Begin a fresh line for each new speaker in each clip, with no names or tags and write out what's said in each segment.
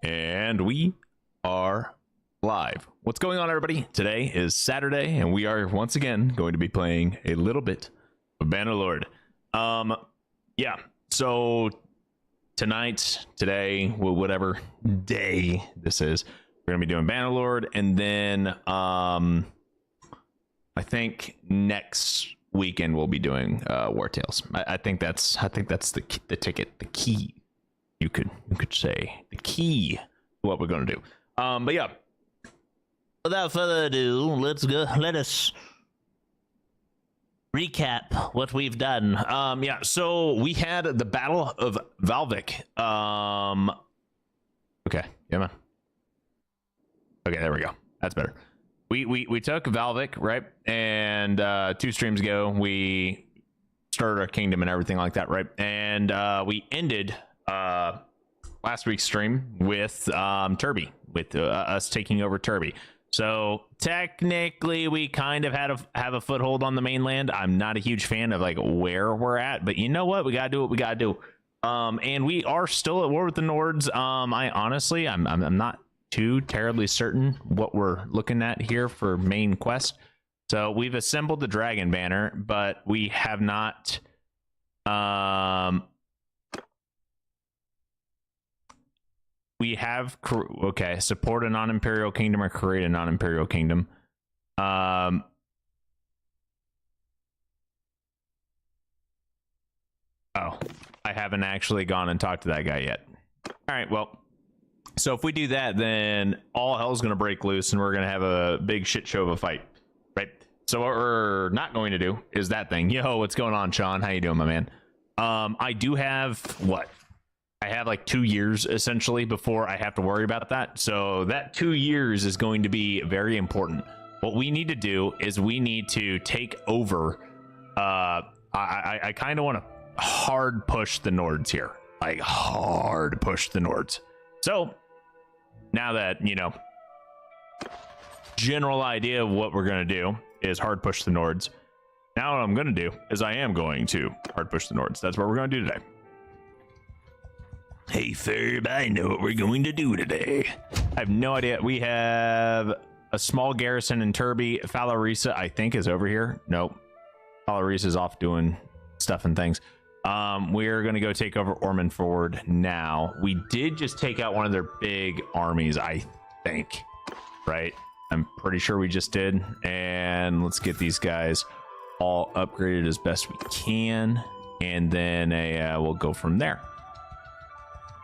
And we are live. What's going on, everybody? Today is Saturday, and we are once again going to be playing a little bit of Bannerlord. Yeah, so today, whatever day this is, we're gonna be doing Bannerlord, and then I think next weekend we'll be doing War Tales. I think that's the ticket, the key. You could say the key to what we're gonna do. But yeah, without further ado, let's go. Let us recap what we've done. Yeah, so we had the Battle of Valvik. Okay, yeah, man. Okay, there we go. That's better. We took Valvik, right? And 2 streams ago we started our kingdom and everything like that, right? And we ended last week's stream with Turby, with us taking over Turby. So technically we kind of have a foothold on the mainland. I'm not a huge fan of like where we're at, but you know what, we gotta do what we gotta do. And we are still at war with the Nords. I honestly I'm not too terribly certain what we're looking at here for main quest. So we've assembled the dragon banner, but we have not we have okay, support a non-imperial kingdom or create a non-imperial kingdom. Oh, I haven't actually gone and talked to that guy yet. All right, well, so if we do that, then all hell's gonna break loose and we're gonna have a big shit show of a fight, right? So what we're not going to do is that thing. Yo, what's going on, Sean? How you doing, my man? I do have what? I have like 2 years essentially before I have to worry about that. So that 2 years is going to be very important. What we need to do is we need to take over. I kind of want to hard push the Nords here, like hard push the Nords. So now that, you know, general idea of what we're going to do is hard push the Nords. Now what I'm going to do is I am going to hard push the Nords. That's what we're going to do today. Hey, Ferb, I know what we're going to do today. I have no idea. We have a small garrison in Turby. Falarisa, I think, is over here. Nope. Falarisa's off doing stuff and things. We're going to go take over Ormond Ford now. We did just take out one of their big armies, I think. Right? I'm pretty sure we just did. And let's get these guys all upgraded as best we can. And then we'll go from there.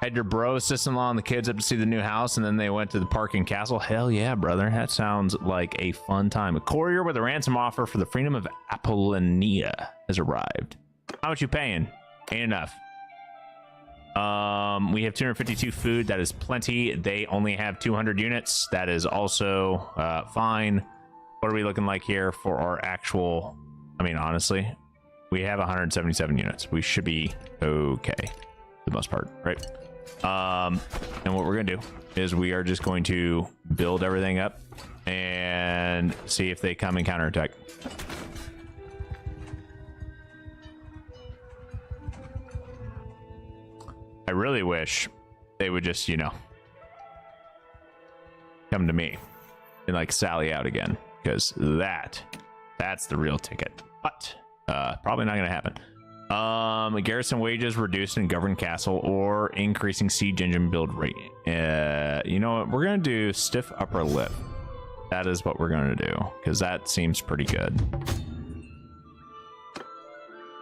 Had your bro, sister-in-law, and the kids up to see the new house, and then they went to the park and castle. Hell yeah, brother. That sounds like a fun time. A courier with a ransom offer for the freedom of Apollonia has arrived. How much you paying? Ain't enough. We have 252 food. That is plenty. They only have 200 units. That is also fine. What are we looking like here for our actual... I mean, honestly, we have 177 units. We should be okay for the most part, right? And what we're gonna do is we are just going to build everything up and see if they come and counterattack. I really wish they would just, you know, come to me and like sally out again, because that's the real ticket. But probably not gonna happen. Garrison wages reduced in governed castle or increasing siege engine build rate. You know what, we're gonna do stiff upper lip. That is what we're gonna do, because that seems pretty good.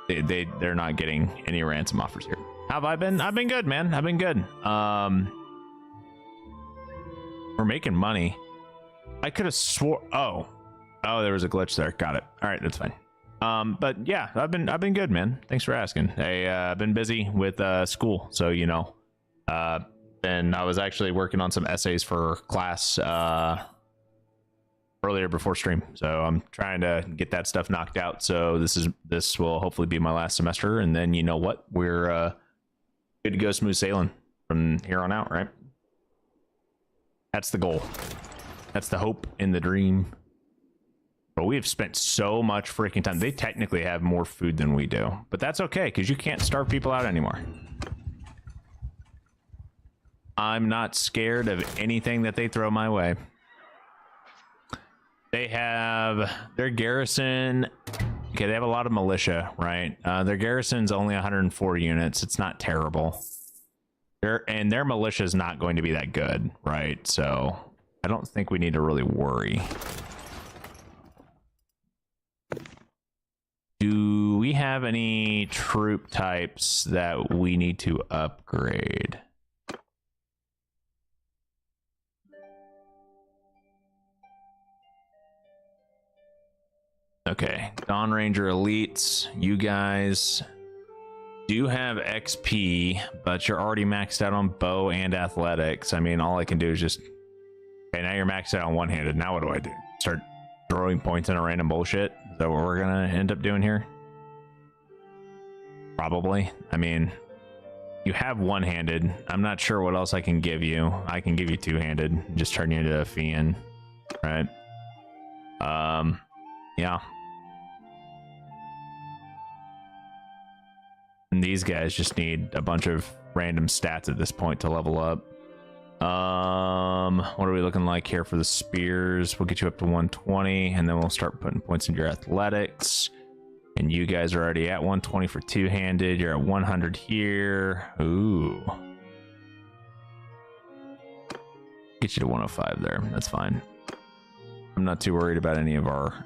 They're not getting any ransom offers here. How have I been? I've been good, man. I've been good. We're making money. I could have swore oh there was a glitch there. Got it. All right, that's fine. But yeah, I've been good, man. Thanks for asking. I've been busy with school, so you know. And I was actually working on some essays for class earlier before stream, so I'm trying to get that stuff knocked out. So this will hopefully be my last semester, and then you know what, we're good to go smooth sailing from here on out, right? That's the goal. That's the hope and the dream. But we have spent so much freaking time. They technically have more food than we do, but that's okay because you can't starve people out anymore. I'm not scared of anything that they throw my way. They have their garrison. Okay, they have a lot of militia, right? Their garrison's only 104 units. It's not terrible. Their militia is not going to be that good, right? So I don't think we need to really worry. Do we have any troop types that we need to upgrade? Okay, Dawn Ranger elites, you guys do have XP, but you're already maxed out on bow and athletics. I mean, all I can do is just... Okay, now you're maxed out on one-handed. Now what do I do? Start throwing points into random bullshit? Is that what we're gonna end up doing here? Probably. I mean, you have one-handed. I'm not sure what else I can give you. I can give you two-handed. Just turn you into a fiend, right? Yeah. And these guys just need a bunch of random stats at this point to level up. What are we looking like here for the spears? We'll get you up to 120, and then we'll start putting points into your athletics. And you guys are already at 120 for two-handed. You're at 100 here. Ooh. Get you to 105 there. That's fine. I'm not too worried about any of our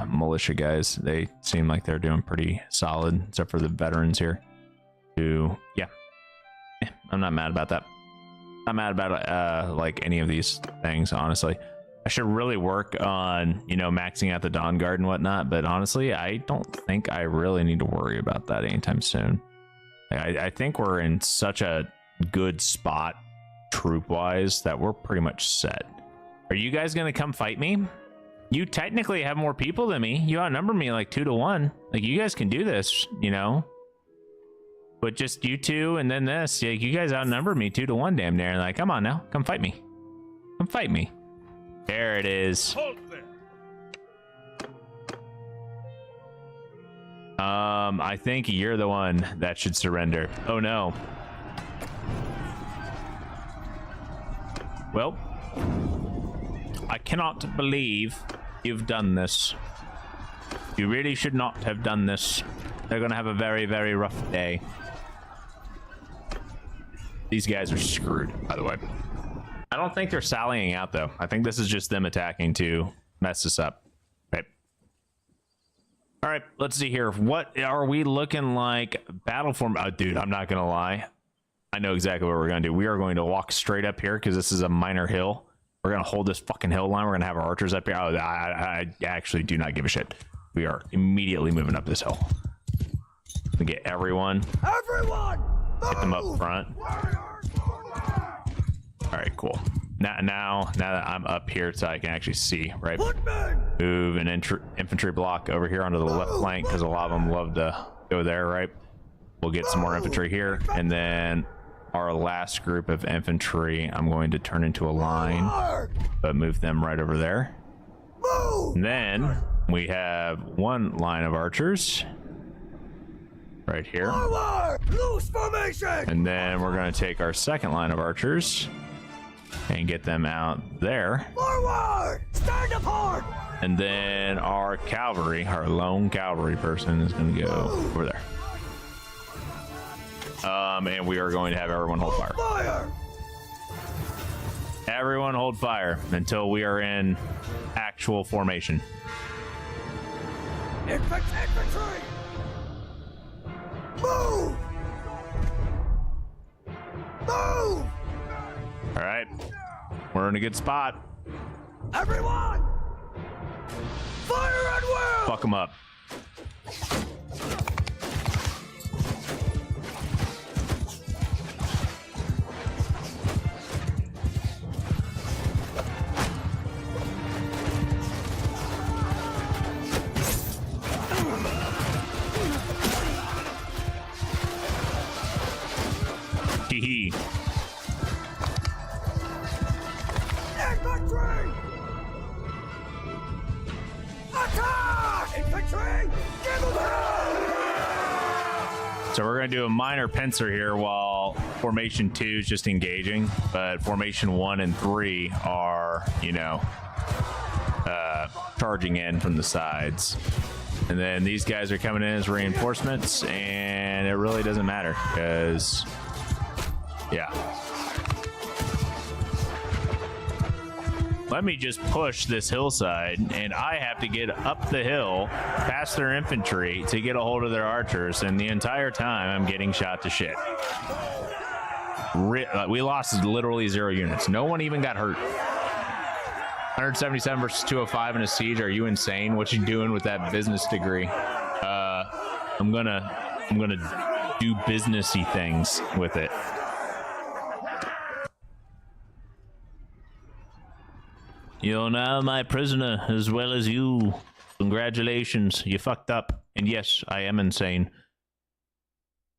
militia guys. They seem like they're doing pretty solid, except for the veterans here. Who, yeah, I'm not mad about that. I'm mad about like any of these things, honestly. I should really work on, you know, maxing out the Dawn Guard and whatnot, but honestly, I don't think I really need to worry about that anytime soon. I think we're in such a good spot troop-wise that we're pretty much set. Are you guys gonna come fight me? You technically have more people than me. You outnumber me like 2 to 1. Like, you guys can do this, you know? But just you two and then this. Yeah, you guys outnumber me 2 to 1 damn near. Like, come on now. Come fight me. Come fight me. There it is. I think you're the one that should surrender. Oh no. Well, I cannot believe you've done this. You really should not have done this. They're gonna have a very, very rough day. These guys are screwed, by the way. I don't think they're sallying out, though. I think this is just them attacking to mess us up. Okay. All right, let's see here. What are we looking like? Battle form. Oh, dude, I'm not gonna lie. I know exactly what we're gonna do. We are going to walk straight up here because this is a minor hill. We're gonna hold this fucking hill line. We're gonna have our archers up here. Oh, I actually do not give a shit. We are immediately moving up this hill. We get everyone. Everyone! Get them up front. All right, cool. Now that I'm up here so I can actually see, right? Move an infantry block over here onto the left flank because a lot of them love to go there, right? We'll get some more infantry here, and then our last group of infantry I'm going to turn into a line, but move them right over there. And then we have one line of archers right here. And then we're going to take our second line of archers and get them out there. Forward! Stand apart! And then our cavalry, our lone cavalry person, is going to go over there. And we are going to have everyone hold fire. Everyone hold fire until we are in actual formation. Infantry! Move! Move! All right, we're in a good spot. Everyone! Fire at will! Fuck them up. Hee. Infantry! Attack! Infantry! Give them hell! So we're gonna do a minor pincer here while Formation 2 is just engaging, but Formation 1 and 3 are, you know, charging in from the sides. And then these guys are coming in as reinforcements, and it really doesn't matter because, yeah. Let me just push this hillside, and I have to get up the hill past their infantry to get a hold of their archers, and the entire time I'm getting shot to shit. We lost literally 0 units. No one even got hurt. 177 versus 205 in a siege. Are you insane? What you doing with that business degree? I'm gonna do businessy things with it. You're now my prisoner as well as you. Congratulations, you fucked up. And yes, I am insane.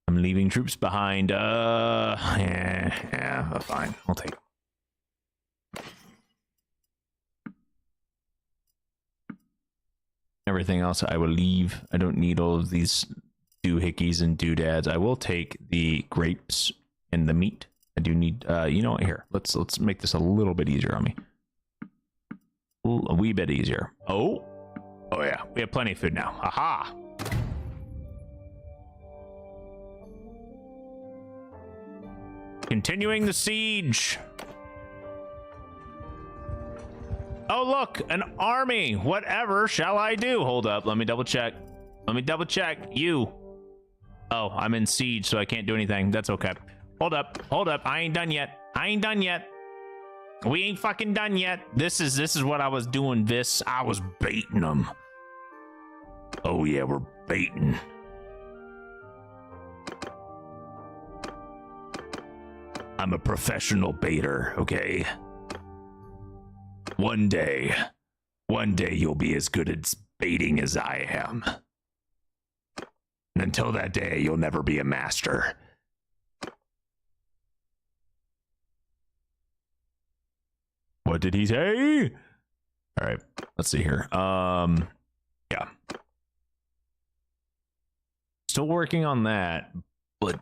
I'm leaving troops behind. Yeah, fine. I'll take them. Everything else I will leave. I don't need all of these doohickeys and doodads. I will take the grapes and the meat. I do need, you know what, here. Let's make this a little bit easier on me. A wee bit easier. Oh yeah, we have plenty of food now. Aha! Continuing the siege. Oh look, an army. Whatever shall I do? Hold up, let me double check. You. Oh, I'm in siege, so I can't do anything. That's okay. Hold up. I ain't done yet. We ain't fucking done yet. This is what I was doing. I was baiting them. Oh yeah, we're baiting. I'm a professional baiter, okay? One day you'll be as good at baiting as I am. And until that day, you'll never be a master. What did he say? All right, let's see here. Yeah. Still working on that, but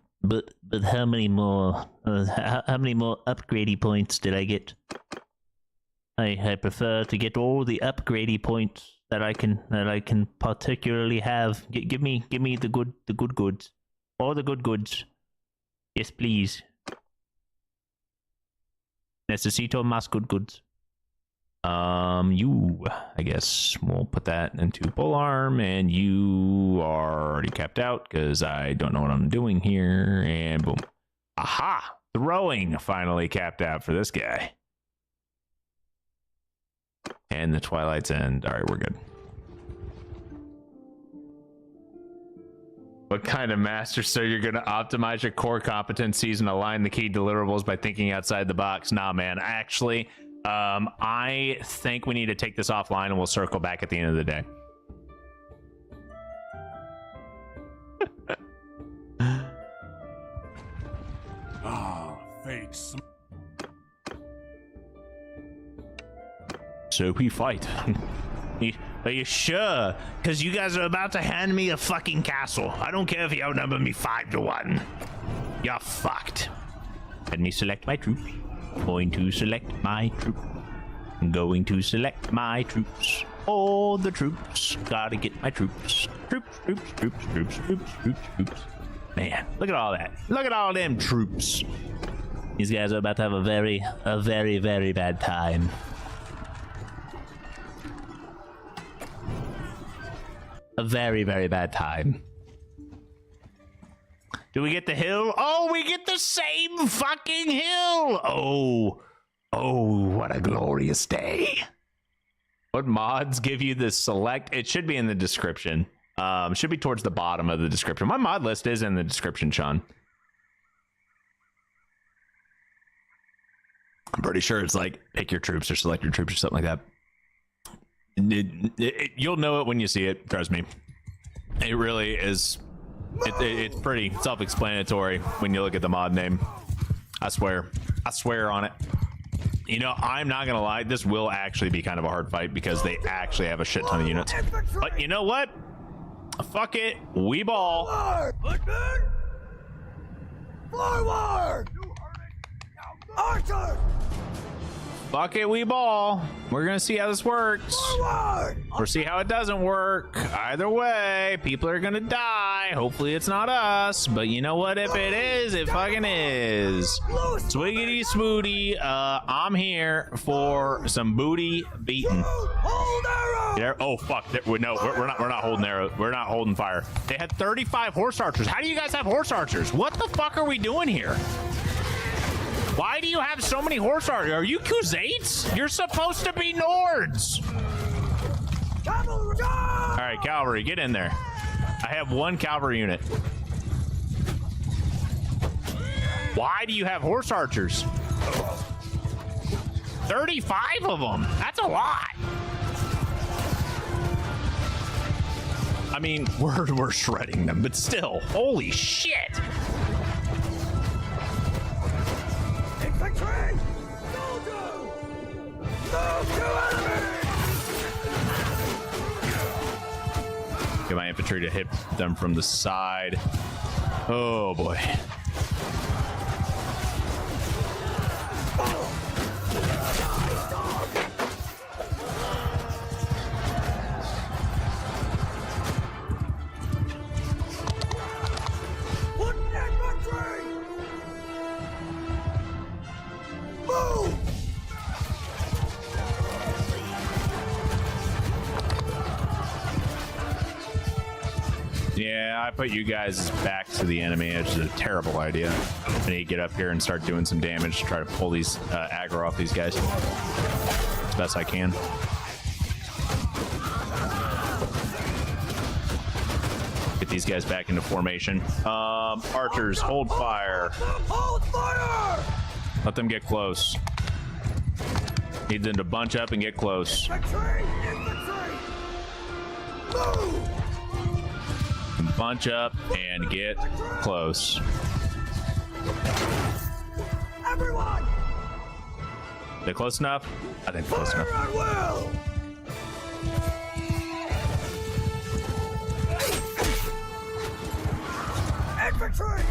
how many more upgradey points did I get? I prefer to get all the upgradey points that I can particularly have. Give me the good goods. All the good goods. Yes, please. Necesito más good goods. You, I guess we'll put that into polearm, and you are already capped out because I don't know what I'm doing here, and boom. Aha! Throwing finally capped out for this guy. And the Twilight's End. All right, we're good. What kind of master? So you're going to optimize your core competencies and align the key deliverables by thinking outside the box? Nah, man. Actually, I think we need to take this offline and we'll circle back at the end of the day.
Fate.
So we fight. Are you sure? Because you guys are about to hand me a fucking castle. I don't care if you outnumber me 5-1. You're fucked. Let me select my troops. Going to select my troops. I'm going to select my troops. All the troops. Gotta get my troops. Troops. Man, look at all that. Look at all them troops. These guys are about to have a very, very bad time. A very bad time. Do we get the hill? Oh, we get the same fucking hill. Oh, what a glorious day. What mods give you the select? It should be in the description. Should be towards the bottom of the description. My mod list is in the description, Sean. I'm pretty sure it's like pick your troops or select your troops or something like that. You'll know it when you see it. Trust me. It really is. It's pretty self-explanatory when you look at the mod name. I swear on it. You know, I'm not gonna lie. This will actually be kind of a hard fight because they actually have a shit ton of units. But you know what? Fuck it. We ball.
Forward! Archers!
Fuck it, we ball. We're gonna see how this works.
Forward!
Or see how it doesn't work. Either way, people are gonna die. Hopefully it's not us, but you know what? If it is, it fucking is. Swiggity smooty. I'm here for some booty beating.
Hold arrow!
There. Oh fuck! No, we're not holding arrow. We're not holding fire. They had 35 horse archers. How do you guys have horse archers? What the fuck are we doing here? Why do you have so many horse archers? Are you Khuzaits? You're supposed to be Nords.
Cavalry!
All right, cavalry, get in there. I have one cavalry unit. Why do you have horse archers? 35 of them. That's a lot. I mean, we're shredding them, but still, holy shit.
Infantry! Soldier! Move to enemy!
Get my infantry to hit them from the side. Oh boy.
Put infantry! Move!
Yeah, I put you guys back to the enemy, which is a terrible idea. I need to get up here and start doing some damage to try to pull these aggro off these guys as best I can. Get these guys back into formation. Archers, hold fire.
Hold fire!
Let them get close. Need them to bunch up and get close.
Infantry! Infantry! Move!
Bunch up and get close.
Everyone!
They close enough? I think they're close
Fire
enough.
at will! Infantry!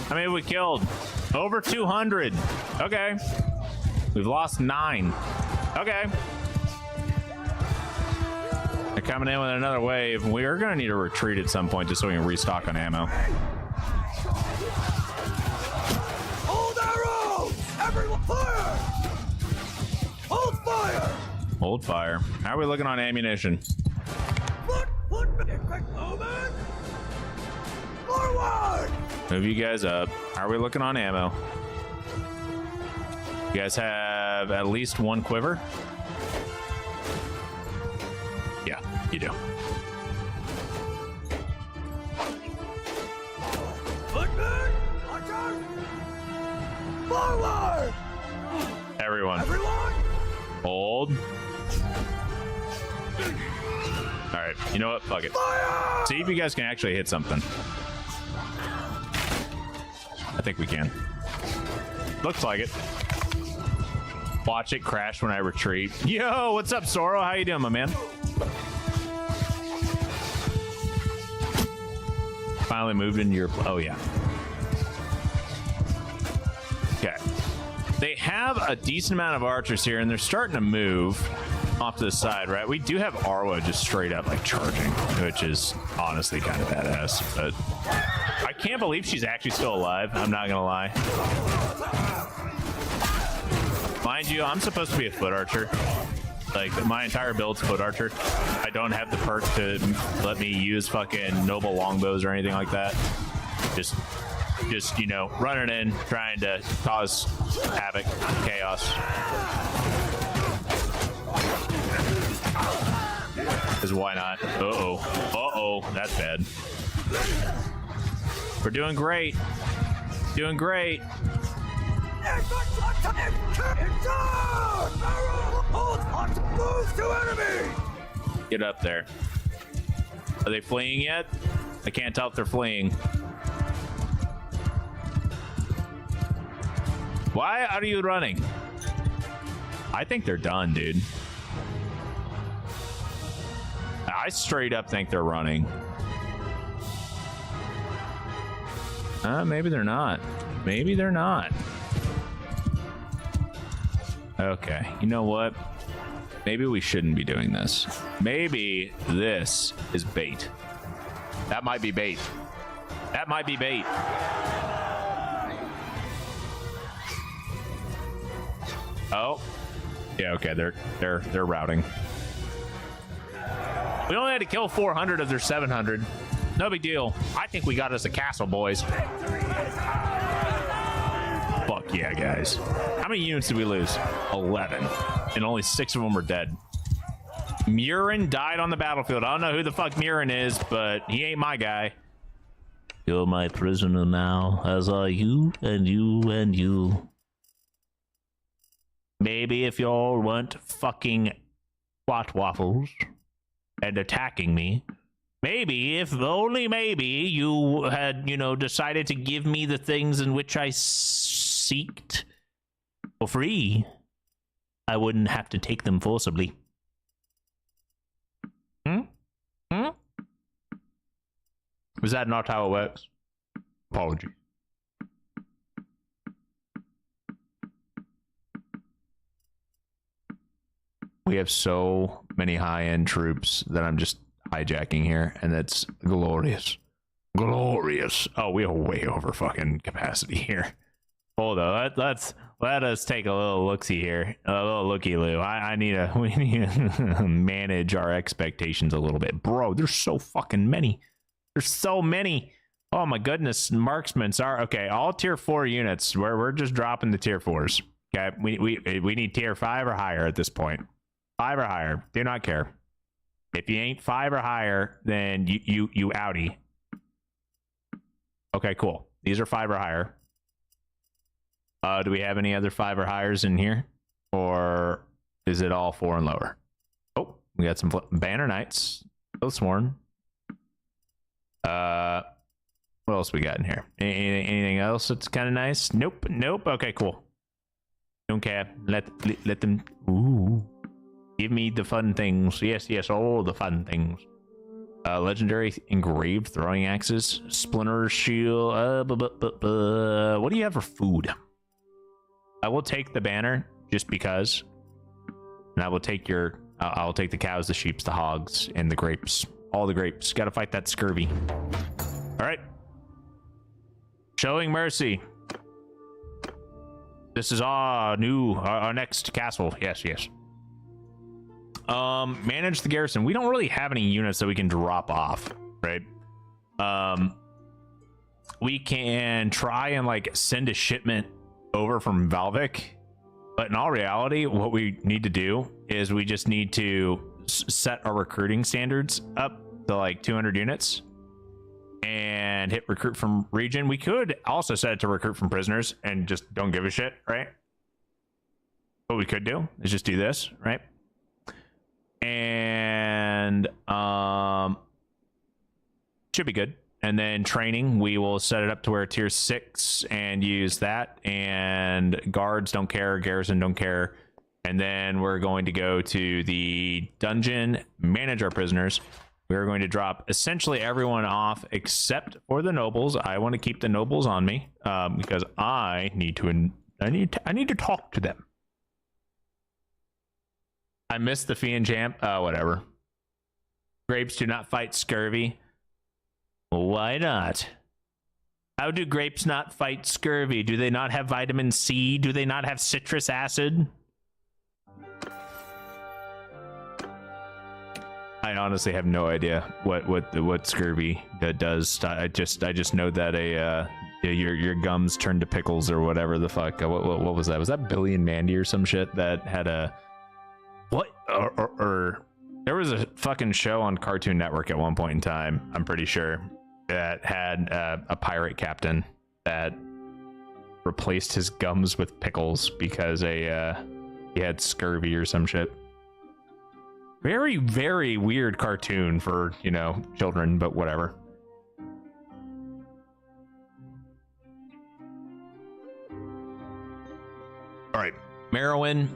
How many have we killed? Over 200. Okay. We've lost 9. Okay. They're coming in with another wave. We are going to need to retreat at some point just so we can restock on ammo.
Hold arrows! Everyone fire! Hold fire!
Hold fire. How are we looking on ammunition?
Put quick movement! Forward!
Move you guys up. How are we looking on ammo? You guys have at least one quiver? Yeah, you do.
Footmen! Archers! Forward!
Everyone.
Everyone!
Hold. All right, you know what? Fuck it.
Fire!
See if you guys can actually hit something. I think we can. Looks like it. Watch it crash when I retreat. Yo, what's up, Soro? How you doing, my man? Finally moved into your... Oh, yeah. Okay. They have a decent amount of archers here, and they're starting to move off to the side, right? We do have Arwa just straight up, like, charging, which is honestly kind of badass, but... I can't believe she's actually still alive. I'm not gonna lie. Mind you, I'm supposed to be a foot archer. Like, my entire build's foot archer. I don't have the perk to let me use fucking noble longbows or anything like that. Just you know, running in, trying to cause havoc, chaos. Because why not? Uh-oh. Uh-oh. That's bad. We're doing great. Doing great.
Move to enemy!
Get up there. Are they fleeing yet? I can't tell if they're fleeing. Why are you running? I think they're done, dude. I straight up think they're running. Maybe they're not. Maybe they're not. Okay, you know what? Maybe we shouldn't be doing this. Maybe this is bait. That might be bait. That might be bait. Oh. Yeah, okay, they're routing. We only had to kill 400 of their 700. No big deal. I think we got us a castle, boys. Fuck yeah, guys. How many units did we lose? 11. And only 6 of them were dead. Murin died on the battlefield. I don't know who the fuck Murin is, but he ain't my guy. You're my prisoner now, as are you and you and you. Maybe if y'all weren't fucking twat waffles and attacking me, maybe, if only maybe, you had, you know, decided to give me the things in which I seeked for free, I wouldn't have to take them forcibly. Was that not how it works? Apologies. We have so many high-end troops that I'm just hijacking here, and that's glorious. Glorious. Oh, we are way over fucking capacity here. Hold on, let us take a little look-see here. A little looky-loo. We need to manage our expectations a little bit. Bro, there's so fucking many. There's so many. Oh my goodness, marksmen are okay. All tier 4 units. We're just dropping the tier 4s. Okay, we need tier 5 or higher at this point. 5 or higher. Do not care. If you ain't 5 or higher, then you outie. Okay, cool. These are 5 or higher. Do we have any other 5 or higher in here, or is it all 4 and lower? Oh, we got some Banner Knights. Both sworn. What else we got in here? Anything else that's kind of nice? Nope. Okay, cool. Don't care. Let them. Ooh. Give me the fun things. Yes, all the fun things. Legendary engraved throwing axes, splinter shield. What do you have for food? I will take the banner just because, and I will take your. I'll take the cows, the sheep, the hogs, and the grapes. All the grapes. Got to fight that scurvy. All right. Showing mercy. This is our next castle. Yes. Manage the garrison. We don't really have any units that we can drop off, right? We can try and like send a shipment over from Valvik, but in all reality, what we need to do is we just need to set our recruiting standards up to like 200 units and hit recruit from region. We could also set it to recruit from prisoners and just don't give a shit, right? What we could do is just do this, right? And should be good. And then training, we will set it up to where tier 6 and use that, and guards don't care, garrison don't care. And then we're going to go to the dungeon, manage our prisoners. We're going to drop essentially everyone off except for the nobles. I want to keep the nobles on me because I need to talk to them. I missed the Fiend Champ. Whatever. Grapes do not fight scurvy. Why not? How do grapes not fight scurvy? Do they not have vitamin C? Do they not have citrus acid? I honestly have no idea what scurvy does. I just know that your gums turn to pickles or whatever the fuck. What was that? Was that Billy and Mandy or some shit that had a what? Or there was a fucking show on Cartoon Network at one point in time, I'm pretty sure, that had a pirate captain that replaced his gums with pickles because he had scurvy or some shit. Very, very weird cartoon for, you know, children, but whatever. All right, Merowyn.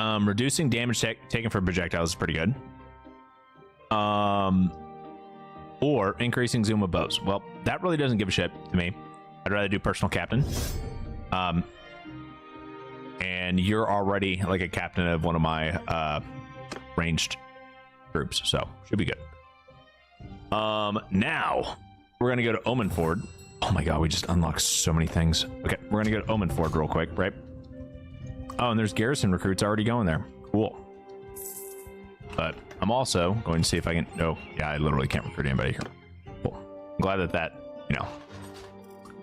Reducing damage taken from projectiles is pretty good. Or increasing zoom of bows. Well, that really doesn't give a shit to me. I'd rather do personal captain. And you're already like a captain of one of my ranged groups, so should be good. Now we're gonna go to Omenford. Oh my god, we just unlocked so many things. Okay, we're gonna go to Omenford real quick, right? Oh, and there's garrison recruits already going there. Cool. But I'm also going to see if I can. No, yeah, I literally can't recruit anybody here. Cool. I'm glad that you know,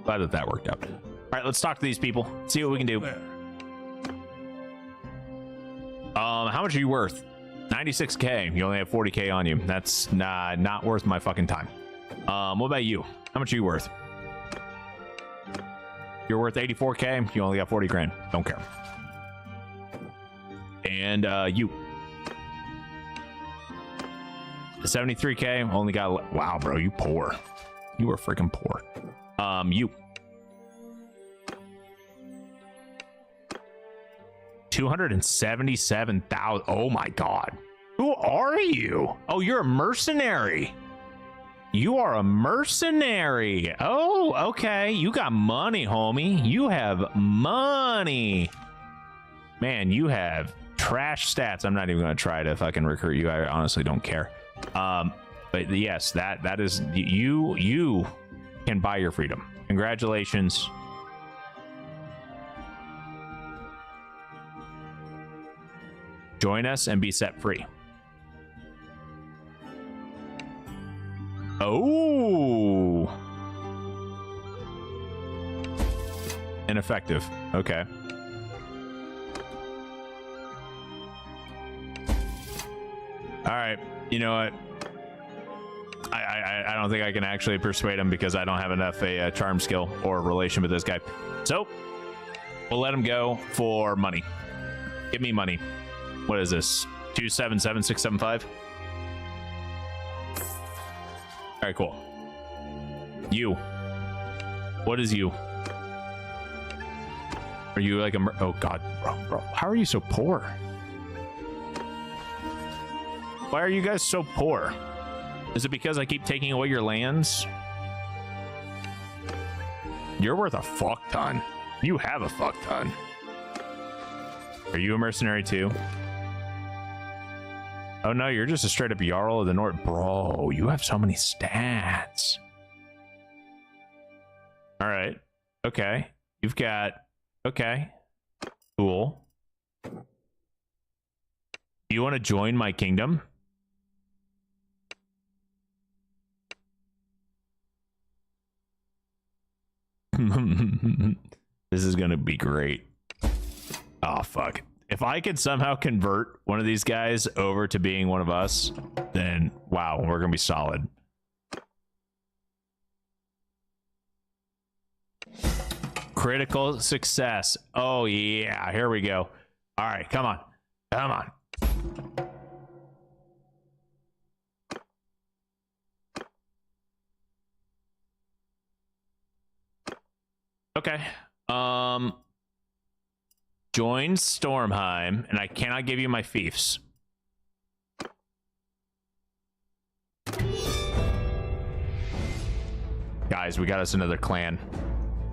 glad that worked out. All right, let's talk to these people. See what we can do. How much are you worth? 96k. You only have 40k on you. That's not worth my fucking time. What about you? How much are you worth? You're worth 84k. You only got 40 grand. Don't care. And you. 73k. Only got. Wow, bro, you poor. You are freaking poor. You. 277,000. Oh my god. Who are you? Oh, you're a mercenary. You are a mercenary. Oh, okay. You got money, homie. You have money. Man, you have trash stats. I'm not even going to try to fucking recruit you. I honestly don't care. But yes, that is you can buy your freedom. Congratulations. Join us and be set free. Oh, ineffective. Okay. All right. You know what? I don't think I can actually persuade him because I don't have enough a charm skill or relation with this guy. So we'll let him go for money. Give me money. What is this? 277,675. All right, cool. You. What is you? Are you like a? Oh God, bro. How are you so poor? Why are you guys so poor? Is it because I keep taking away your lands? You're worth a fuck ton. You have a fuck ton. Are you a mercenary too? Oh no, you're just a straight up Jarl of the North. Bro, you have so many stats. All right. Okay. You've got... Okay. Cool. Do you want to join my kingdom? This is going to be great. Oh, fuck. If I could somehow convert one of these guys over to being one of us, then wow, we're gonna be solid. Critical success. Oh yeah, here we go. All right, come on. Come on. Okay. Join Stormheim, and I cannot give you my fiefs. Guys, we got us another clan.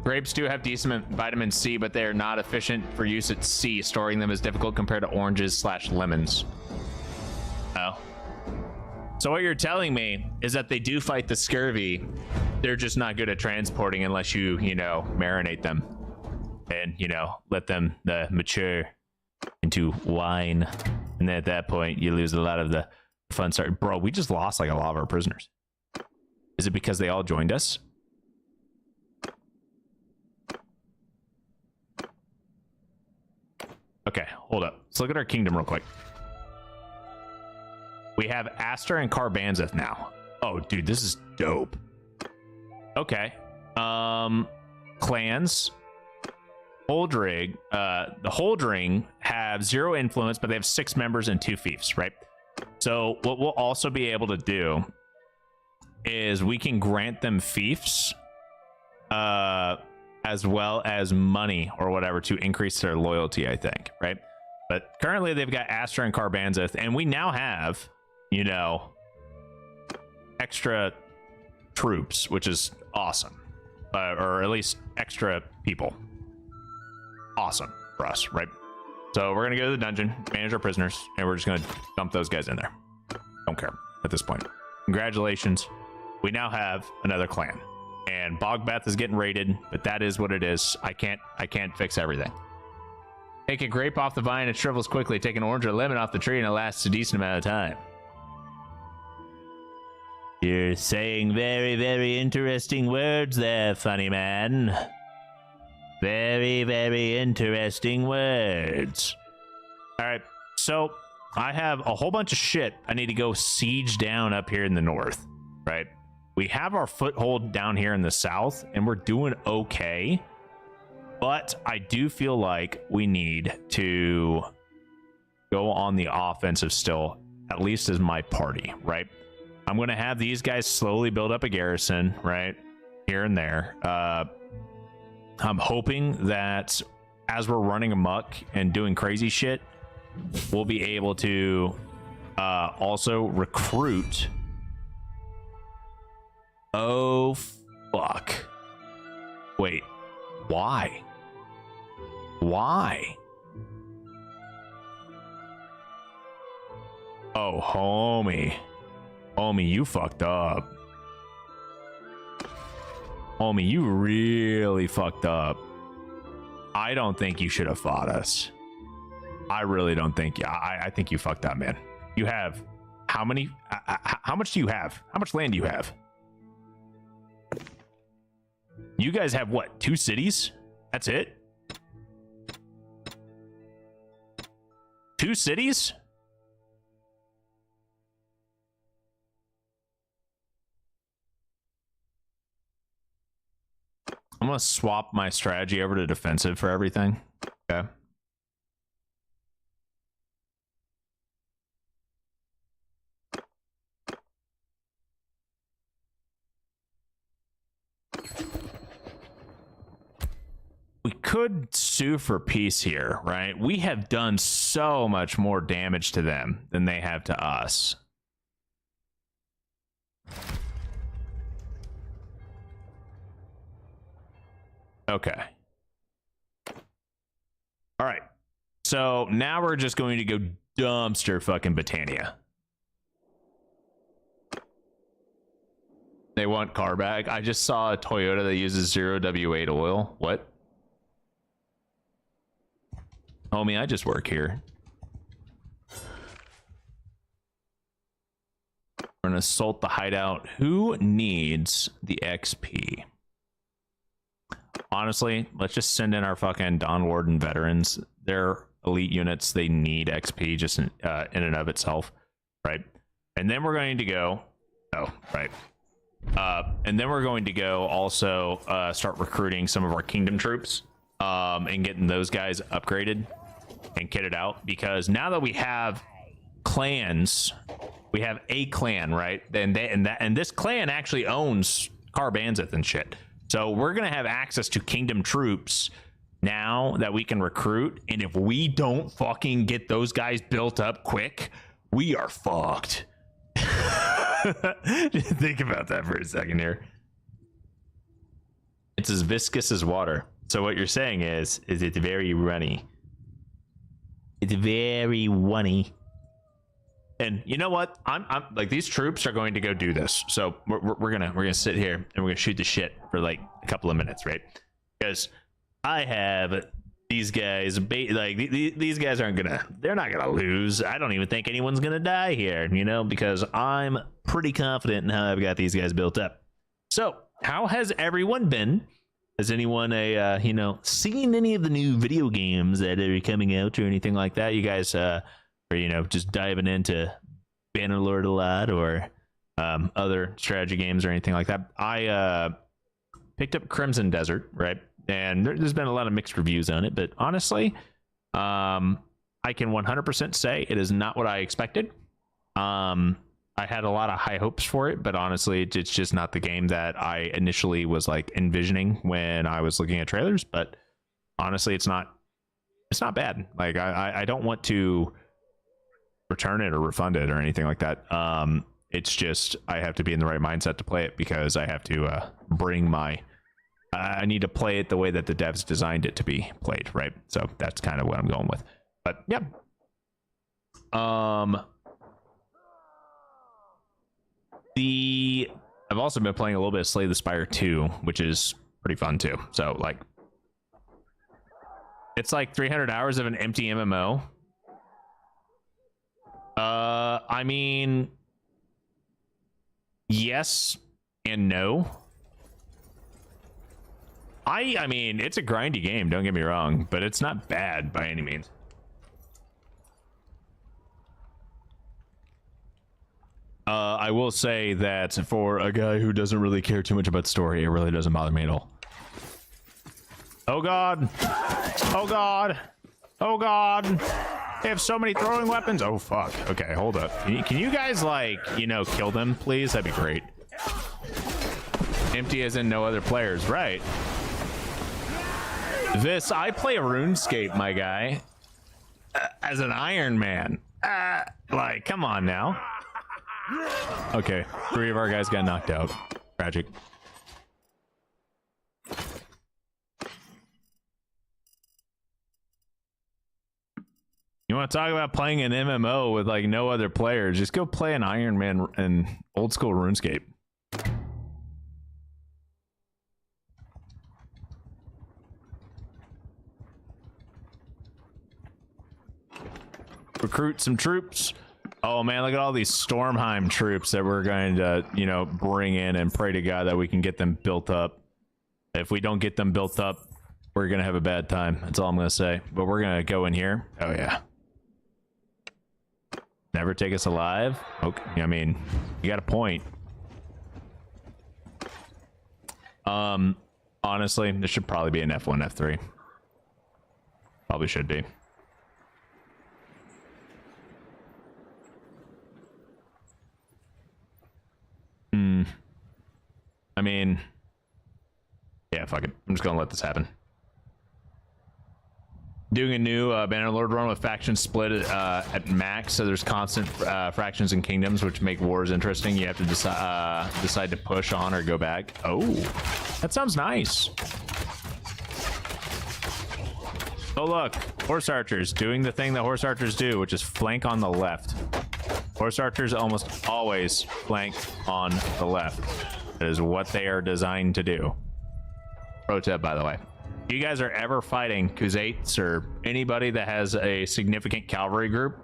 Grapes do have decent vitamin C, but they are not efficient for use at sea. Storing them is difficult compared to oranges / lemons. Oh. So what you're telling me is that they do fight the scurvy. They're just not good at transporting unless you know, marinate them. And, you know, let them mature into wine. And then at that point, you lose a lot of the fun start. Bro, we just lost like a lot of our prisoners. Is it because they all joined us? Okay, hold up. Let's look at our kingdom real quick. We have Aster and Carbanzeth now. Oh, dude, this is dope. Okay. Clans. Holdring, the Holdring have 0 influence, but they have 6 members and 2 fiefs, right? So what we'll also be able to do is we can grant them fiefs, as well as money or whatever to increase their loyalty, I think, right? But currently they've got Aster and Carbanzeth, and we now have, you know, extra troops, which is awesome, or at least extra people. Awesome for us, right? So we're gonna go to the dungeon, manage our prisoners, and we're just gonna dump those guys in there. Don't care at this point. Congratulations, we now have another clan, and Bogbeth is getting raided, but that is what it is. I can't fix everything. Take a grape off the vine, it shrivels quickly. Take an orange or lemon off the tree, and it lasts a decent amount of time. You're saying very, very interesting words there, funny man. Very, very interesting words. All right, so I have a whole bunch of shit I need to go siege down up here in the north, right? We have our foothold down here in the south, and we're doing okay. But I do feel like we need to go on the offensive still, at least as my party, right? I'm going to have these guys slowly build up a garrison, right? Here and there. I'm hoping that as we're running amok and doing crazy shit, we'll be able to also recruit. Oh, fuck. Wait, why? Why? Oh, homie. Homie, you fucked up. Homie, you really fucked up. I don't think you should have fought us. I really don't think. I think you fucked up, man. You have how many? How much do you have? How much land do you have? You guys have what? 2 cities? That's it? 2 cities? I'm gonna swap my strategy over to defensive for everything. Okay. We could sue for peace here, right? We have done so much more damage to them than they have to us. Okay. All right. So now we're just going to go dumpster fucking Britannia. They want car back. I just saw a Toyota that uses 0W8 oil. What? Homie, I just work here. We're gonna assault the hideout. Who needs the XP? Honestly, let's just send in our fucking Dawn Warden veterans. They're elite units. They need XP just in and of itself, right? And then we're going to go. Oh, right. And then we're going to go also start recruiting some of our kingdom troops and getting those guys upgraded and kitted out, because now that we have clans, we have a clan, right? And this clan actually owns Carbanzith and shit. So we're gonna have access to kingdom troops now that we can recruit, and if we don't fucking get those guys built up quick, we are fucked. Think about that for a second here. It's as viscous as water. So what you're saying is it's very runny. It's very runny. And you know what? I'm like, these troops are going to go do this. So we're gonna sit here and we're gonna shoot the shit for like a couple of minutes, right? Because I have these guys, like these guys they're not gonna lose. I don't even think anyone's gonna die here, you know, because I'm pretty confident in how I've got these guys built up. So how has everyone been? Has anyone you know, seen any of the new video games that are coming out or anything like that? You guys or, you know, just diving into Bannerlord a lot, or other strategy games or anything like that? I picked up Crimson Desert, right? And there's been a lot of mixed reviews on it, but honestly, I can 100% say it is not what I expected. I had a lot of high hopes for it, but honestly, it's just not the game that I initially was like envisioning when I was looking at trailers. But honestly, it's not bad. Like I don't want to return it or refund it or anything like that. It's just I have to be in the right mindset to play it because I have to bring my I need to play it the way that the devs designed it to be played, right? So that's kind of what I'm going with. But yeah. I've also been playing a little bit of Slay the Spire 2, which is pretty fun too. So like it's like 300 hours of an empty MMO. I mean, yes and no. I mean, it's a grindy game, don't get me wrong, but it's not bad by any means. I will say that for a guy who doesn't really care too much about the story, it really doesn't bother me at all. Oh god. Oh god. Oh god. They have so many throwing weapons. Oh fuck. Okay, hold up. Can you guys, like, you know, kill them, please? That'd be great. Empty as in no other players, right? I play RuneScape, my guy, as an Iron Man. Like, come on now. Okay, 3 of our guys got knocked out. Tragic. You want to talk about playing an MMO with like no other players? Just go play an Iron Man and old school RuneScape. Recruit some troops. Oh man, look at all these Stormheim troops that we're going to, you know, bring in and pray to God that we can get them built up. If we don't get them built up, we're going to have a bad time. That's all I'm going to say. But we're going to go in here. Oh yeah. Never take us alive. Okay, I mean, you got a point. Honestly, this should probably be an F1, F3. Probably should be. I mean, yeah, fuck it. I'm just gonna let this happen. Doing a new Bannerlord run with factions split at max, so there's constant fractions and kingdoms, which make wars interesting. You have to decide to push on or go back. Oh, that sounds nice. Oh look, horse archers doing the thing that horse archers do, which is flank on the left. Horse archers almost always flank on the left. That is what they are designed to do. Pro tip, by the way. If you guys are ever fighting Khuzaits or anybody that has a significant cavalry group,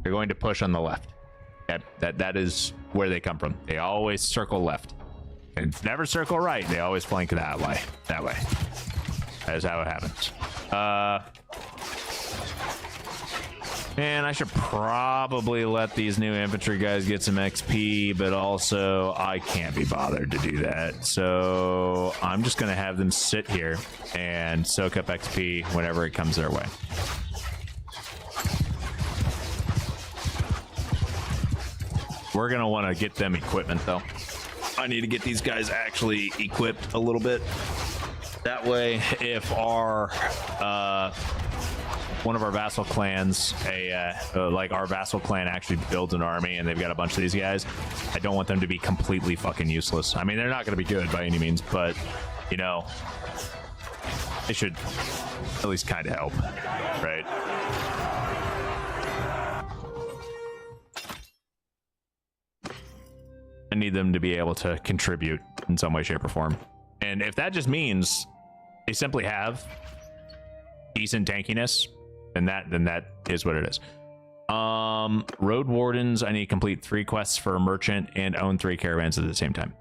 you're going to push on the left. That is where they come from. They always circle left. And never circle right. They always flank that way. That way. That is how it happens. Man, I should probably let these new infantry guys get some XP, but also I can't be bothered to do that. So I'm just going to have them sit here and soak up XP whenever it comes their way. We're going to want to get them equipment, though. I need to get these guys actually equipped a little bit. That way, if our one of our vassal clans, like our vassal clan actually builds an army and they've got a bunch of these guys, I don't want them to be completely fucking useless. I mean, they're not going to be good by any means, but, you know, they should at least kind of help, right? I need them to be able to contribute in some way, shape, or form. And if that just means they simply have decent tankiness, then that is what it is. Road Wardens, I need to complete 3 quests for a merchant and own 3 caravans at the same time.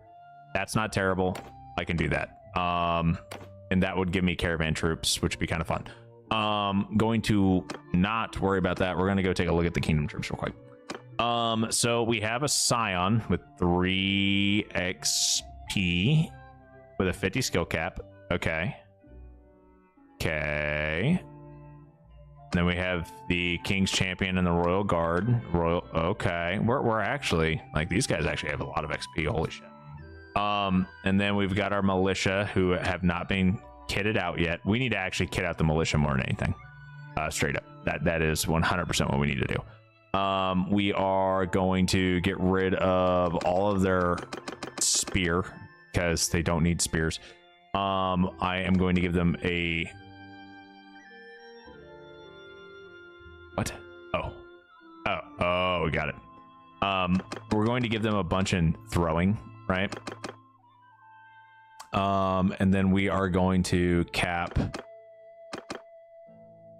That's not terrible. I can do that. And that would give me caravan troops, which would be kind of fun. Going to not worry about that. We're going to go take a look at the kingdom troops real quick. So we have a Scion with 3 XP with a 50 skill cap. Okay. Then we have the King's Champion and the Royal Guard. Okay. We're actually, like, these guys actually have a lot of XP. Holy shit. And then we've got our militia who have not been kitted out yet. We need to actually kit out the militia more than anything. Straight up. That is 100% what we need to do. We are going to get rid of all of their spear because they don't need spears. I am going to give them a... What? Oh, we got it. We're going to give them a bunch in throwing, right? And then we are going to cap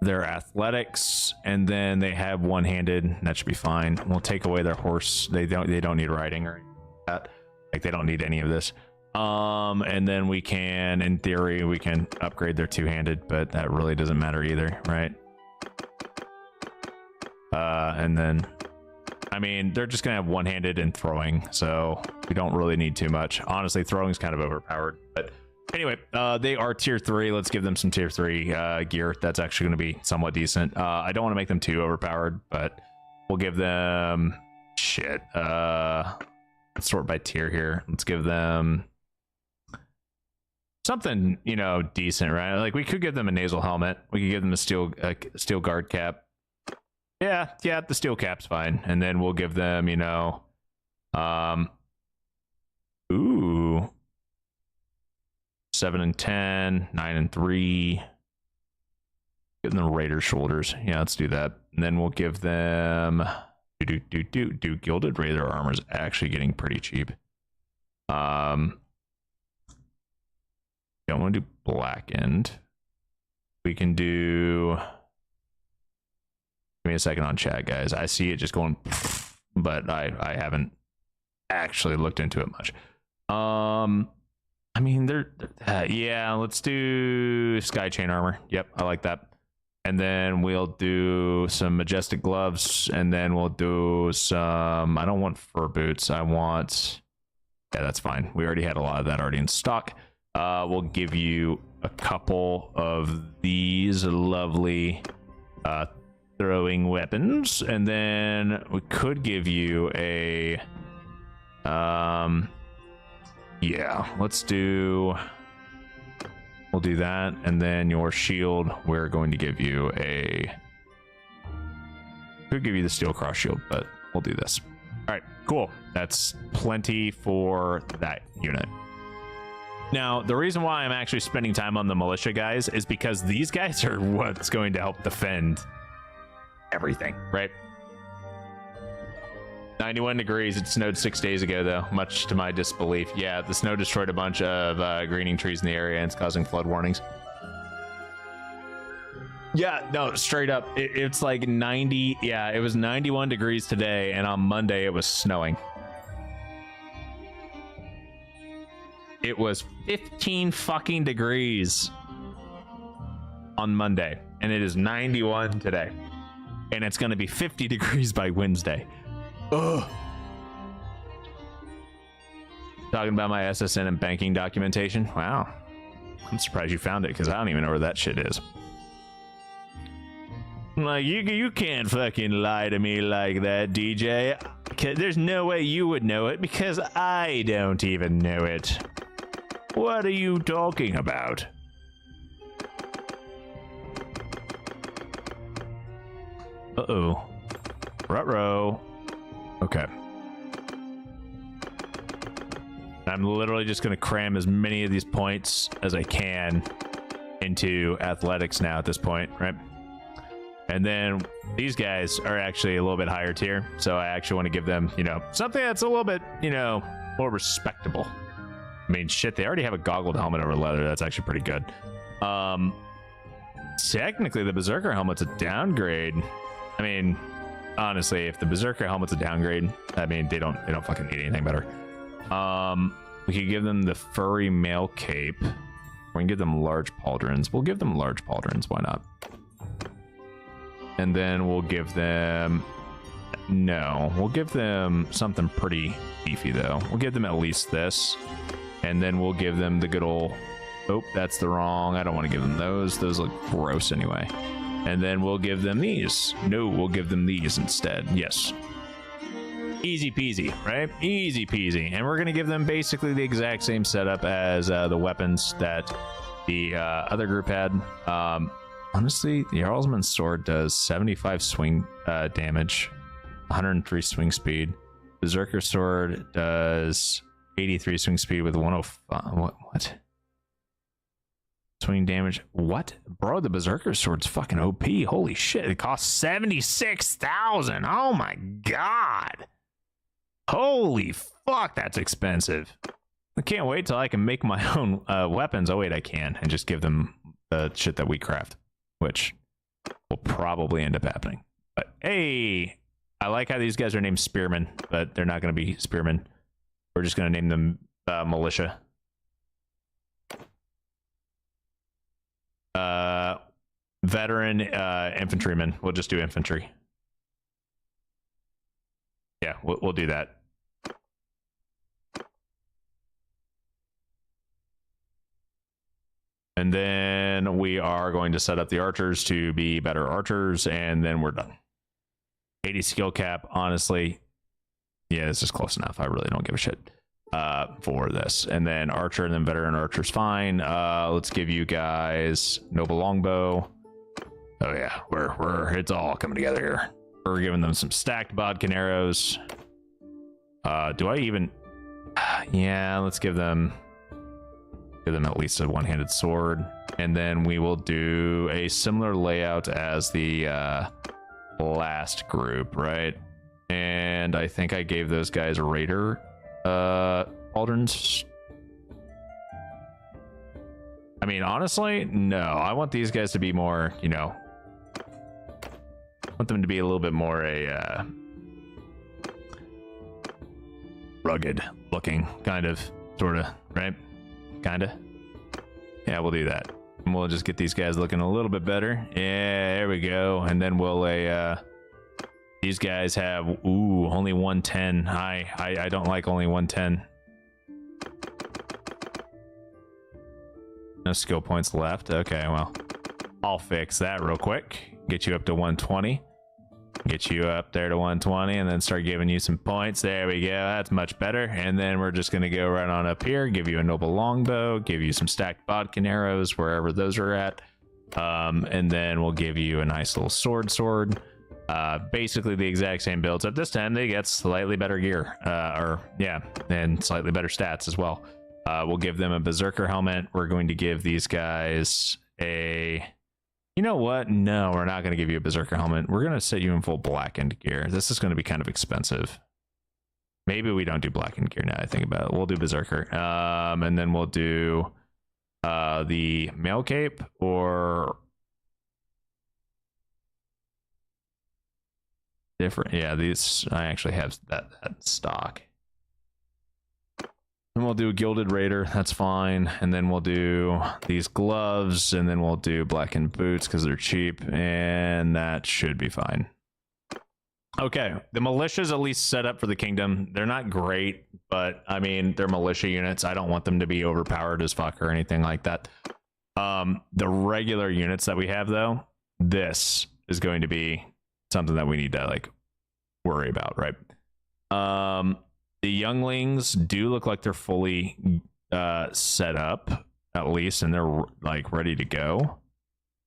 their athletics, and then they have one-handed. That should be fine. We'll take away their horse. They don't need riding or anything like that. Like, they don't need any of this. And then we can, in theory, we can upgrade their two-handed, but that really doesn't matter either, right? And then, I mean, they're just gonna have one-handed and throwing, so we don't really need too much. Honestly, throwing is kind of overpowered, but anyway, they are tier 3. Let's give them some tier 3 gear. That's actually going to be somewhat decent. I don't want to make them too overpowered, but we'll give them shit. Let's sort by tier here. Let's give them something, you know, decent, right? Like, we could give them a nasal helmet. We could give them a steel guard cap. Yeah, the steel cap's fine. And then we'll give them, you know, ooh, 7 and 10, 9 and 3. Give them Raider shoulders. Yeah, let's do that. And then we'll give them gilded Raider armor is actually getting pretty cheap. Don't want to do blackened. We can do... Give me a second on chat, guys. I see it just going, but I haven't actually looked into it much. I mean, yeah, let's do sky chain armor. Yep, I like that. And then we'll do some majestic gloves, and then we'll do some... I don't want fur boots. I want... Yeah, that's fine. We already had a lot of that already in stock. We'll give you a couple of these lovely throwing weapons, and then we could give you a... yeah, let's do... We'll do that, and then your shield, we're going to give you a... Could give you the steel cross shield, but we'll do this. All right, cool. That's plenty for that unit. Now, the reason why I'm actually spending time on the militia guys is because these guys are what's going to help defend everything, right? 91 degrees. It snowed 6 days ago, though, much to my disbelief. Yeah, the snow destroyed a bunch of greening trees in the area, and it's causing flood warnings. Yeah, no, straight up. It's like 90. Yeah, it was 91 degrees today, and on Monday it was snowing. It was 15 fucking degrees on Monday, and it is 91 today. And it's going to be 50 degrees by Wednesday. Ugh. Talking about my SSN and banking documentation. Wow. I'm surprised you found it, because I don't even know where that shit is. Like, you can't fucking lie to me like that, DJ. There's no way you would know it, because I don't even know it. What are you talking about? Uh-oh. Ruh-roh. Okay. I'm literally just going to cram as many of these points as I can into athletics now at this point, right? And then these guys are actually a little bit higher tier, so I actually want to give them, you know, something that's a little bit, you know, more respectable. I mean, shit, they already have a goggled helmet over leather. That's actually pretty good. Technically, the Berserker helmet's a downgrade. I mean, honestly, if the Berserker helmet's a downgrade, I mean, they don't fucking need anything better. We could give them the furry mail cape. We can give them large pauldrons. We'll give them large pauldrons. Why not? And then we'll give them... No, we'll give them something pretty beefy, though. We'll give them at least this. And then we'll give them the good old... Oh, that's the wrong... I don't want to give them those. Those look gross anyway. And then we'll give them these. No, we'll give them these instead. Yes. Easy peasy, right? Easy peasy. And we're going to give them basically the exact same setup as the weapons that the other group had. Honestly, the Jarlsman's sword does 75 swing damage. 103 swing speed. Berserker sword does 83 swing speed with 105. What? Swing damage. What? Bro, the Berserker sword's fucking OP. Holy shit. It costs 76,000. Oh my god. Holy fuck, that's expensive. I can't wait till I can make my own weapons. Oh wait, I can. And just give them the shit that we craft, which will probably end up happening. But hey, I like how these guys are named Spearmen, but they're not going to be Spearmen. We're just going to name them Militia. Veteran Infantrymen. We'll just do Infantry. Yeah, we'll do that. And then we are going to set up the archers to be better archers, and then we're done. 80 skill cap, honestly, yeah, this is close enough. I really don't give a shit for this. And then archer and then veteran archer's fine. Let's give you guys noble longbow. Oh yeah, we're it's all coming together here. We're giving them some stacked bodkin arrows. Do I even? Yeah, let's give them at least a one-handed sword, and then we will do a similar layout as the last group, right? And I think I gave those guys raider pauldrons. I mean, honestly, no. I want these guys to be more, you know, I want them to be a little bit more a rugged looking, kind of, sort of, right? Kind of. Yeah, we'll do that. And we'll just get these guys looking a little bit better. Yeah, there we go. And then we'll these guys have only 110. I don't like only 110. No skill points left. Okay, well, I'll fix that real quick. Get you up to 120. Get you up there to 120 and then start giving you some points. There we go. That's much better. And then we're just going to go right on up here, give you a noble longbow, give you some stacked bodkin arrows wherever those are at. And then we'll give you a nice little sword. Basically the exact same builds. At this time, they get slightly better gear, and slightly better stats as well. We'll give them a berserker helmet. We're going to give these guys a... You know what? No, we're not going to give you a berserker helmet. We're going to set you in full blackened gear. This is going to be kind of expensive. Maybe we don't do blackened gear now I think about it. We'll do berserker. And then we'll do the mail cape or different. Yeah, these I actually have that stock. And we'll do a gilded raider, that's fine. And then we'll do these gloves, and then we'll do blackened boots because they're cheap, and that should be fine. Okay, the militia's at least set up for the kingdom. They're not great, but I mean, they're militia units. I don't want them to be overpowered as fuck or anything like that. The regular units that we have, though, this is going to be something that we need to like worry about, right? The younglings do look like they're fully set up, at least, and they're like ready to go.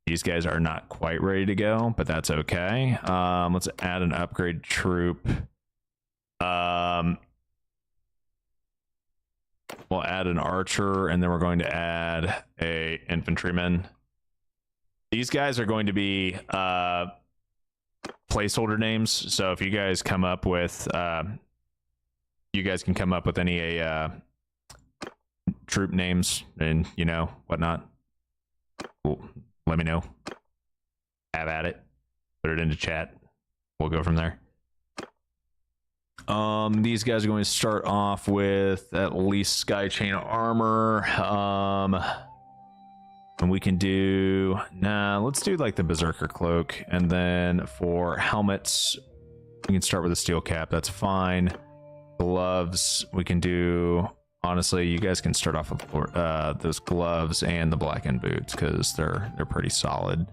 These guys are not quite ready to go, but that's okay. Let's add an upgrade troop. We'll add an archer, and then we're going to add a infantryman. These guys are going to be placeholder names, so if you guys come up with you guys can come up with any troop names and, you know, whatnot. Well, let me know. Have at it. Put it into chat. We'll go from there. These guys are going to start off with at least skychain armor. And we can do... let's do like the berserker cloak. And then for helmets, we can start with a steel cap. That's fine. Gloves we can do, honestly, you guys can start off with those gloves and the blackened boots because they're pretty solid.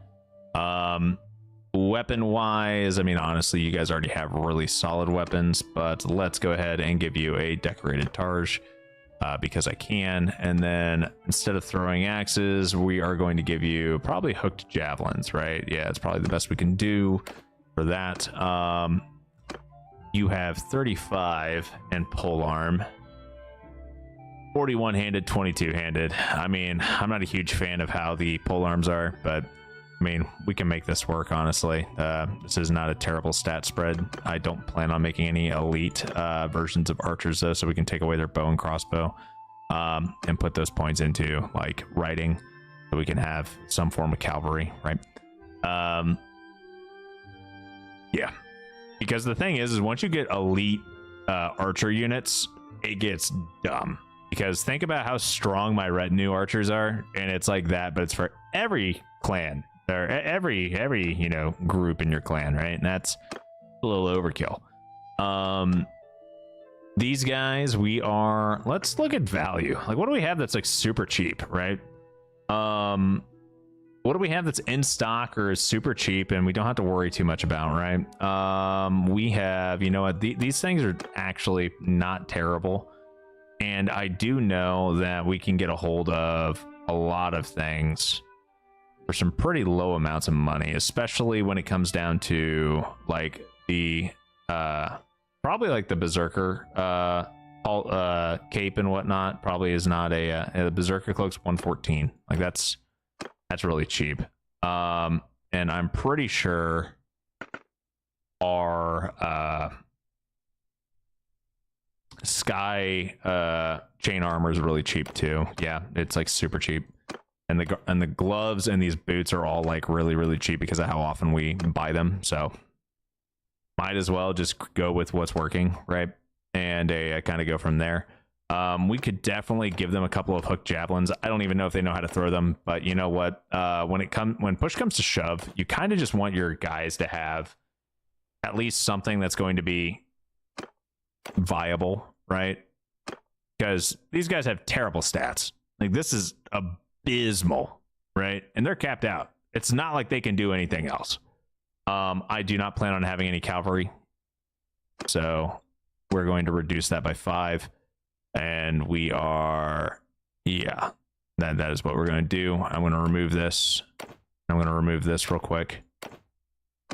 Weapon wise, I mean, honestly, you guys already have really solid weapons, but let's go ahead and give you a decorated targe because I can. And then instead of throwing axes, we are going to give you probably hooked javelins, right? Yeah, it's probably the best we can do for that. you have 35 and polearm, 41 handed, 22 handed. I mean, I'm not a huge fan of how the polearms are, but I mean, we can make this work, honestly. This is not a terrible stat spread. I don't plan on making any elite versions of archers, though, so we can take away their bow and crossbow and put those points into, like, riding, so we can have some form of cavalry, right? Yeah. Because the thing is once you get elite archer units, it gets dumb. Because think about how strong my retinue archers are, and it's like that, but it's for every clan. Or every you know, group in your clan, right? And that's a little overkill. These guys, let's look at value. Like, what do we have that's like super cheap, right? What do we have that's in stock or is super cheap and we don't have to worry too much about, right? We have, you know what, these things are actually not terrible. And I do know that we can get a hold of a lot of things for some pretty low amounts of money, especially when it comes down to like the probably like the berserker cape and whatnot. Probably is not a berserker cloak's 114. Like that's really cheap. And I'm pretty sure our sky chain armor is really cheap too. Yeah, it's like super cheap. And the gloves and these boots are all like really cheap because of how often we buy them. So might as well just go with what's working, right? And kind of go from there. We could definitely give them a couple of hook javelins. I don't even know if they know how to throw them, but you know what? When push comes to shove, you kind of just want your guys to have at least something that's going to be viable, right? Because these guys have terrible stats. Like, this is abysmal, right? And they're capped out. It's not like they can do anything else. I do not plan on having any cavalry, so we're going to reduce that by 5. And we are, yeah, that is what we're going to do. I'm going to remove this. I'm going to remove this real quick.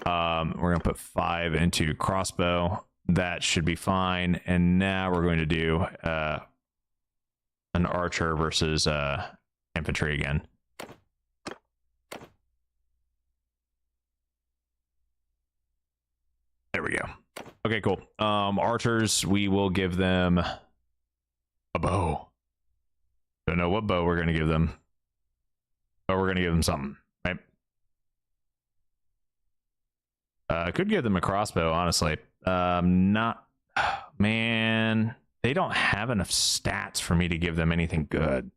We're going to put 5 into crossbow. That should be fine. And now we're going to do an archer versus infantry again. There we go. Okay, cool. Archers, we will give them a bow. Don't know what bow we're going to give them, but we're going to give them something, right? I could give them a crossbow, honestly. Not, man, they don't have enough stats for me to give them anything good.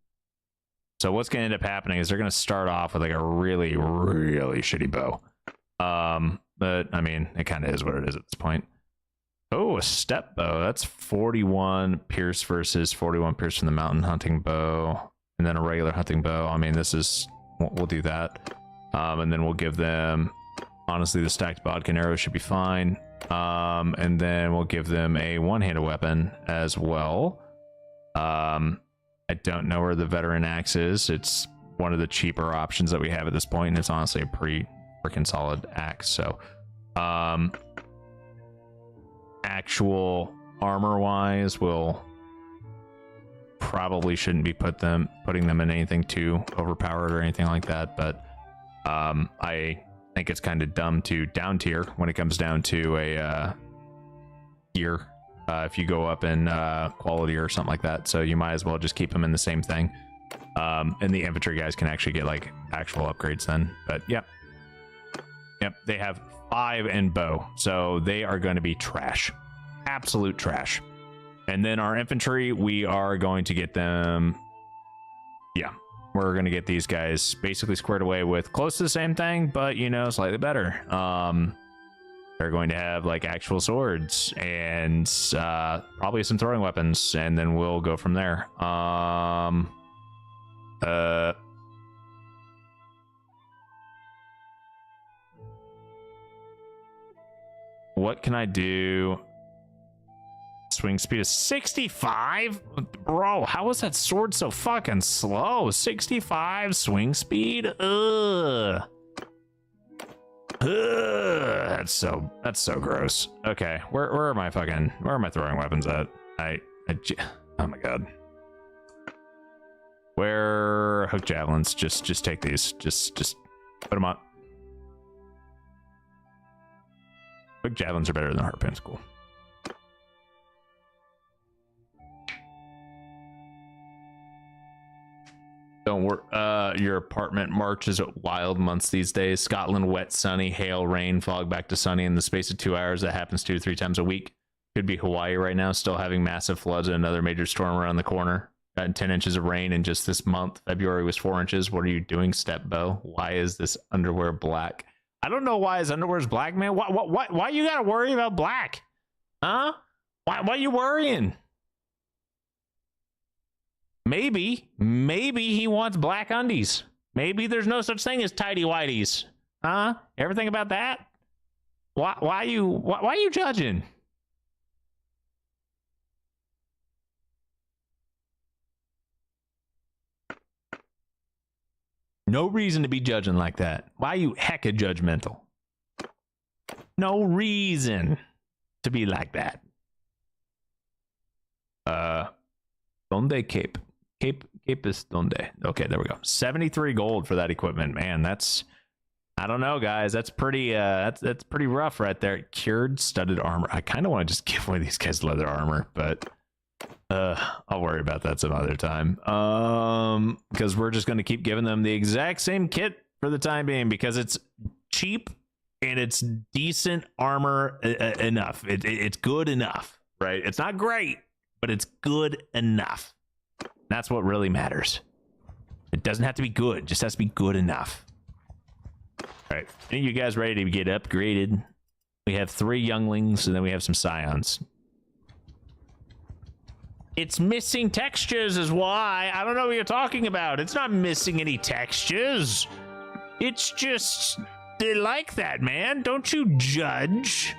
So what's going to end up happening is they're going to start off with like a really shitty bow. But I mean, it kind of is what it is at this point. Oh, a step bow. That's 41 pierce versus 41 pierce from the mountain hunting bow, and then a regular hunting bow. I mean, this is, we'll do that. And then we'll give them, honestly, the stacked bodkin arrow should be fine. And then we'll give them a one-handed weapon as well. I don't know where the veteran axe is. It's one of the cheaper options that we have at this point, and it's honestly a pretty freaking solid axe. So actual armor wise, we'll probably shouldn't be putting them in anything too overpowered or anything like that, but I think it's kind of dumb to down tier when it comes down to a gear if you go up in quality or something like that. So you might as well just keep them in the same thing, and the infantry guys can actually get like actual upgrades then. But yep, they have 5 in bow, so they are going to be trash, absolute trash. And then our infantry, we are going to get them, yeah, we're going to get these guys basically squared away with close to the same thing, but you know, slightly better. They're going to have like actual swords and probably some throwing weapons, and then we'll go from there. What can I do? Swing speed is 65? Bro, how is that sword so fucking slow? 65 swing speed? Ugh. That's so gross. Okay, where are my throwing weapons at? Oh my god. Where hook javelins? Just take these. Just put them on. Hook javelins are better than harpoons. Cool. Don't worry. Your apartment marches at wild months these days. Scotland, wet, sunny, hail, rain, fog, back to sunny in the space of 2 hours. That happens 2 to 3 times a week. Could be Hawaii right now, still having massive floods and another major storm around the corner. Gotten 10 inches of rain in just this month. February was 4 inches. What are you doing, Stepbo? Why is this underwear black? I don't know why his underwear's black, man. Why you gotta worry about black? Huh? Why you worrying? Maybe he wants black undies. Maybe there's no such thing as tidy whities. Huh? Ever think about that? Why you judging? No reason to be judging like that. Why are you hecka judgmental? No reason to be like that. Donde Cape? Cape is donde? Okay, there we go. 73 gold for that equipment. Man, that's, I don't know, guys. That's pretty that's pretty rough right there. Cured studded armor. I kind of want to just give away these guys leather armor, but I'll worry about that some other time. Because we're just going to keep giving them the exact same kit for the time being because it's cheap and it's decent armor enough. It's good enough, right? It's not great, but it's good enough. That's what really matters. It doesn't have to be good, it just has to be good enough. All right, are you guys ready to get upgraded? We have 3 younglings and then we have some scions. It's missing textures is why. I don't know what you're talking about. It's not missing any textures. It's just, they like that, man. Don't you judge.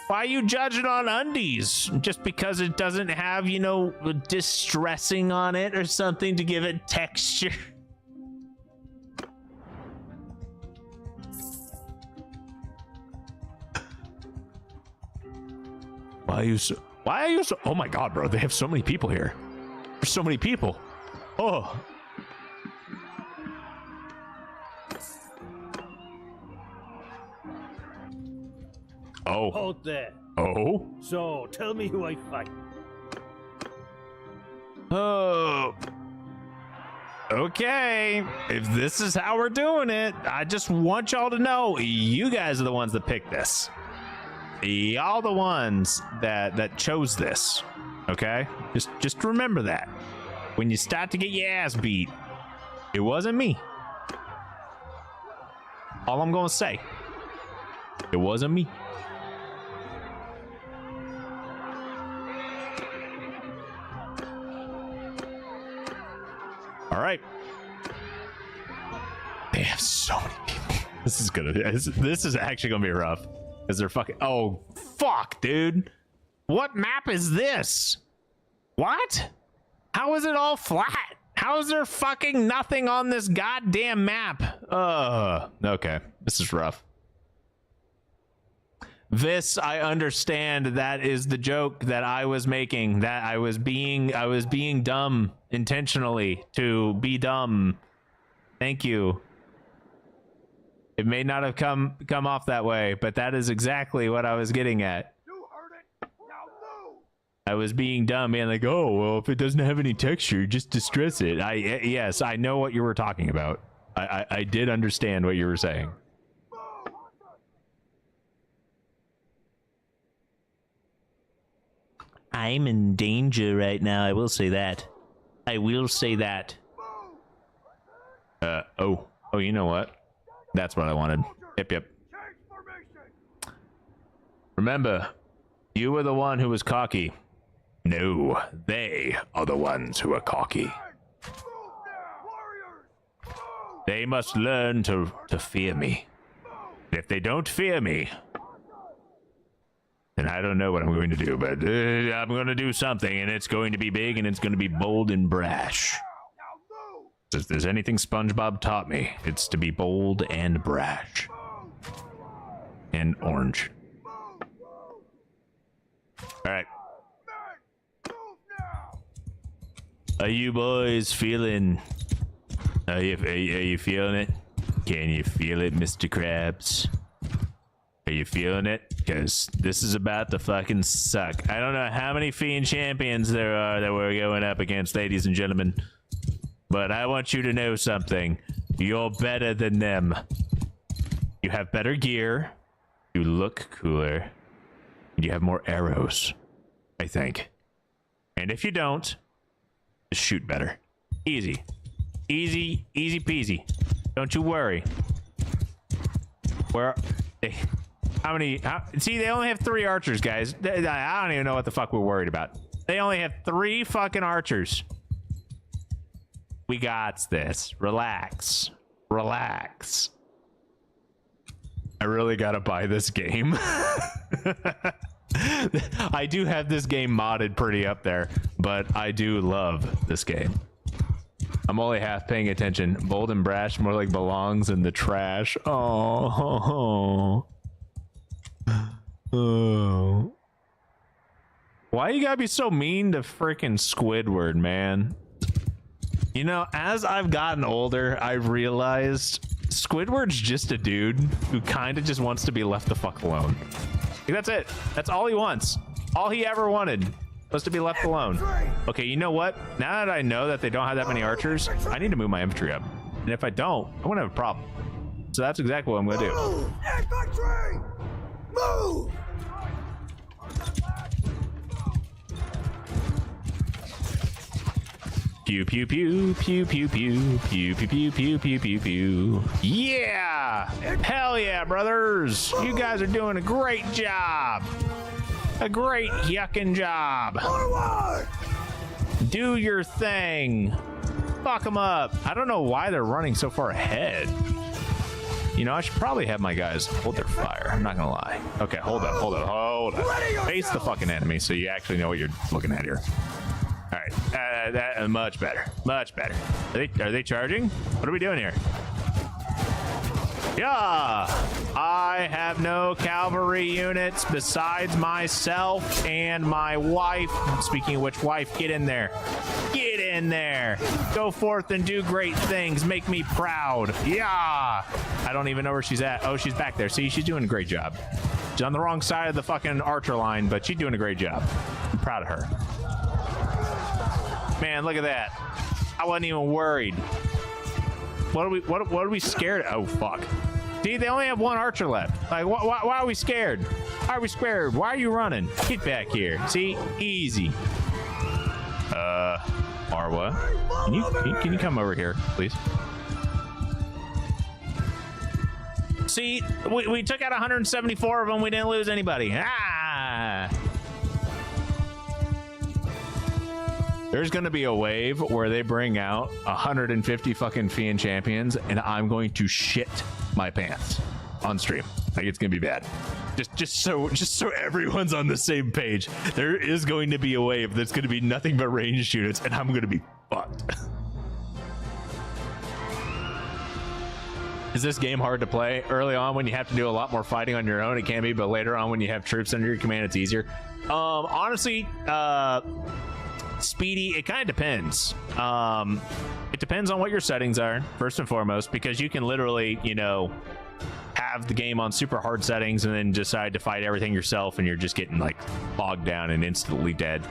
Why are you judging on undies? Just because it doesn't have, you know, distressing on it or something to give it texture? Why are you so... Oh my god, bro, they have so many people here. There's so many people. Oh. Oh.
Hold there.
Oh.
So, tell me who I fight.
Oh. Okay. If this is how we're doing it, I just want y'all to know you guys are the ones that picked this. Y'all the ones that chose this. Okay? Just remember that. When you start to get your ass beat, it wasn't me. All I'm gonna say. It wasn't me. All right. They have so many people. This is actually gonna be rough because they're fucking. Oh fuck, dude! What map is this? What? How is it all flat? How is there fucking nothing on this goddamn map? Okay, this is rough. This, I understand, that is the joke that I was making, that I was being dumb intentionally to be dumb. Thank you. It may not have come off that way, but that is exactly what I was getting at.
You heard it. Now move.
I was being dumb and like, oh, well, if it doesn't have any texture, just distress it. Yes, I know what you were talking about. I did understand what you were saying. I'm in danger right now. I will say that. I will say that. Oh, you know what? That's what I wanted. Yep. Remember, you were the one who was cocky. No, they are the ones who are cocky. They must learn to fear me. If they don't fear me, then I don't know what I'm going to do, but I'm going to do something, and it's going to be big, and it's going to be bold and brash. If there's anything SpongeBob taught me, it's to be bold and brash. and orange. All right. Are you boys feeling? Are you feeling it? Can you feel it, Mr. Krabs? Are you feeling it? Because this is about to fucking suck. I don't know how many Fiend champions there are that we're going up against, ladies and gentlemen. But I want you to know something. You're better than them. You have better gear. You look cooler. And you have more arrows, I think. And if you don't, just shoot better. Easy. Easy, easy peasy. Don't you worry. Where... How many? See, they only have 3 archers, guys. I don't even know what the fuck we're worried about. They only have 3 fucking archers. We got this. Relax. Relax. I really gotta buy this game. I do have this game modded pretty up there, but I do love this game. I'm only half paying attention. Bold and brash more like belongs in the trash. Oh. Oh. Why you gotta be so mean to freaking Squidward, man? You know, as I've gotten older, I've realized Squidward's just a dude who kind of just wants to be left the fuck alone. Like, that's it. That's all he wants. All he ever wanted was to be left alone. Okay, you know what? Now that I know that they don't have that many archers, I need to move my infantry up. And if I don't, I'm gonna have a problem. So that's exactly what I'm gonna do.
Infantry! Move!
Pew pew pew pew pew pew pew pew pew pew pew pew pew. Yeah! Hell yeah, brothers! You guys are doing a great job. A great yucking job.
Forward!
Do your thing. Fuck them up. I don't know why they're running so far ahead. You know, I should probably have my guys hold their fire. I'm not gonna lie. Okay, hold up, hold up, hold up. Face the fucking enemy so you actually know what you're looking at here. All right, that much better, much better. Are they charging? What are we doing here? Yeah, I have no cavalry units besides myself and my wife. Speaking of which, wife, get in there. Get in there. Go forth and do great things. Make me proud. Yeah. I don't even know where she's at. Oh, she's back there. See, she's doing a great job. She's on the wrong side of the fucking archer line, but she's doing a great job. I'm proud of her. Man, look at that. I wasn't even worried. What are we scared of? Oh, fuck. See, they only have 1 archer left. Like, why are we scared? Why are we scared? Why are you running? Get back here. See? Easy. Marwa. Can you come over here, please? See, we took out 174 of them. We didn't lose anybody. Ah! There's gonna be a wave where they bring out 150 fucking Fiend champions, and I'm going to shit my pants on stream. Like, it's gonna be bad. Just so everyone's on the same page. There is going to be a wave that's gonna be nothing but ranged units, and I'm gonna be fucked. Is this game hard to play? Early on, when you have to do a lot more fighting on your own, it can be, but later on, when you have troops under your command, it's easier. Honestly, speedy, it kind of depends. It depends on what your settings are, first and foremost, because you can literally, you know, have the game on super hard settings and then decide to fight everything yourself, and you're just getting like bogged down and instantly dead.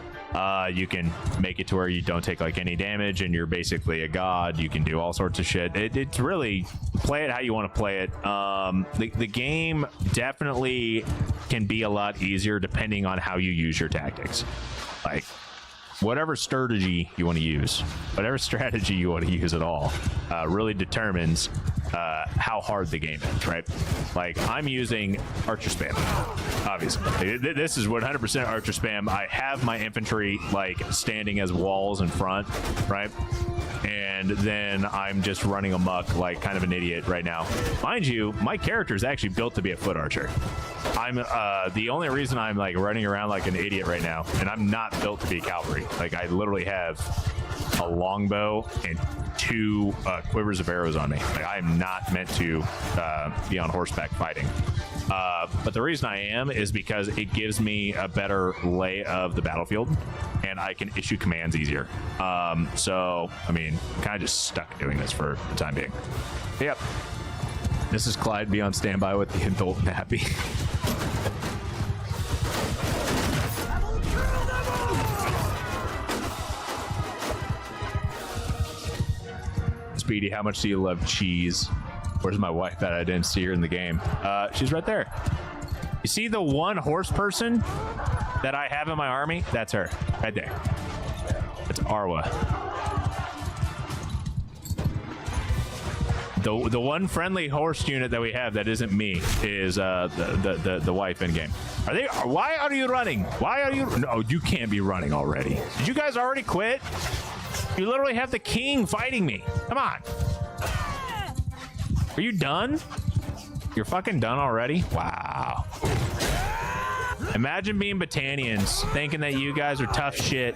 You can make it to where you don't take like any damage and you're basically a god. You can do all sorts of shit. It's really, play it how you want to play it. The game definitely can be a lot easier depending on how you use your tactics. Like, whatever strategy you want to use, whatever strategy you want to use at all, really determines how hard the game is, right? Like, I'm using archer spam, obviously. This is 100% archer spam. I have my infantry like standing as walls in front, right? And then I'm just running amok like kind of an idiot right now. Mind you, my character is actually built to be a foot archer. I'm the only reason I'm like running around like an idiot right now, and I'm not built to be cavalry. Like, I literally have a longbow and 2 quivers of arrows on me. Like, I am not meant to be on horseback fighting. But the reason I am is because it gives me a better lay of the battlefield, and I can issue commands easier. So, I mean, kind of just stuck doing this for the time being. Yep. This is Clyde. Be on standby with the adult nappy. Speedy, how much do you love cheese? Where's my wife that I didn't see her in the game? She's right there. You see the one horse person that I have in my army? That's her, right there. That's Arwa. The one friendly horse unit that we have that isn't me is the wife in game. Are they? Why are you running? Why are you? No, you can't be running already. Did you guys already quit? You literally have the king fighting me. Come on. Are you done? You're fucking done already? Wow. Imagine being Battanians, thinking that you guys are tough shit,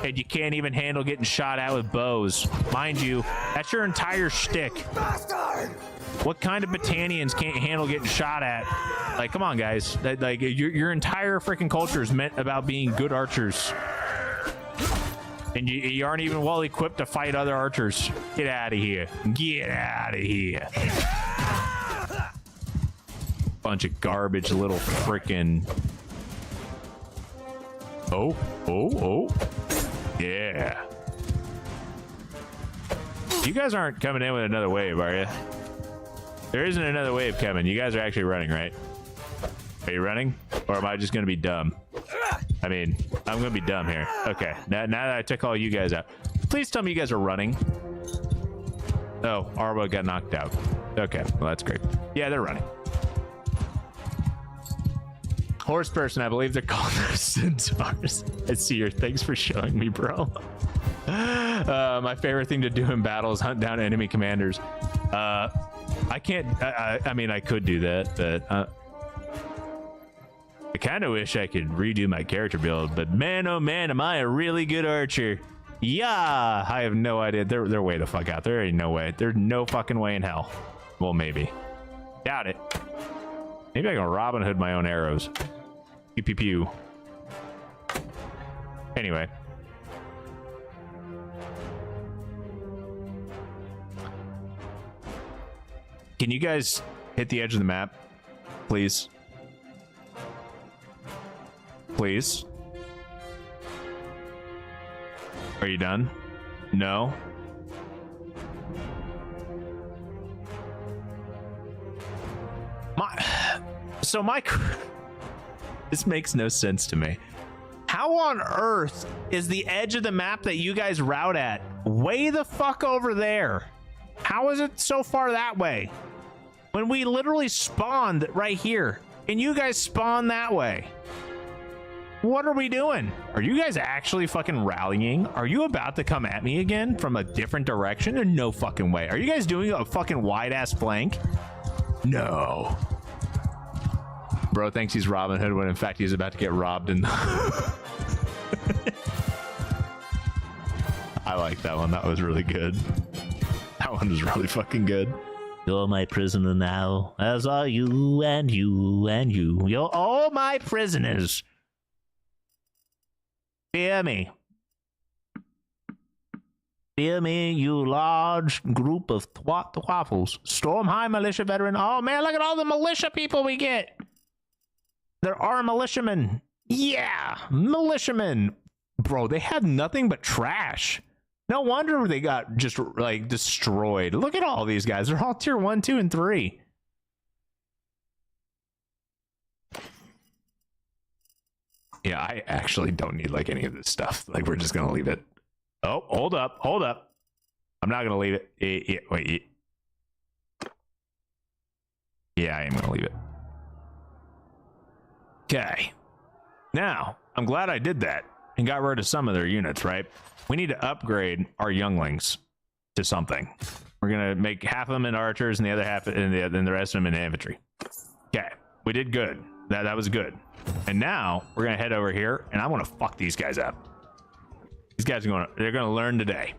and you can't even handle getting shot at with bows. Mind you, that's your entire shtick. What kind of Battanians can't handle getting shot at? Like, come on, guys. Like, your entire freaking culture is meant about being good archers. And you aren't even well equipped to fight other archers. Get out of here. Get out of here. Bunch of garbage little frickin'. Oh. Yeah. You guys aren't coming in with another wave, are you? There isn't another wave coming. You guys are actually running, right? Are you running? Or am I just gonna be dumb? I mean, I'm gonna be dumb here. Okay, now that I took all you guys out, please tell me you guys are running. Oh, Arwa got knocked out. Okay, well that's great. Yeah, they're running. Horse person, I believe they're called centaurs. I see your. Thanks for showing me, bro. My favorite thing to do in battle is hunt down enemy commanders. I can't. I mean, I could do that, but. I kind of wish I could redo my character build, but man, oh man, am I a really good archer. Yeah, I have no idea. They're way the fuck out. There ain't no way. There's no fucking way in hell. Well, maybe. Doubt it. Maybe I can Robin Hood my own arrows. Pew, pew, pew. Anyway. Can you guys hit the edge of the map, please? Please. Are you done? No. This makes no sense to me. How on earth is the edge of the map that you guys route at way the fuck over there? How is it so far that way? When we literally spawned right here and you guys spawned that way. What are we doing? Are you guys actually fucking rallying? Are you about to come at me again from a different direction? Or no fucking way. Are you guys doing a fucking wide ass flank? No. Bro thinks he's Robin Hood when in fact he's about to get robbed in the I like that one. That was really good. That one was really fucking good. You're my prisoner now, as are you and you and you. You're all my prisoners. Fear me. Fear me, you large group of waffles. Storm High militia veteran. Oh man, look at all the militia people we get. There are militiamen. Yeah, militiamen. Bro, they have nothing but trash. No wonder they got just like destroyed. Look at all these guys. They're all tier 1, 2, and 3. Yeah, I actually don't need like any of this stuff. Like, we're just gonna leave it. Oh, hold up. I'm not gonna leave it. Wait. Yeah, I am gonna leave it. Okay. Now, I'm glad I did that and got rid of some of their units, right? We need to upgrade our younglings to something. We're gonna make half of them in archers and the other half and the rest of them in infantry. Okay, we did good. That was good. And now we're gonna head over here and I want to fuck these guys up. These guys are they're gonna learn today.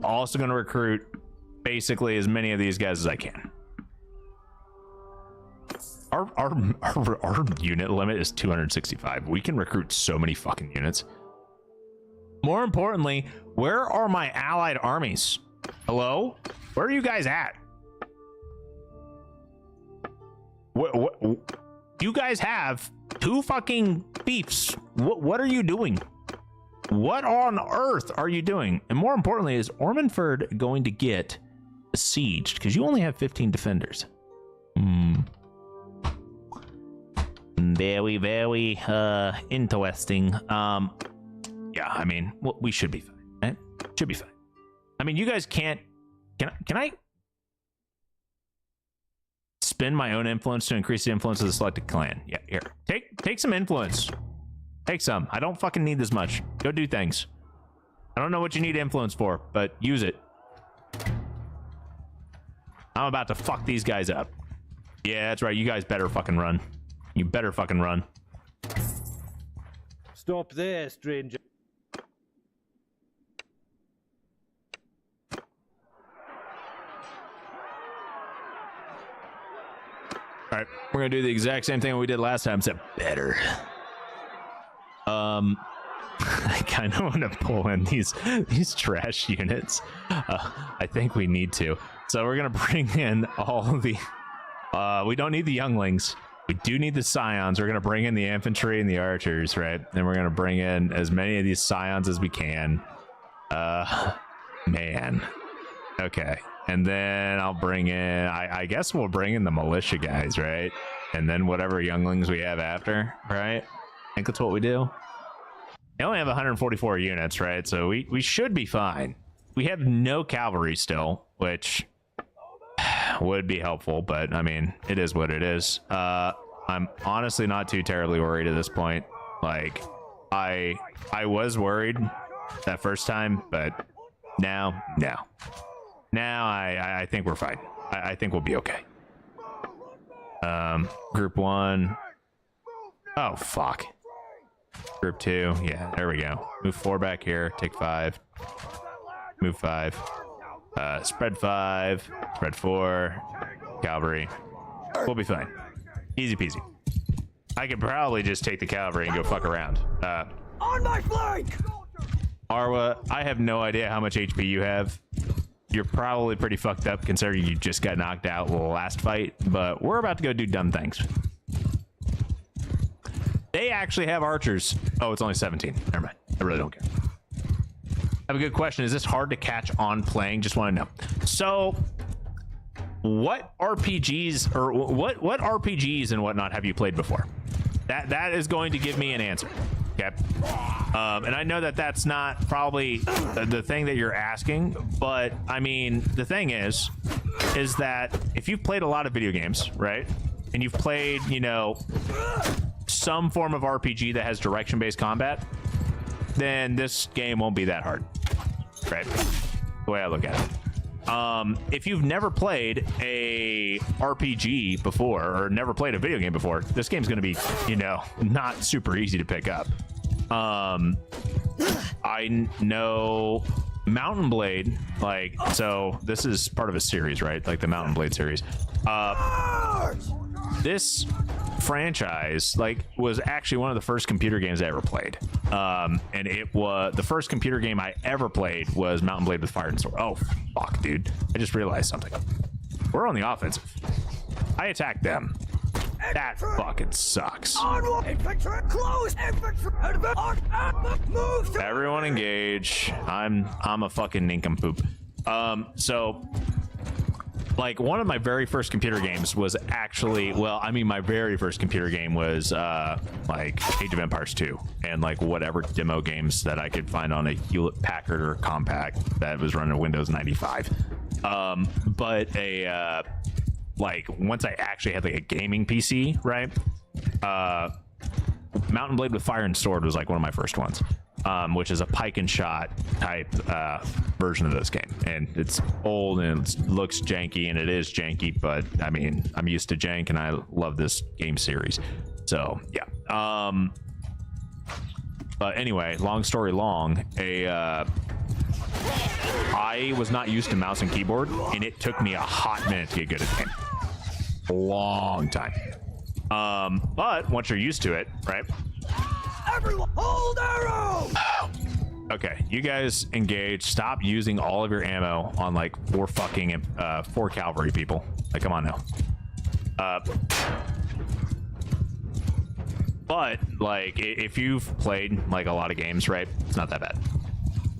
Also gonna recruit basically as many of these guys as I can. Our unit limit is 265. We can recruit so many fucking units. More importantly, where are my allied armies? Hello? Where are you guys at? What you guys have 2 fucking Fiefs. What are you doing? What on earth are you doing? And more importantly, is Ormondford going to get besieged? Because you only have 15 defenders. Very, very interesting. Yeah, I mean, we should be fine, right? Should be fine. I mean, you guys can't. Can I spend my own influence to increase the influence of the selected clan? Yeah, here. Take some influence. Take some. I don't fucking need this much. Go do things. I don't know what you need influence for, but use it. I'm about to fuck these guys up. Yeah, that's right. You guys better fucking run. You better fucking run.
Stop there, stranger.
All right, we're gonna do the exact same thing we did last time, except better. I kind of want to pull in these trash units. I think we need to. So we're gonna bring in all the. We don't need the younglings. We do need the scions. We're gonna bring in the infantry and the archers, right? And we're gonna bring in as many of these scions as we can. Man. Okay. And then I'll bring in, I guess we'll bring in the militia guys, right? And then whatever younglings we have after, right? I think that's what we do. They only have 144 units, right? So we should be fine. We have no cavalry still, which would be helpful, but I mean, it is what it is. I'm honestly not too terribly worried at this point. Like, I was worried that first time, but now, no. Now I think we're fine. I think we'll be okay. Group 1. Oh, fuck. Group 2. Yeah, there we go. Move 4 back here. Take 5. Move 5. Spread 5. Spread 4. Cavalry. We'll be fine. Easy peasy. I could probably just take the cavalry and go fuck around.
On my flank!
Arwa, I have no idea how much HP you have. You're probably pretty fucked up considering you just got knocked out the last fight, but we're about to go do dumb things. They actually have archers. Oh, it's only 17. Never mind. I really don't care. I have a good question. Is this hard to catch on playing? Just want to know. So, what RPGs or what RPGs and whatnot have you played before? That is going to give me an answer. Okay. And I know that that's not probably the thing that you're asking, but I mean, the thing is that if you've played a lot of video games, right? And you've played, you know, some form of RPG that has direction-based combat, then this game won't be that hard, right? The way I look at it. If you've never played a RPG before or never played a video game before, this game's going to be, you know, not super easy to pick up. I know Mountain Blade, like, so this is part of a series, right? Like the Mountain Blade series. This franchise, like, was actually one of the first computer games I ever played. And it was the first computer game I ever played was Mountain Blade with Fire and Sword. Oh, fuck, dude. I just realized something. We're on the offensive. I attacked them. That fucking sucks. Everyone engage. I'm a fucking nincompoop. So, like, one of my very first computer games was actually, well, I mean, my very first computer game was like Age of Empires 2 and like whatever demo games that I could find on a Hewlett Packard or Compaq that was running Windows 95. But like once I actually had like a gaming PC, right? Mountain Blade with Fire and Sword was like one of my first ones, which is a pike and shot type version of this game, and it's old and it looks janky, and it is janky, but I mean, I'm used to jank and I love this game series. So yeah. But anyway, long story long, I was not used to mouse and keyboard, and it took me a hot minute to get good at the game. A long time. But once you're used to it, right?
Everyone, hold arrow!
Okay, you guys engage. Stop using all of your ammo on like four cavalry people. Like, come on now. But like, if you've played like a lot of games, right? It's not that bad.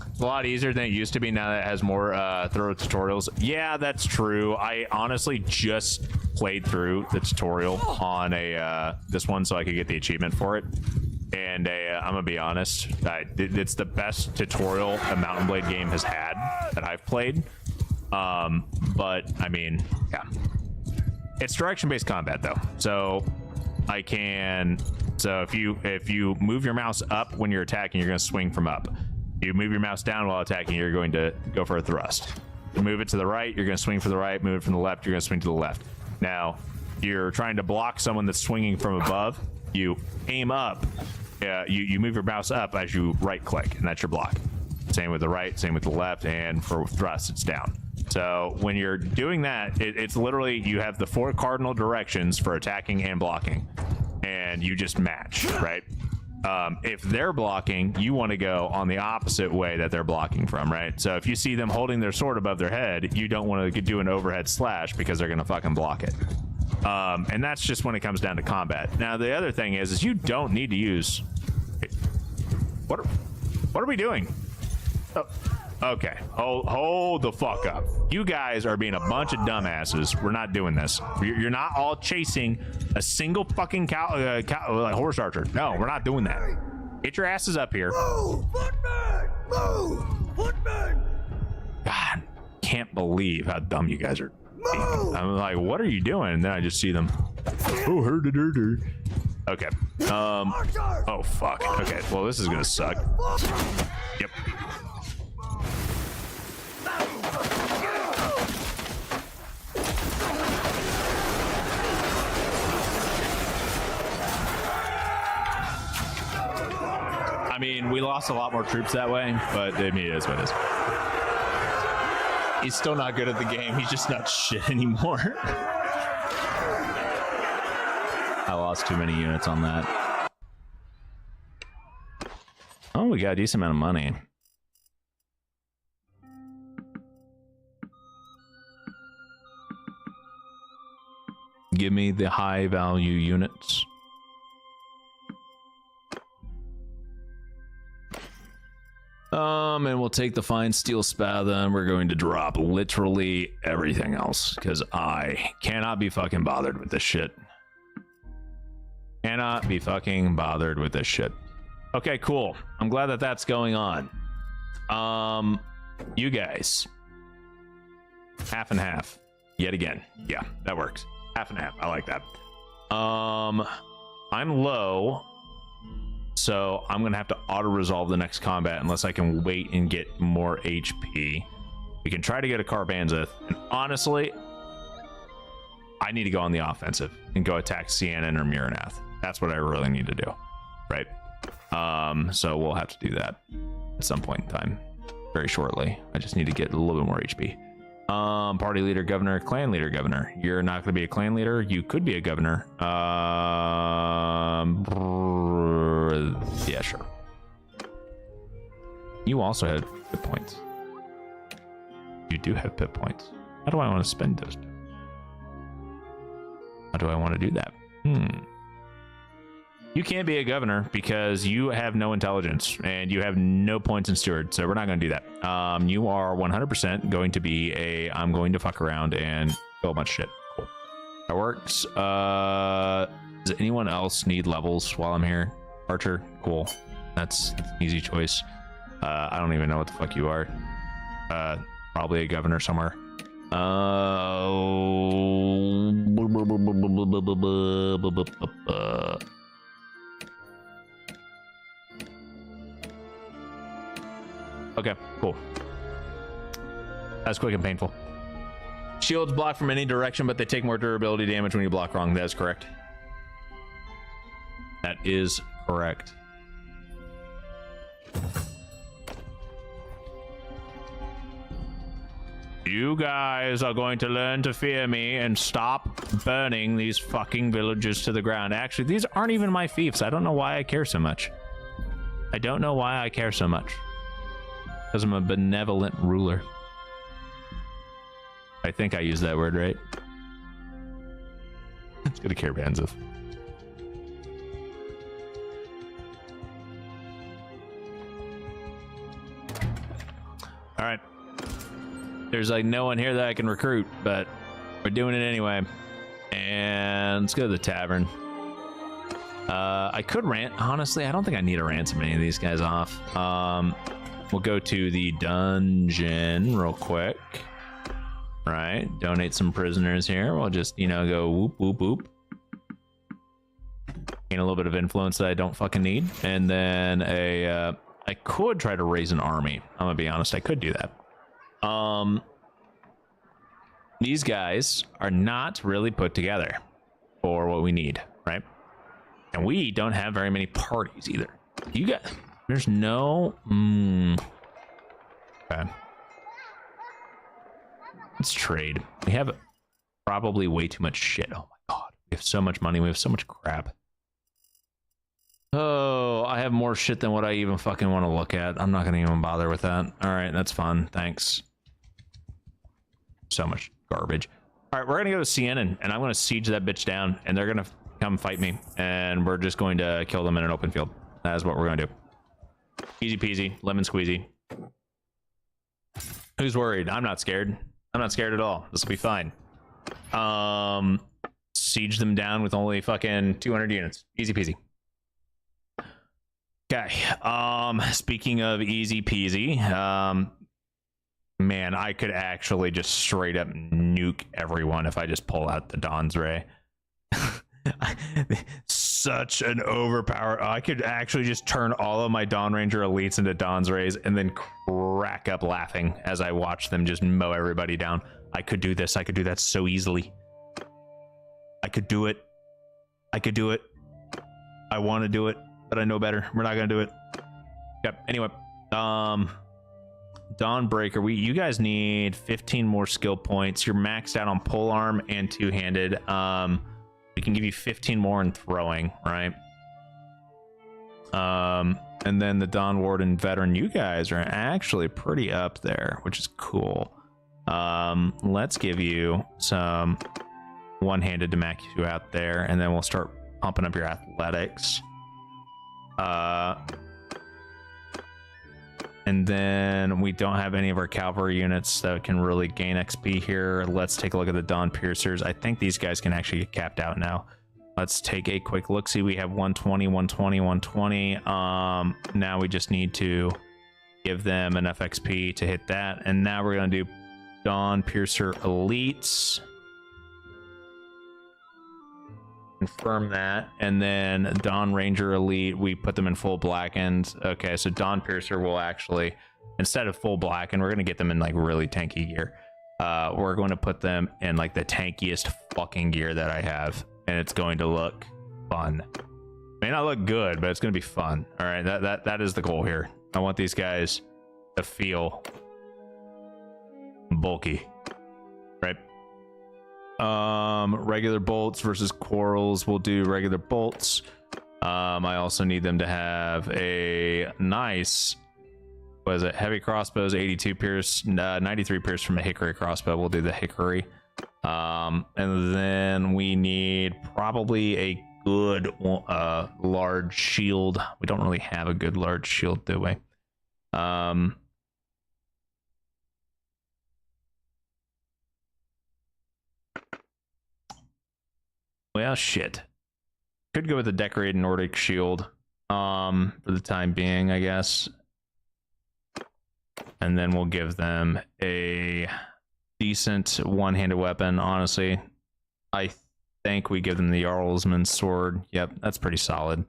It's a lot easier than it used to be now that it has more thorough tutorials. Yeah, that's true. I honestly just played through the tutorial on this one so I could get the achievement for it. And I'm gonna be honest, it's the best tutorial a Mountain Blade game has had that I've played. But I mean, yeah, it's direction-based combat though, so I can. So if you move your mouse up when you're attacking, you're gonna swing from up. You move your mouse down while attacking, you're going to go for a thrust. You move it to the right, you're gonna swing for the right. Move it from the left, you're gonna swing to the left. Now, you're trying to block someone that's swinging from above. You aim up. You move your mouse up as you right click, and that's your block. Same with the right, same with the left, and for thrust, it's down. So when you're doing that, it's literally you have the 4 cardinal directions for attacking and blocking, and you just match, right? If they're blocking, you want to go on the opposite way that they're blocking from, right? So if you see them holding their sword above their head, you don't want to do an overhead slash because they're going to fucking block it. And that's just when it comes down to combat. Now, the other thing is you don't need to use... What are we doing? Oh, okay, hold the fuck up. You guys are being a bunch of dumbasses. We're not doing this. You're not all chasing a single fucking horse archer. No, we're not doing that. Get your asses up here.
Move, footman! Move, footman!
God, can't believe how dumb you guys are. I'm like, what are you doing? And then I just see them. Oh, herder. Okay. Oh, fuck. Okay, well, this is gonna suck. Yep. I mean, we lost a lot more troops that way, but I mean, it is what it is. He's still not good at the game. He's just not shit anymore. I lost too many units on that. Oh, we got a decent amount of money. Give me the high value units. And we'll take the fine steel spatha, and we're going to drop literally everything else because I cannot be fucking bothered with this shit. Cannot be fucking bothered with this shit. Okay, cool. I'm glad that that's going on. You guys, half and half yet again. Yeah, that works. Half and half. I like that. I'm low. So I'm gonna have to auto-resolve the next combat unless I can wait and get more HP. We can try to get a Carbanza, and honestly, I need to go on the offensive and go attack Sienna or Muranath. That's what I really need to do, right? So we'll have to do that at some point in time, very shortly. I just need to get a little bit more HP. Party leader, governor, clan leader, governor. You're not going to be a clan leader. You could be a governor. Yeah, sure. You also have pit points. You do have pit points. How do I want to spend those? How do I want to do that? You can't be a governor because you have no intelligence and you have no points in steward, so we're not going to do that. You are 100% going to be a I'm going to fuck around and kill a bunch of shit. Cool. That works. Does anyone else need levels while I'm here? Archer? Cool. That's an easy choice. I don't even know what the fuck you are. Probably a governor somewhere. Okay, cool. That's quick and painful. Shields block from any direction, but they take more durability damage when you block wrong. That is correct. That is correct. You guys are going to learn to fear me and stop burning these fucking villages to the ground. Actually, these aren't even my fiefs. I don't know why I care so much. I don't know why I care so much. Because I'm a benevolent ruler. I think I used that word right. Let's go to Caravansive. All right. There's like no one here that I can recruit, but we're doing it anyway. And let's go to the tavern. I could honestly, I don't think I need to ransom any of these guys off. We'll go to the dungeon real quick. Right, donate some prisoners here. We'll just, you know, go whoop, whoop, whoop. Gain a little bit of influence that I don't fucking need. And then I could try to raise an army. I'm gonna be honest, I could do that. These guys are not really put together for what we need, right? And we don't have very many parties either. You got, there's no, okay. Let's trade. We have probably way too much shit. Oh my god. We have so much money. We have so much crap. Oh, I have more shit than what I even fucking want to look at. I'm not going to even bother with that. All right, that's fun. Thanks. So much garbage. All right, we're going to go to Sienna, and I'm going to siege that bitch down, and they're going to come fight me, and we're just going to kill them in an open field. That is what we're going to do. Easy peasy, lemon squeezy. Who's worried? I'm not scared. I'm not scared at all. This will be fine. Siege them down with only fucking 200 units. Easy peasy. Okay. Speaking of easy peasy, man, I could actually just straight up nuke everyone if I just pull out the Dawn's Ray. Such an overpowered. I could actually just turn all of my Dawn Ranger elites into Dawn's Rays and then crack up laughing as I watch them just mow everybody down. I could do this. I could do that so easily. I could do it. I could do it. I want to do it, but I know better. We're not gonna do it. Yep. Anyway, Dawnbreaker. You guys need 15 more skill points. You're maxed out on polearm and two-handed. We can give you 15 more in throwing, right? And then the Dawn Warden Veteran, you guys are actually pretty up there, which is cool. Let's give you some one-handed to max you out there, and then we'll start pumping up your athletics. And then we don't have any of our cavalry units that can really gain XP here. Let's take a look at the Dawn Piercers. I think these guys can actually get capped out now. Let's take a quick look. See, we have 120, 120, 120. Now we just need to give them enough XP to hit that. And now we're going to do Dawn Piercer Elites. Confirm that. And then Dawn Ranger Elite, we put them in full blackened. Okay, so Dawn Piercer will actually, instead of full blackened, we're going to get them in like really tanky gear. We're going to put them in like the tankiest fucking gear that I have, and it's going to look fun. May not look good, but it's going to be fun. All right, that is the goal here. I want these guys to feel bulky, right? Regular bolts versus quarrels. We'll do regular bolts. I also need them to have a nice, what is it, heavy crossbows, 82 pierce, 93 pierce from a hickory crossbow. We'll do the hickory. And then we need probably a good large shield. We don't really have a good large shield, do we? Well, shit. Could go with the decorated Nordic shield for the time being, I guess. And then we'll give them a decent one-handed weapon. Honestly, I think we give them the Jarlsman's sword. Yep, that's pretty solid.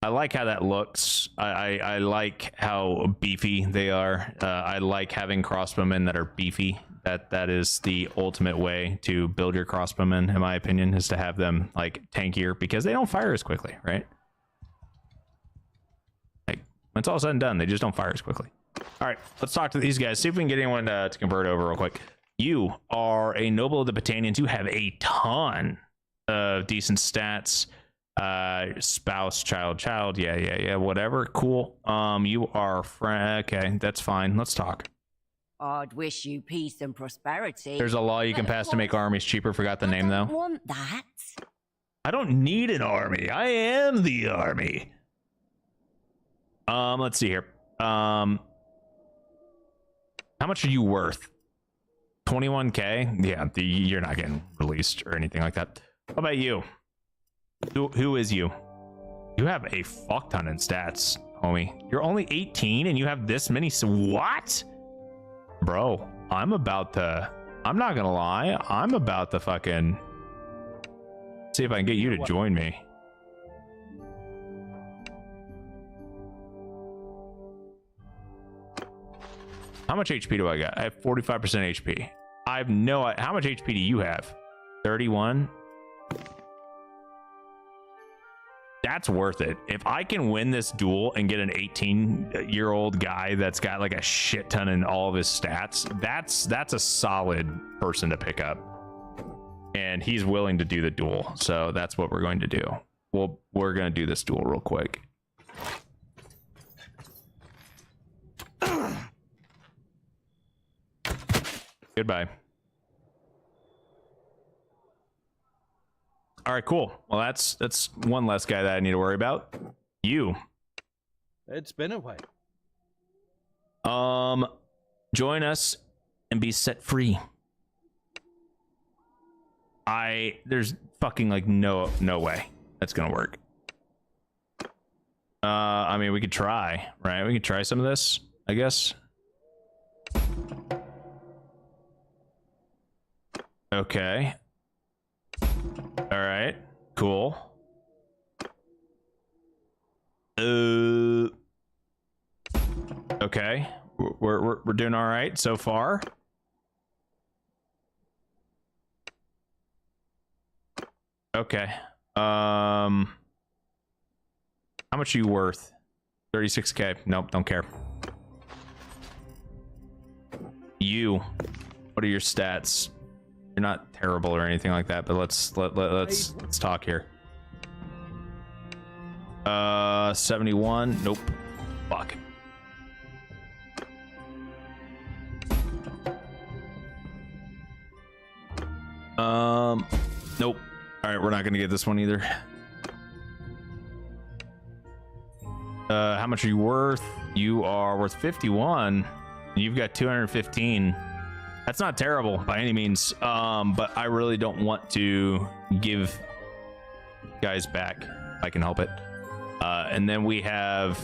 I like how that looks. I like how beefy they are. I like having crossbowmen that are beefy. That is the ultimate way to build your crossbowmen, in my opinion, is to have them like tankier because they don't fire as quickly, right? Like when it's all said and done, they just don't fire as quickly. All right, let's talk to these guys. See if we can get anyone to convert over real quick. You are a noble of the Battanians. You have a ton of decent stats. Spouse, child. Yeah. Whatever. Cool. You are okay. That's fine. Let's talk.
I'd wish you peace and prosperity.
There's a law you can pass to make armies cheaper. Forgot the name though.
I don't want that.
I don't need an army. I am the army. Let's see here. How much are you worth? 21k? Yeah, you're not getting released or anything like that. How about you? Who is you? You have a fuck ton in stats, homie. You're only 18 and you have this many. What? Bro, I'm not gonna lie. I'm about to fucking see if I can get you to join me. How much HP do I got? I have 45% HP. I have no. How much HP do you have? 31. That's worth it. If I can win this duel and get an 18-year-old guy that's got like a shit ton in all of his stats, that's a solid person to pick up. And he's willing to do the duel, so that's what we're going to do. We're going to do this duel real quick. Goodbye. All right, cool. Well, that's one less guy that I need to worry about. You.
It's been a while.
Join us and be set free. There's fucking like no way that's gonna work. I mean, we could try, right? We could try some of this, I guess. Okay. All right. Cool. Okay. We're doing all right so far. Okay. How much are you worth? 36k. Nope, don't care. You. What are your stats? You're not terrible or anything like that, but let's talk here. 71. Nope. Fuck. Nope. All right, we're not gonna get this one either. How much are you worth? You are worth 51. You've got 215. That's not terrible by any means, but I really don't want to give guys back if I can help it. And then we have,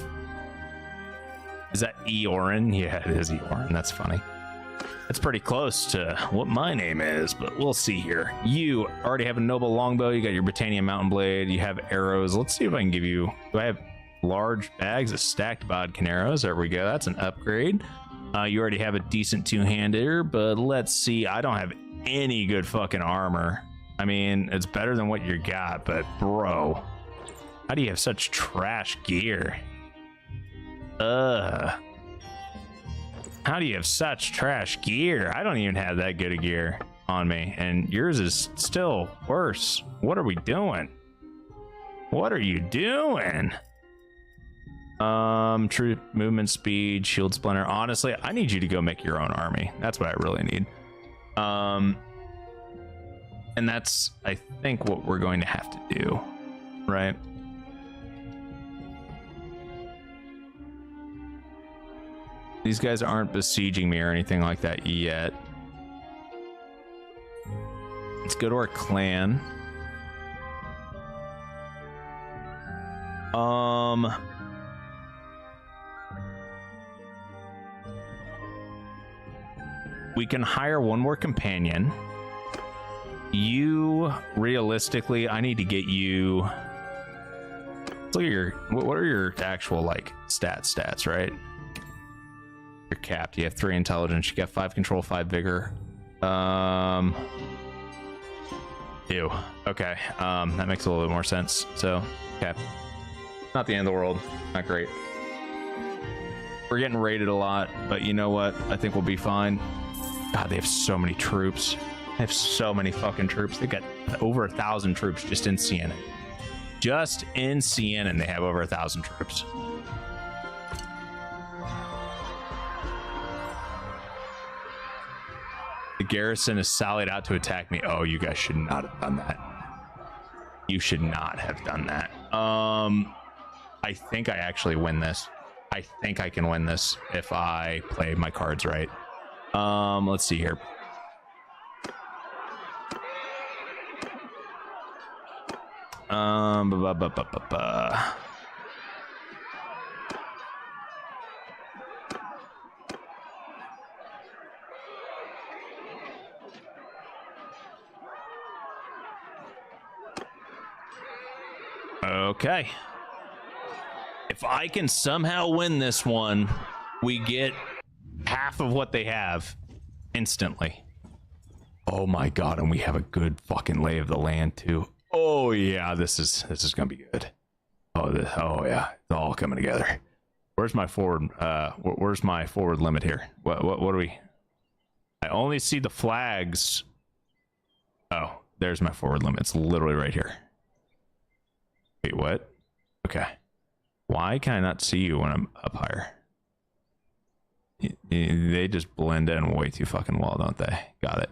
is that Eorin? Yeah, it is Eorin. That's funny. That's pretty close to what my name is, but we'll see here. You already have a noble longbow. You got your Britannia mountain blade. You have arrows. Let's see if I can give you, do I have large bags of stacked bodkin arrows? There we go. That's an upgrade. You already have a decent two-hander, but let's see. I don't have any good fucking armor. I mean, it's better than what you got, but bro, how do you have such trash gear? How do you have such trash gear? I don't even have that good of gear on me, and yours is still worse. What are we doing? What are you doing? True movement speed, shield splinter. Honestly, I need you to go make your own army. That's what I really need. And that's, I think, what we're going to have to do, right? These guys aren't besieging me or anything like that yet. Let's go to our clan. We can hire one more companion. You, realistically, I need to get you. Let's look at your, what are your actual like stats, right? You're capped. You have 3 intelligence. You got 5 control, 5 vigor. Ew. Okay. That makes a little bit more sense. So, okay. Not the end of the world. Not great. We're getting raided a lot, but you know what? I think we'll be fine. God, they have so many troops. They have so many fucking troops. They've got over 1,000 troops just in Siena. Just in Siena, they have over 1,000 troops. The garrison is sallied out to attack me. Oh, you guys should not have done that. You should not have done that. I think I actually win this. I think I can win this if I play my cards right. Let's see here. Okay. If I can somehow win this one, we get half of what they have instantly. Oh my god, and we have a good fucking lay of the land too. Oh yeah, this is gonna be good. Oh yeah, it's all coming together. Where's my forward? Where's my forward limit here? What do we? I only see the flags. Oh, there's my forward limit. It's literally right here. Wait, what? Okay. Why can I not see you when I'm up higher? They just blend in way too fucking well, don't they? Got it.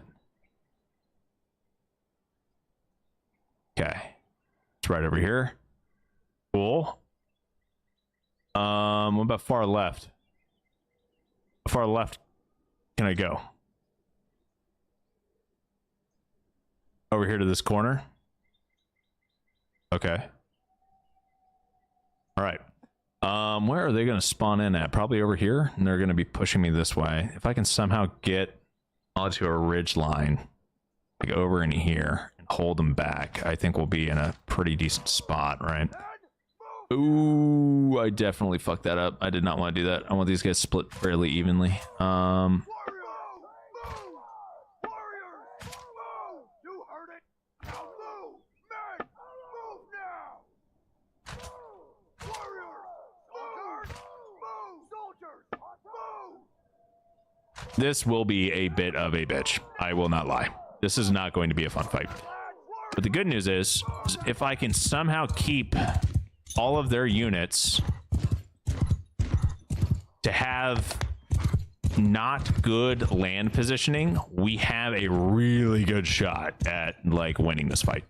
Okay. It's right over here. Cool. What about far left? How far left can I go? Over here to this corner? Okay. All right. Where are they going to spawn in at? Probably over here, and they're going to be pushing me this way. If I can somehow get onto a ridge line, like over in here, and hold them back, I think we'll be in a pretty decent spot, right? Ooh, I definitely fucked that up. I did not want to do that. I want these guys split fairly evenly. This will be a bit of a bitch. I will not lie. This is not going to be a fun fight. But the good news is if I can somehow keep all of their units to have not good land positioning, we have a really good shot at like winning this fight.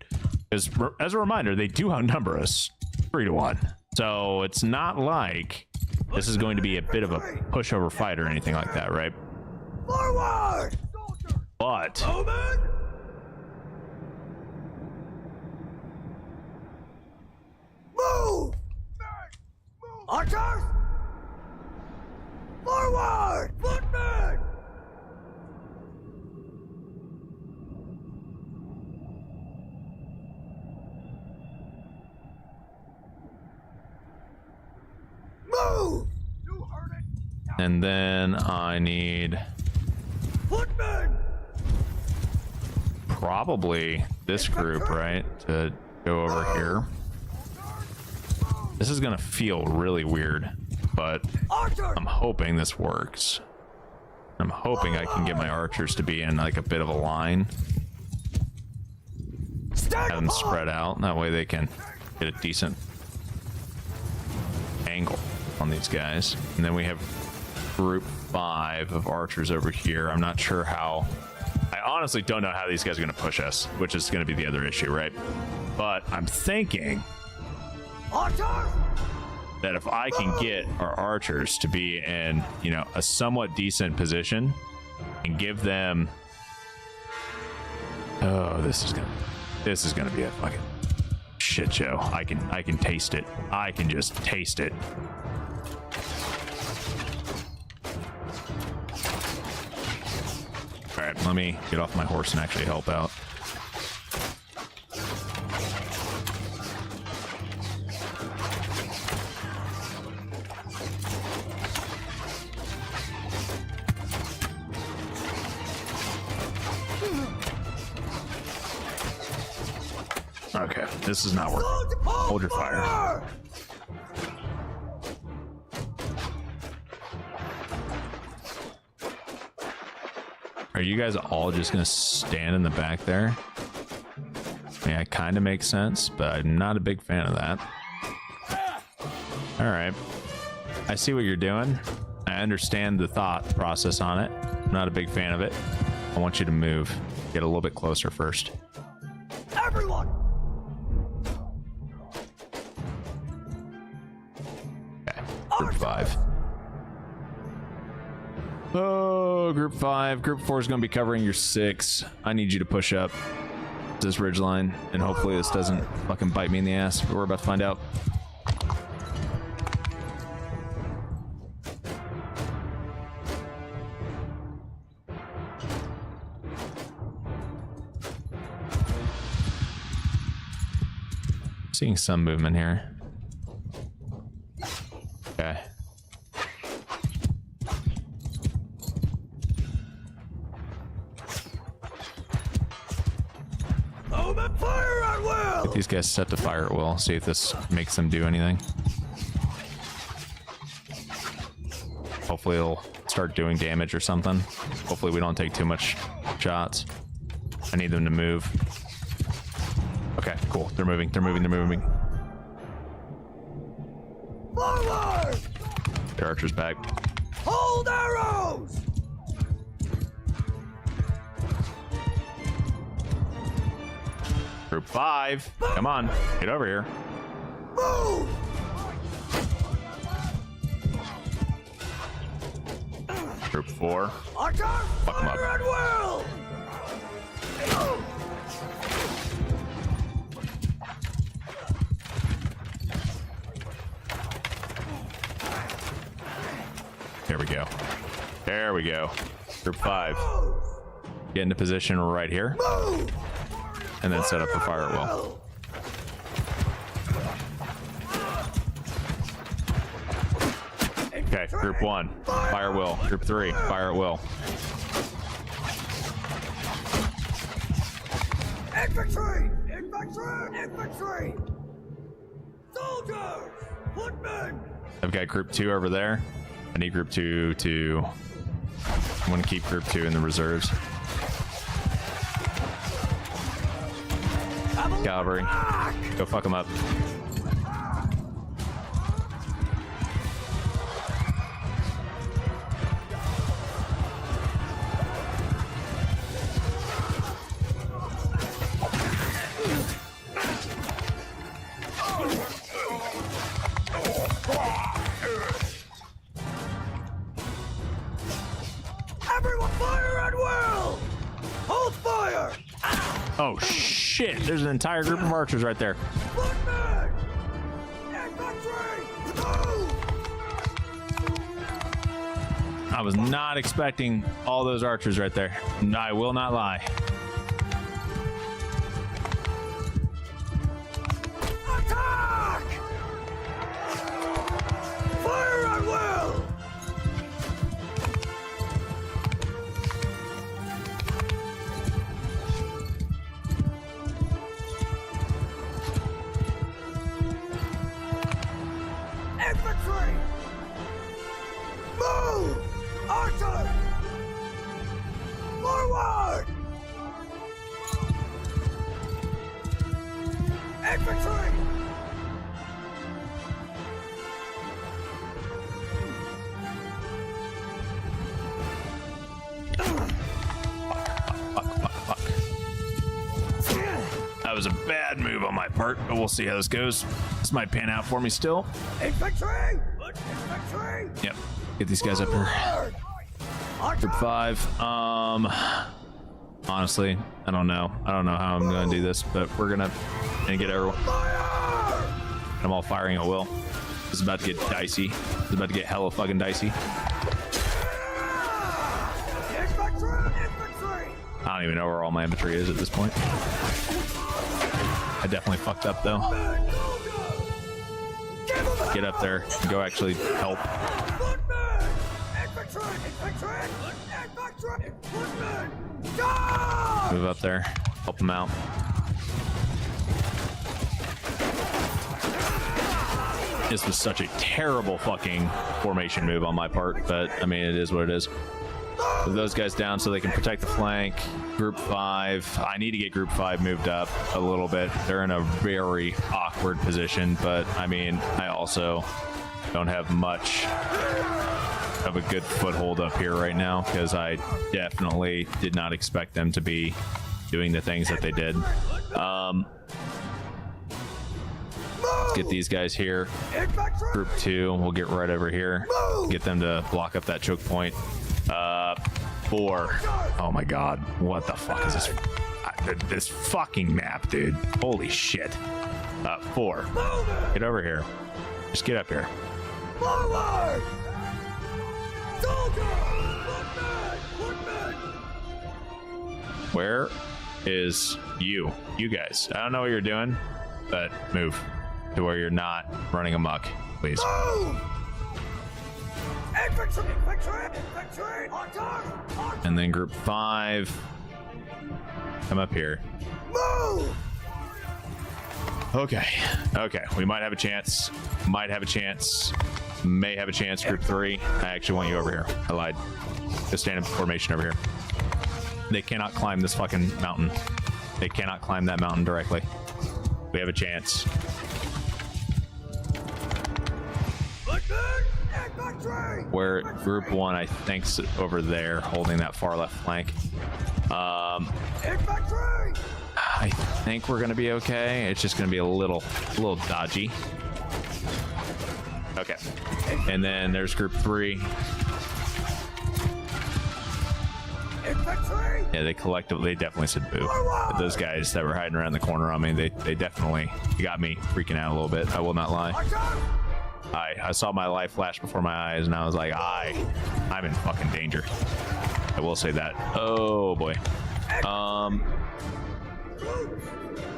Because as a reminder, they do outnumber us 3-1. So it's not like this is going to be a bit of a pushover fight or anything like that, right?
Forward!
But
move! Archers! Forward! Footmen! Move! You heard it.
and then I need
Footmen!
probably this group, right, to go over here. This is gonna feel really weird, but I'm hoping this works. I'm hoping I can get my archers to be in like a bit of a line. Have them spread out, that way they can get a decent angle on these guys. And then we have group 5 of archers over here. I'm not sure how, I honestly don't know how these guys are going to push us, which is going to be the other issue, right? But I'm thinking that if I can get our archers to be in, you know, a somewhat decent position and give them, oh, this is gonna be a fucking shit show. I can taste it. I can just taste it. All right, let me get off my horse and actually help out. Okay, this is not working. Hold your fire. Are you guys all just gonna stand in the back there? Yeah, it kind of makes sense, but I'm not a big fan of that. All right, I see what you're doing. I understand the thought process on it. I'm not a big fan of it. I want you to move. Get a little bit closer first.
Everyone!
Okay, group 5. Oh, group 5. Group 4 is going to be covering your 6. I need you to push up this ridgeline, and hopefully this doesn't fucking bite me in the ass, but we're about to find out. Seeing some movement here. Okay.
Open fire at will!
Get these guys set to fire at will. See if this makes them do anything. Hopefully it'll start doing damage or something. Hopefully we don't take too much shots. I need them to move. Okay, cool. They're moving. They're moving. They're moving.
Forward!
Their archer's back.
Hold arrows!
Group 5. Come on. Get over here.
Move!
Group 4.
Archer,
Fuck 'em up.
fire at will!
There we go. There we go. Group 5. Get into position right here.
Move!
And then set up for fire at will. Okay, group 1. Fire at will. Group 3. Fire at will.
Infantry! Infantry! Infantry! Soldiers! Footmen!
I've got group 2 over there. I need group 2 to... I'm going to keep group 2 in the reserves. Cavalry. Go fuck them up.
Everyone fire at will! Hold fire!
Oh shit, there's an entire group of archers right there.
Footmen! Infantry! Move!
I was not expecting all those archers right there. I will not lie.
Attack! Fire at will! Infantry! Move! Archer! Forward! Infantry!
That was a bad move on my part, but we'll see how this goes. This might pan out for me still.
Infantry! Infantry!
Yep. Get these guys up here.
Archer!
Group 5. Honestly, I don't know. I don't know how I'm gonna do this, but we're gonna get everyone.
Fire!
I'm all firing at will. This is about to get dicey. This is about to get hella fucking dicey.
Infantry! Infantry!
I don't even know where all my infantry is at this point. I definitely fucked up though. Get up there and go actually help.
Footmen! Infantry! Infantry! Infantry! Footmen! Die!
Move up there. Help them out. This was such a terrible fucking formation move on my part, but I mean, it is what it is.
Move!
Move those guys down so they can protect the flank. Group 5. I need to get Group 5 moved up a little bit. They're in a very awkward position, but I mean, I also don't have much of a good foothold up here right now because I definitely did not expect them to be doing the things that they did. Let's get these guys here. Group 2, we'll get right over here. Get them to block up that choke point. 4. Oh my god, what the fuck is this? This fucking map, dude. Holy shit. 4. Get over here. Just get up here.
Forward! Soldier!
Where is you? You guys. I don't know what you're doing, but move to where you're not running amok, please.
Move! Infantry! Infantry! Infantry! Attack!
And then Group 5. Come up here.
Move!
Okay. Okay. We might have a chance. Might have a chance. May have a chance. Group 3. I actually want you over here. I lied. Just stand in formation over here. They cannot climb this fucking mountain. They cannot climb that mountain directly. We have a chance. Where Group 1, I think's over there, holding that far left flank. I think we're gonna be okay. It's just gonna be a little dodgy. Okay. And then there's Group 3. Yeah, they definitely said boo. But those guys that were hiding around the corner on me, they definitely got me freaking out a little bit. I will not lie. I saw my life flash before my eyes, and I was like, I'm in fucking danger. I will say that. Oh boy.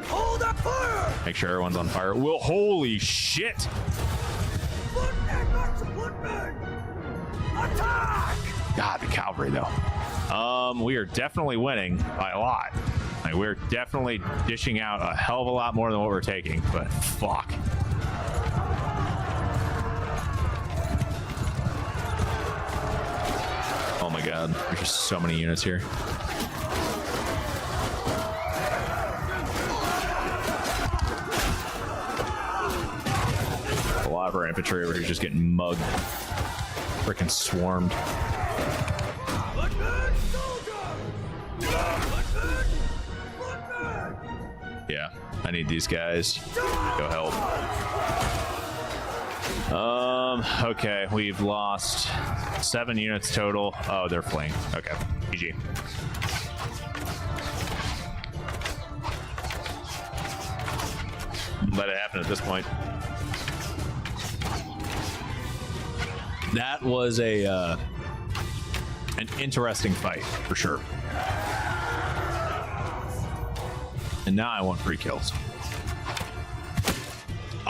Hold up fire!
Make sure everyone's on fire. Well, holy shit!
Attack!
God, the cavalry though. We are definitely winning by a lot. Like, we're definitely dishing out a hell of a lot more than what we're taking, but fuck. Oh my god, there's just so many units here. A lot of our infantry over here is just getting mugged. Freaking swarmed. Yeah, I need these guys to go help. Okay, we've lost 7 units total. Oh, they're fleeing. Okay, GG. Let it happen at this point. That was an interesting fight for sure. And now I want free kills.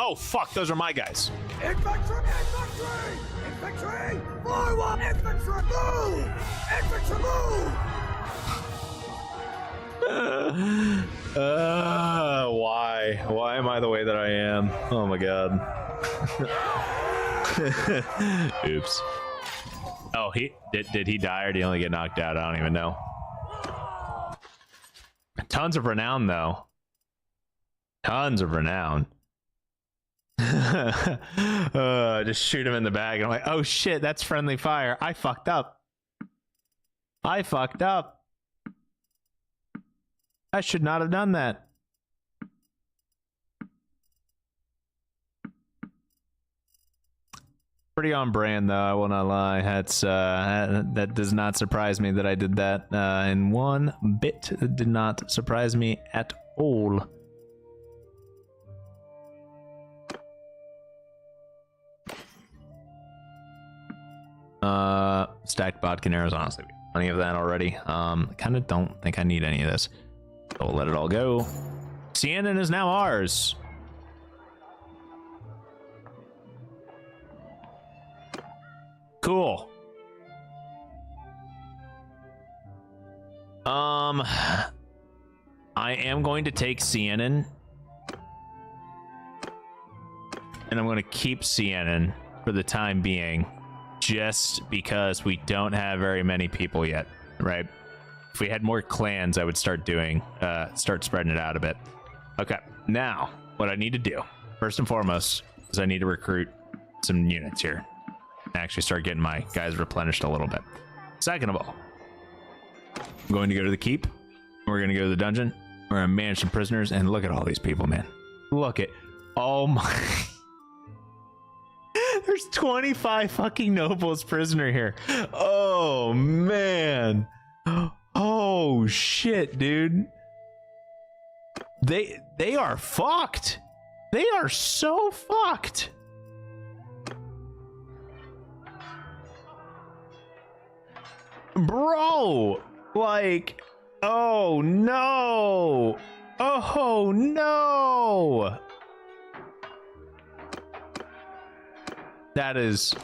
Oh fuck, those are my guys.
Infantry! Infantry! Infantry! Forward! Infantry! Move! Infantry move!
Why? Why am I the way that I am? Oh my god. Oops. Oh, did he die or did he only get knocked out? I don't even know. Tons of renown though. Tons of renown. Just shoot him in the bag and I'm like, oh shit, that's friendly fire. I fucked up. I fucked up. I should not have done that. Pretty on brand though, I will not lie. That's that does not surprise me that I did that in one bit. It did not surprise me at all. Stacked bodkin arrows, honestly. Plenty of that already. Kind of don't think I need any of this. So we'll let it all go. Sienna is now ours. Cool. I am going to take Sienna. And I'm going to keep Sienna for the time being. just because we don't have very many people yet, right? If we had more clans, I would start spreading it out a bit. Okay, now what I need to do, first and foremost, is I need to recruit some units here. Actually start getting my guys replenished a little bit. Second of all, I'm going to go to the keep. We're going to go to the dungeon. We're going to manage some prisoners, and look at all these people, man. Look at, oh my. There's 25 fucking nobles prisoner here. Oh man. Oh shit, dude. They are fucked. They are so fucked. Bro, like, oh no. Oh no. That is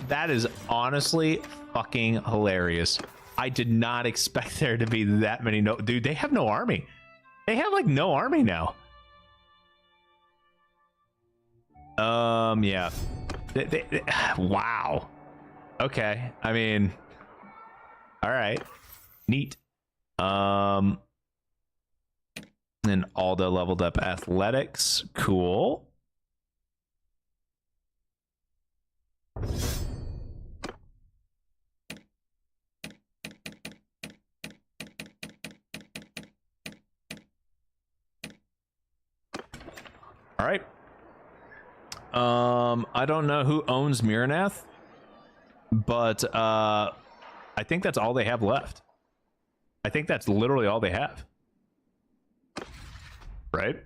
honestly fucking hilarious. I did not expect there to be that many. No, dude, they have no army. They have like no army now. Yeah. Wow. Okay. I mean, all right. Neat. Then Alda leveled up athletics. Cool. All right. I don't know who owns Miranath, but I think that's all they have left. I think that's literally all they have. Right?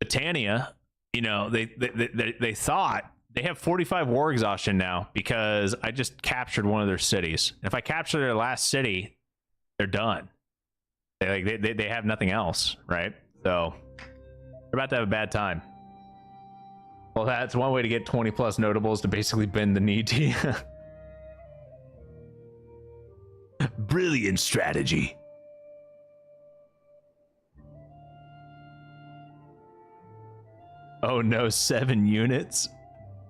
Britannia, you know, they thought they have 45 war exhaustion now because I just captured one of their cities. If I capture their last city, they're done. They have nothing else, right? So they're about to have a bad time. Well, that's one way to get 20 plus notables to basically bend the knee to you. Brilliant strategy. Oh no, 7 units.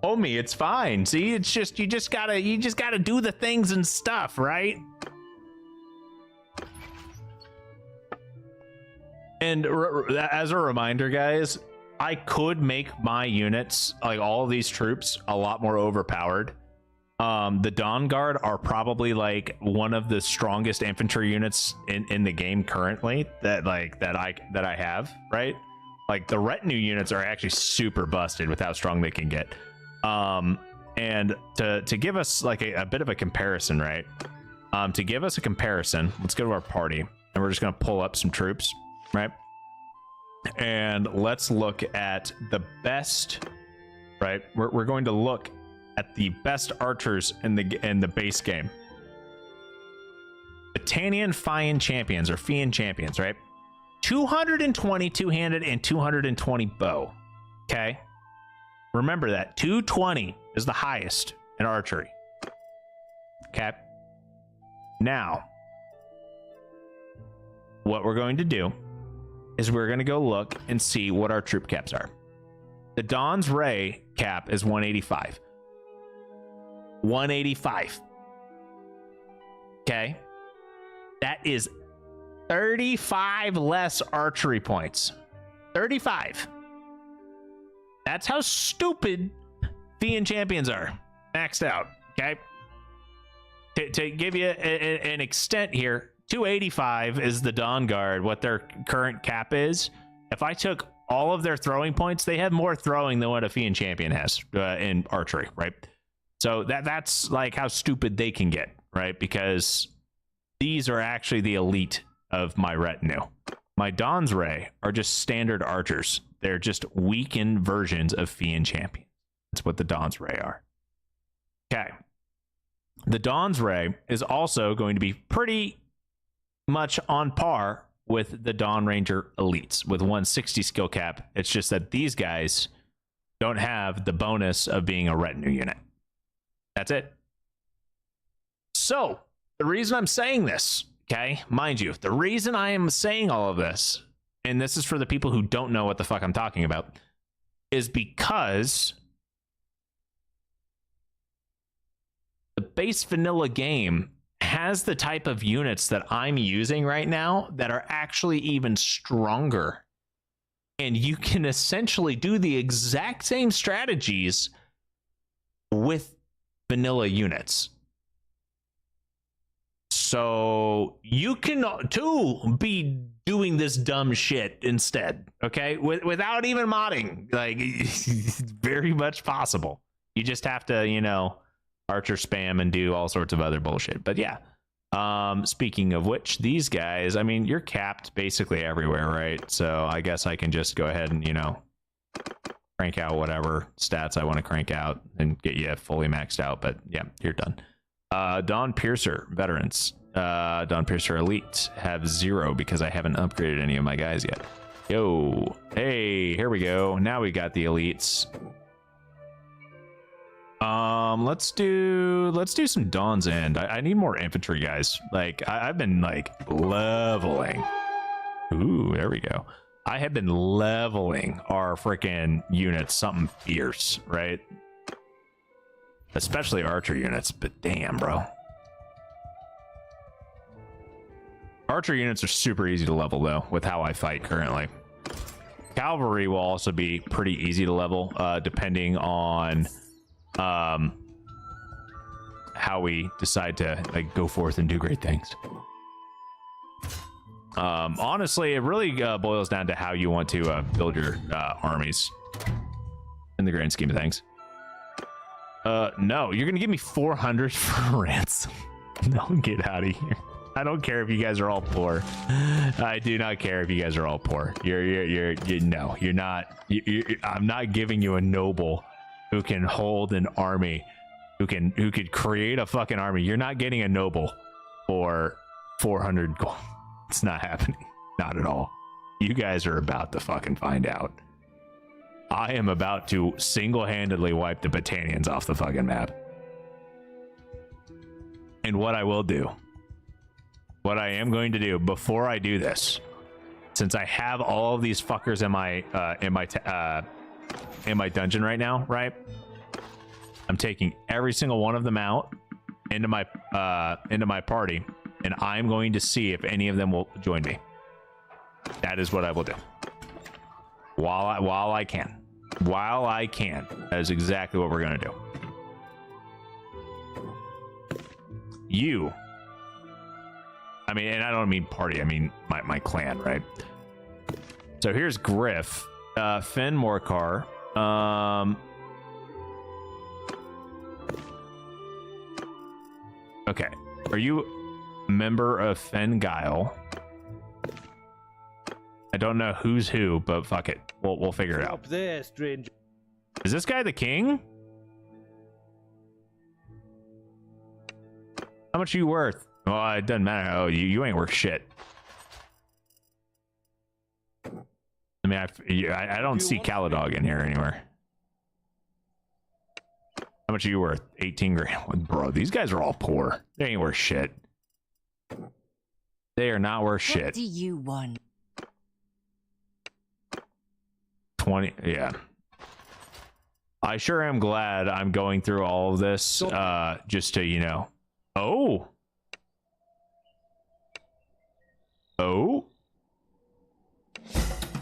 Homie, it's fine. See, it's just you just gotta do the things and stuff, right? And as a reminder, guys, I could make my units, like all of these troops, a lot more overpowered. The Dawn Guard are probably like one of the strongest infantry units in the game currently that I have, right? Like the retinue units are actually super busted with how strong they can get. And to give us like a bit of a comparison, right? To give us a comparison, let's go to our party and we're just gonna pull up some troops, right? And let's look at the best, right? We're going to look at the best archers in the base game. Battanian Fian champions or Fian champions, right? 220 two-handed and 220 bow. Okay, remember that 220 is the highest in archery. Okay, now what we're going to do is we're going to go look and see what our troop caps are. The Dawn's Ray cap is 185. 185. Okay, that is 35 less archery points. 35. That's how stupid Fian champions are. Maxed out. Okay, to give you an extent here, 285 is the Dawn Guard, what their current cap is. If I took all of their throwing points, they have more throwing than what a Fian champion has in archery, right? So that's like how stupid they can get, right? Because these are actually the elite of my retinue. My Dawn's Ray are just standard archers. They're just weakened versions of Fian champions. That's what the Dawn's Ray are. Okay. The Dawn's Ray is also going to be pretty much on par with the Dawn Ranger elites with 160 skill cap. It's just that these guys don't have the bonus of being a retinue unit. That's it. So the reason I'm saying this, okay, mind you, the reason I am saying all of this, and this is for the people who don't know what the fuck I'm talking about, is because base vanilla game has the type of units that I'm using right now that are actually even stronger. And you can essentially do the exact same strategies with vanilla units. So you can too be doing this dumb shit instead, okay? Without even modding. Like, it's very much possible. You just have to, you know, archer spam and do all sorts of other bullshit. But yeah. Speaking of which, these guys, I mean, you're capped basically everywhere, right? So I guess I can just go ahead and, you know, crank out whatever stats I want to crank out and get you fully maxed out. But yeah, you're done. Dawn Piercer veterans, Dawn Piercer elite have 0 because I haven't upgraded any of my guys yet. Yo, hey, here we go. Now we got the elites. Let's do some Dawn's End. I need more infantry guys. Like I've been like leveling. Ooh, there we go. I have been leveling our freaking units something fierce, right? Especially archer units, but damn, bro. Archer units are super easy to level though, with how I fight currently. Cavalry will also be pretty easy to level, depending on how we decide to like go forth and do great things. Honestly, it really boils down to how you want to build your armies in the grand scheme of things. No, you're gonna give me 400 for ransom. No, get out of here. I don't care if you guys are all poor. I do not care if you guys are all poor. No, you're not. I'm not giving you a noble who can hold an army, who could create a fucking army. You're not getting a noble for 400 gold. It's not happening. Not at all. You guys are about to fucking find out. I am about to single-handedly wipe the Battanians off the fucking map. And what I will do, what I am going to do before I do this, since I have all of these fuckers in my dungeon right now, right? I'm taking every single one of them out into my party, and I'm going to see if any of them will join me. That is what I will do. While I can. That is exactly what we're gonna do. You. I mean, and I don't mean party, I mean my clan, right? So here's Griff, Finn Morcar. Okay, are you a member of Fen Guile? I don't know who's who, but fuck it, we'll figure it out.
Up there, stranger.
Is this guy the king? How much are you worth? Well, it doesn't matter. Oh, you ain't worth shit. I mean, I don't see Caladog in here anywhere. How much are you worth? 18 grand. Bro, these guys are all poor. They ain't worth shit. They are not worth shit.
What do you want?
20, yeah. I sure am glad I'm going through all of this, just to, you know. Oh.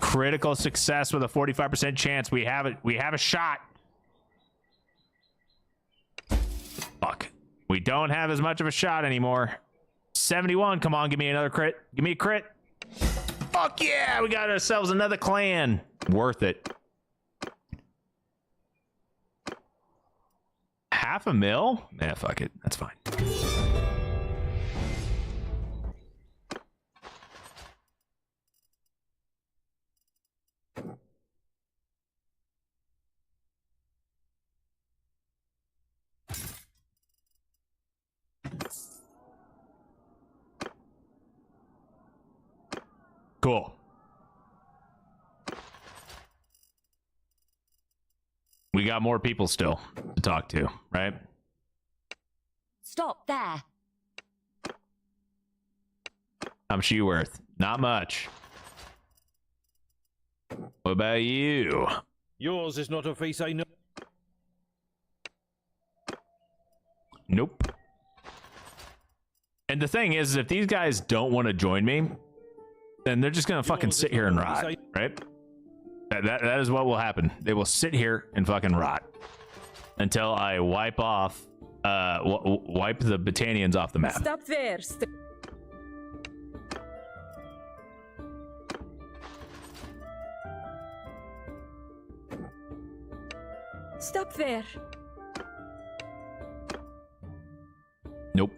Critical success with a 45% chance. We have it. We have a shot. Fuck. We don't have as much of a shot anymore. 71. Come on, give me another crit. Give me a crit. Fuck yeah, we got ourselves another clan. Worth it. $500,000? Yeah, fuck it. That's fine. Cool. We got more people still to talk to, right?
Stop there.
How much are you worth? Not much. What about you?
Yours is not a face I know.
Nope. And the thing is, if these guys don't want to join me, then they're just gonna fucking sit here and rot, right? That is what will happen. They will sit here and fucking rot until I wipe off, wipe the Battanians off the map.
Stop there. Stop there.
Nope.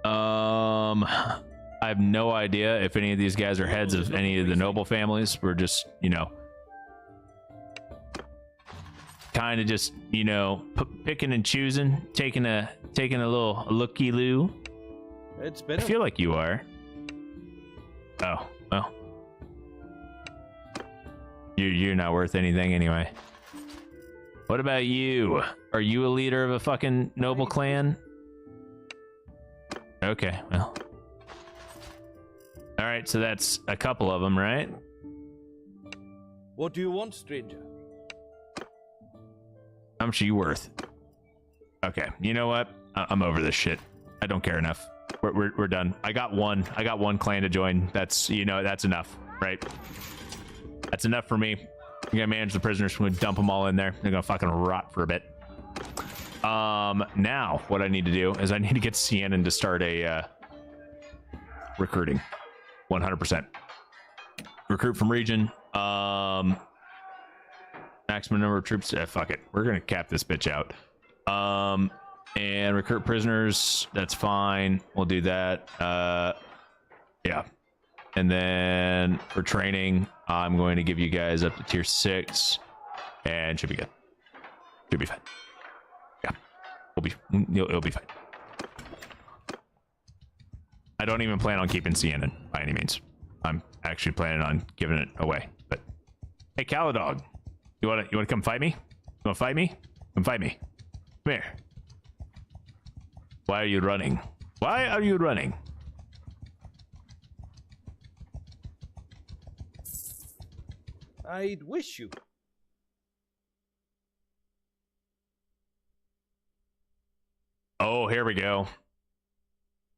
I have no idea if any of these guys are heads of any of the noble families. We're just, you know, kind of just, you know, picking and choosing, taking a little looky-loo.
It's been.
I feel like you are. Oh, well. You're not worth anything anyway. What about you? Are you a leader of a fucking noble clan? Okay, well. All right, so that's a couple of them, right?
What do you want, stranger?
How much are you worth? Okay, you know what? I'm over this shit. I don't care enough. We're done. I got one clan to join. That's, you know, that's enough, right? That's enough for me. I'm gonna manage the prisoners. I'm gonna dump them all in there. They're gonna fucking rot for a bit. Now what I need to do is I need to get Sienna to start a recruiting. 100%. Recruit from region. Maximum number of troops. Fuck it. We're gonna cap this bitch out. And recruit prisoners. That's fine. We'll do that. Yeah. And then for training, I'm going to give you guys up to tier 6, and should be good. Should be fine. Yeah, it'll be fine. I don't even plan on keeping Sienna by any means. I'm actually planning on giving it away. But hey, Caladog, you wanna come fight me? You wanna fight me? Come fight me. Come here. Why are you running? Why are you running?
I'd wish you.
Oh, here we go.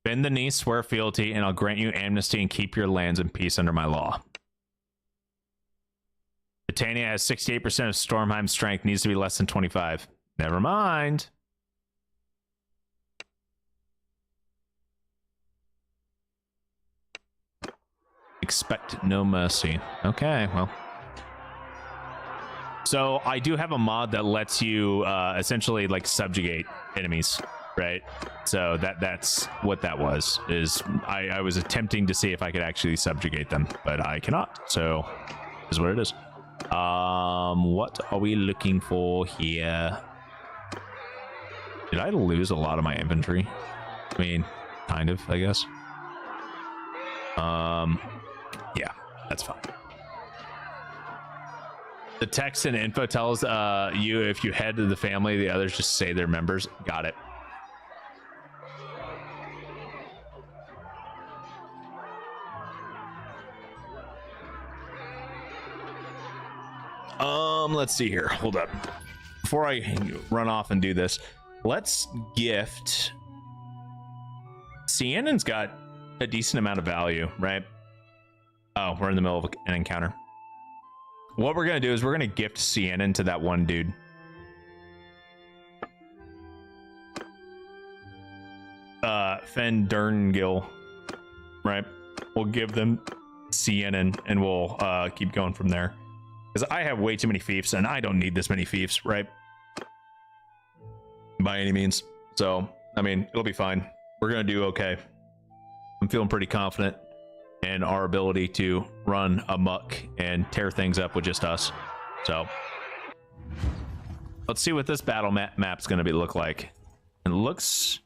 Bend the knee, swear fealty, and I'll grant you amnesty and keep your lands in peace under my law. Britannia has 68% of Stormheim's strength, needs to be less than 25. Never mind. Expect no mercy. Okay, well. So I do have a mod that lets you essentially like subjugate enemies, right? So that's what that was. Is I was attempting to see if I could actually subjugate them, but I cannot. So is what it is. What are we looking for here? Did I lose a lot of my inventory? I mean, kind of, I guess. Yeah, that's fine. The text and info tells you if you head to the family, the others just say they're members. Got it. Let's see here. Hold up. Before I run off and do this, let's gift. Siennon's got a decent amount of value, right? Oh, we're in the middle of an encounter. What we're gonna do is we're gonna gift Sienna to that one dude. Fenderngill, right? We'll give them Sienna and we'll keep going from there. Because I have way too many fiefs and I don't need this many fiefs, right? By any means. So, I mean, it'll be fine. We're gonna do okay. I'm feeling pretty confident in our ability to run amok and tear things up with just us. So let's see what this battle map's going to look like. It looks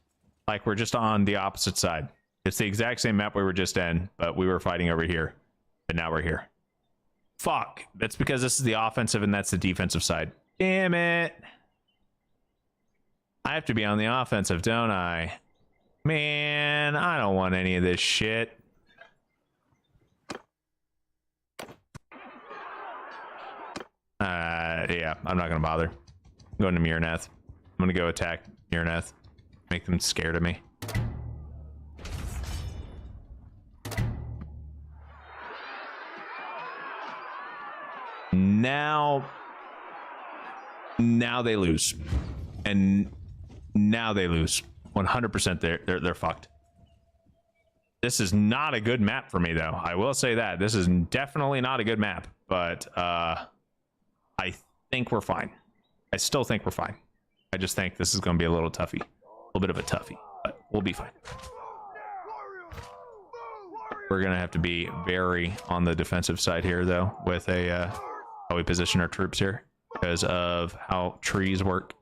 like we're just on the opposite side. It's the exact same map we were just in, but we were fighting over here, but now we're here. Fuck, that's because this is the offensive and that's the defensive side. Damn it. I have to be on the offensive, don't I? Man, I don't want any of this shit. Yeah, I'm not gonna bother. I'm going to Mirnath. I'm gonna go attack Mirnath. Make them scared of me. Now they lose. And now they lose. 100% they're fucked. This is not a good map for me, though. I will say that. This is definitely not a good map, but I think we're fine. I still think we're fine. I just think this is going to be a little toughy. A little bit of a toughie, but we'll be fine. We're going to have to be very on the defensive side here, though, with how we position our troops here because of how trees work.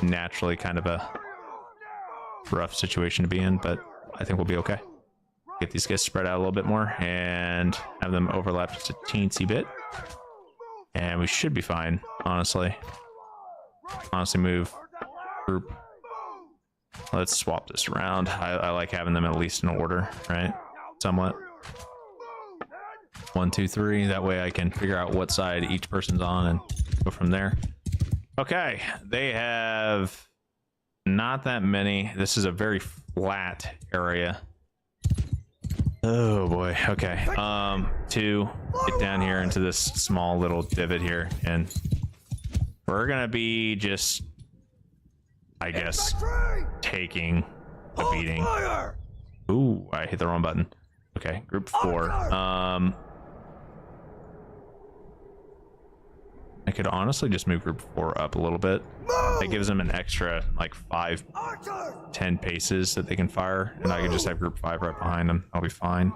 Naturally kind of a rough situation to be in, but I think we'll be okay. Get these guys spread out a little bit more and have them overlap just a teensy bit. And we should be fine, honestly. Honestly, move group. Let's swap this around. I like having them at least in order, right? Somewhat. 1, 2, 3. That way I can figure out what side each person's on and go from there. Okay, they have not that many. This is a very flat area. Oh boy. Okay. To get down here into this small little divot here, and we're gonna be just, I guess, taking a beating. Ooh, I hit the wrong button. Okay, group 4. I could honestly just move group 4 up a little bit. That gives them an extra like 5-10 paces that they can fire, and I could just have group 5 right behind them. I'll be fine.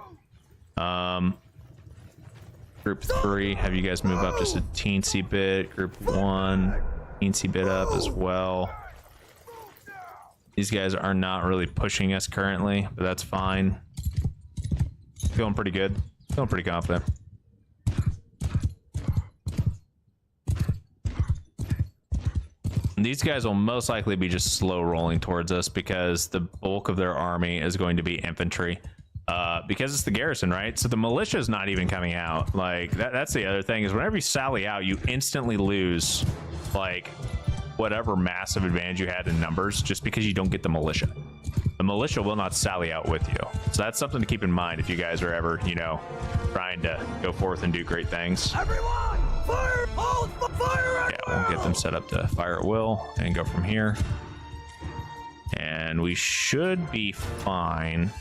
Group 3, have you guys move up just a teensy bit. Group 1, teensy bit up as well. These guys are not really pushing us currently, but that's fine. Feeling pretty good. Feeling pretty confident. These guys will most likely be just slow rolling towards us because the bulk of their army is going to be infantry. Because it's the garrison, right? So the militia is not even coming out. Like that's the other thing is whenever you sally out, you instantly lose like whatever massive advantage you had in numbers just because you don't get the militia. The militia will not sally out with you. So that's something to keep in mind if you guys are ever, you know, trying to go forth and do great things.
Everyone, fire! Hold fire!
Yeah, we'll get them set up to fire at will and go from here. And we should be fine.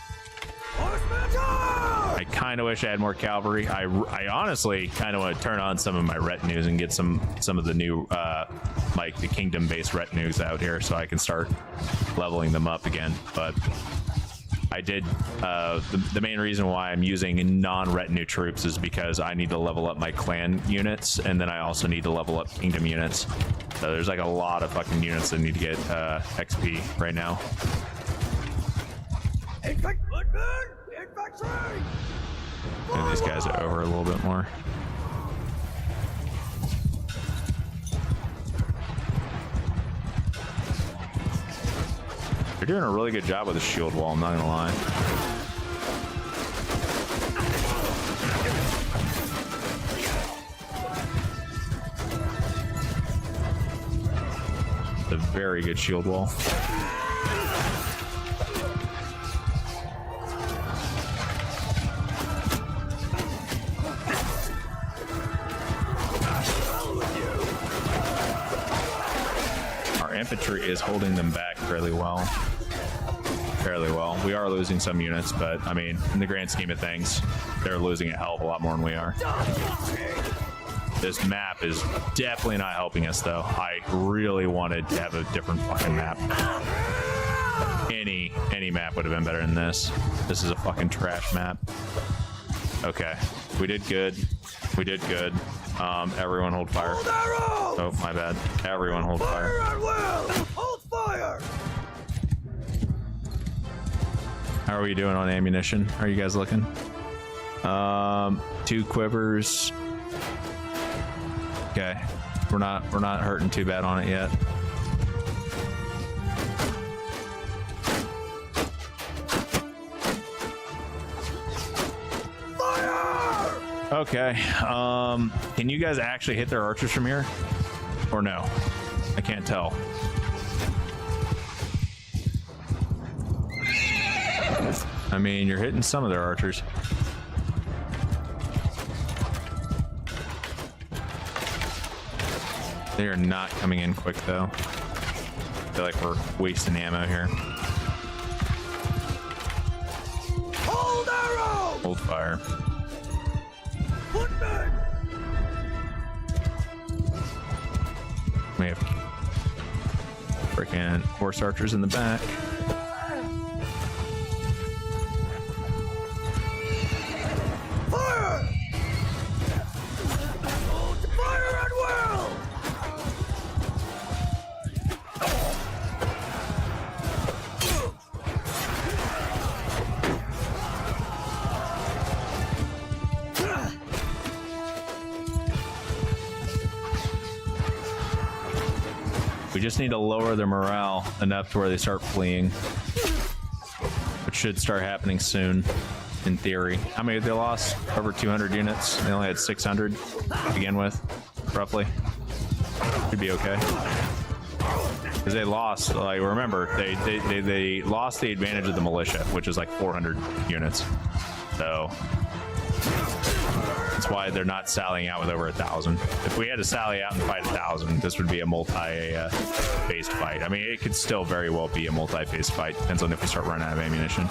I kind of wish I had more cavalry. I honestly kind of want to turn on some of my retinues and get some of the new like the kingdom based retinues out here so I can start leveling them up again. But I did the main reason why I'm using non-retinue troops is because I need to level up my clan units, and then I also need to level up kingdom units. So there's like a lot of fucking units that need to get XP right now. Move these guys over a little bit more. They're doing a really good job with the shield wall, I'm not gonna lie. It's a very good shield wall. Infantry is holding them back fairly well. We are losing some units, but I mean, in the grand scheme of things, they're losing a hell of a lot more than we are. This map is definitely not helping us, though. I really wanted to have a different fucking map. Any map would have been better than this. This is a fucking trash map. Okay, we did good. We did good. Everyone hold fire. Oh, my bad. Everyone hold fire.
Hold fire!
How are we doing on ammunition? Are you guys looking? 2 quivers. Okay. We're not hurting too bad on it yet. Okay, can you guys actually hit their archers from here? Or no? I can't tell. I mean, you're hitting some of their archers. They are not coming in quick, though. I feel like we're wasting ammo here.
Hold arrow!
Hold fire.
Footman!
We have freaking horse archers in the back.
Fire! Fire at will!
We just need to lower their morale enough to where they start fleeing, which should start happening soon, in theory. How many have they lost? Over 200 units. They only had 600 to begin with, roughly. Should be okay. Because they lost, like, remember, they lost the advantage of the militia, which is like 400 units. So that's why they're not sallying out with over 1,000. If we had to sally out and fight 1,000, this would be a multi-phase fight. I mean, it could still very well be a multi-phase fight. Depends on if we start running out of ammunition.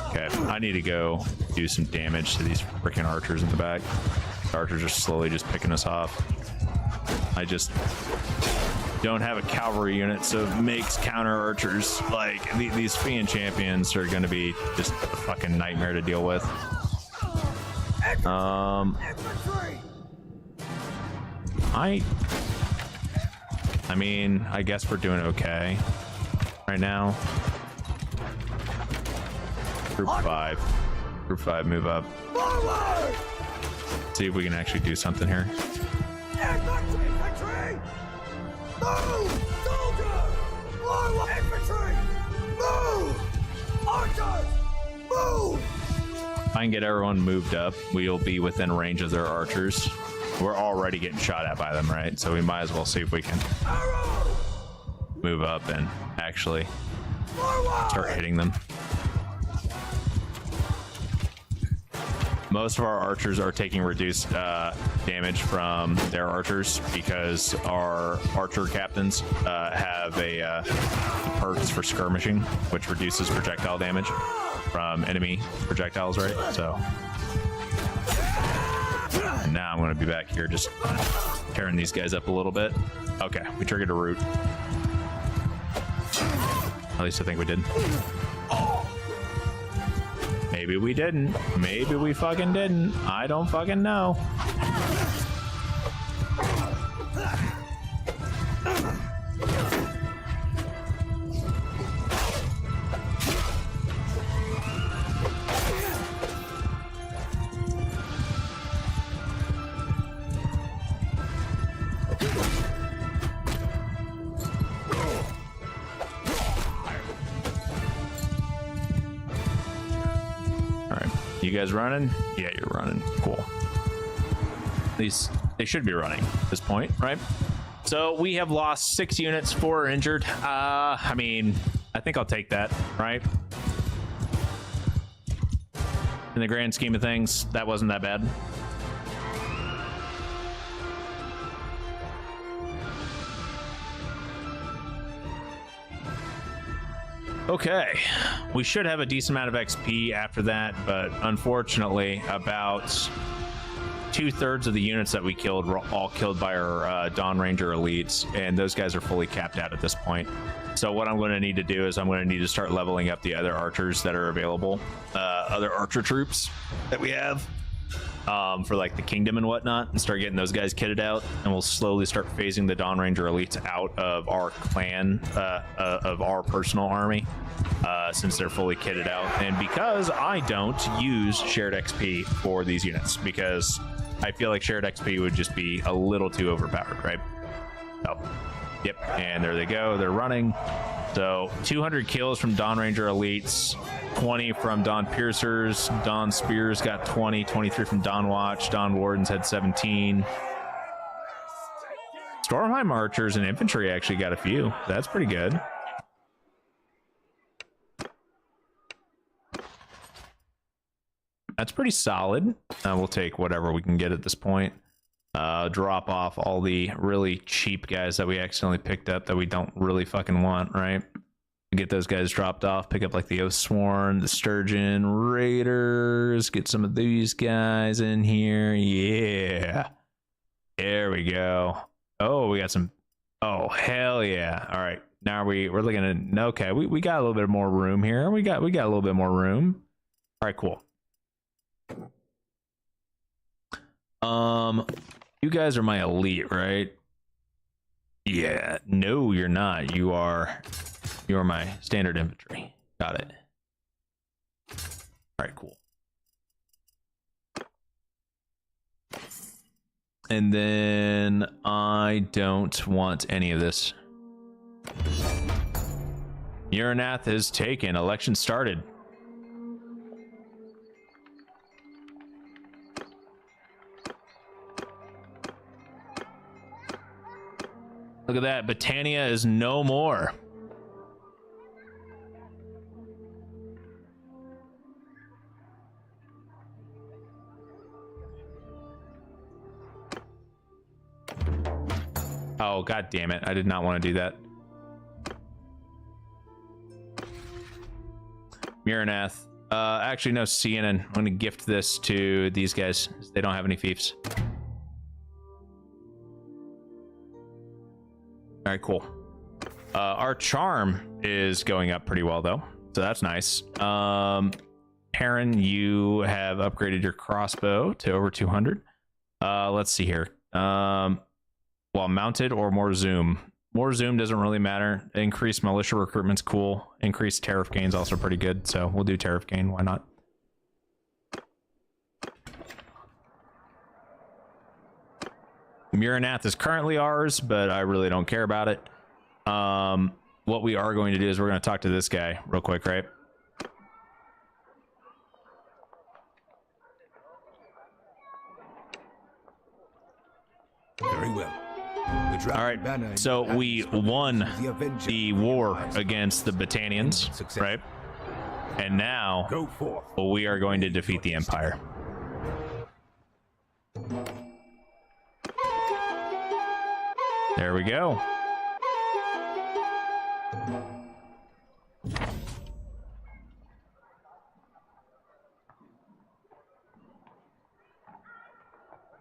Okay, I need to go do some damage to these freaking archers in the back. The archers are slowly just picking us off. I just don't have a cavalry unit, so it makes counter archers like these Fiend champions are going to be just a fucking nightmare to deal with. I mean, I guess we're doing okay right now. Group 5. Group 5, move up.
Forward!
See if we can actually do something here.
Infantry! Move! Soldier! Forward! Infantry! Move! Archers! Move!
If I can get everyone moved up, we'll be within range of their archers. We're already getting shot at by them, right? So we might as well see if we can move up and actually start hitting them. Most of our archers are taking reduced damage from their archers because our archer captains have a perks for skirmishing, which reduces projectile damage from enemy projectiles, right? So and now I'm going to be back here just tearing these guys up a little bit. Okay, we triggered a route. At least I think we did. Maybe we didn't. Maybe we fucking didn't. I don't fucking know. You guys running? Yeah, you're running. Cool. At least they should be running at this point, right? So we have lost 6 units, 4 are injured. I mean, I think I'll take that, right? In the grand scheme of things, that wasn't that bad. Okay, we should have a decent amount of XP after that, but unfortunately, about 2/3 of the units that we killed were all killed by our Dawn Ranger elites, and those guys are fully capped out at this point. So what I'm going to need to do is I'm going to need to start leveling up the other archers that are available, other archer troops that we have for like the kingdom and whatnot, and start getting those guys kitted out, and we'll slowly start phasing the Dawn Ranger elites out of our clan, of our personal army, since they're fully kitted out, and because I don't use shared XP for these units, because I feel like shared XP would just be a little too overpowered, right? Oh, yep, and there they go, they're running. So 200 kills from Dawn Ranger elites, 20 from Dawn Piercers, Dawn Spears got 20, 23 from Dawn Watch, Dawn Wardens had 17. Stormheim archers and infantry actually got a few. That's pretty good. That's pretty solid. We'll take whatever we can get at this point. Drop off all the really cheap guys that we accidentally picked up that we don't really fucking want, right? Get those guys dropped off. Pick up like the Oathsworn, the Sturgeon Raiders. Get some of these guys in here. Yeah. There we go. Oh, we got some. Oh, hell yeah. All right. Now we're looking at. Okay, we got a little bit more room here. We got a little bit more room. All right, cool. You guys are my elite, right? Yeah. No, you're not. You are my standard infantry. Got it. All right, cool. And then I don't want any of this. Uranath is taken. Election started. Look at that. Britannia is no more. Oh, god damn it. I did not want to do that. Uranath. Actually, no, CNN. I'm going to gift this to these guys. They don't have any fiefs. All right, cool. Our charm is going up pretty well, though. So that's nice. Heron, you have upgraded your crossbow to over 200. Let's see here. While mounted or more zoom. More zoom doesn't really matter. Increased militia recruitment's cool. Increased tariff gain's also pretty good. So we'll do tariff gain. Why not? Uranath is currently ours, but I really don't care about it. What we are going to do is we're going to talk to this guy real quick, right?
Very well.
All right, so we won the war against the Battanians, right? And now we are going to defeat the Empire. There we go.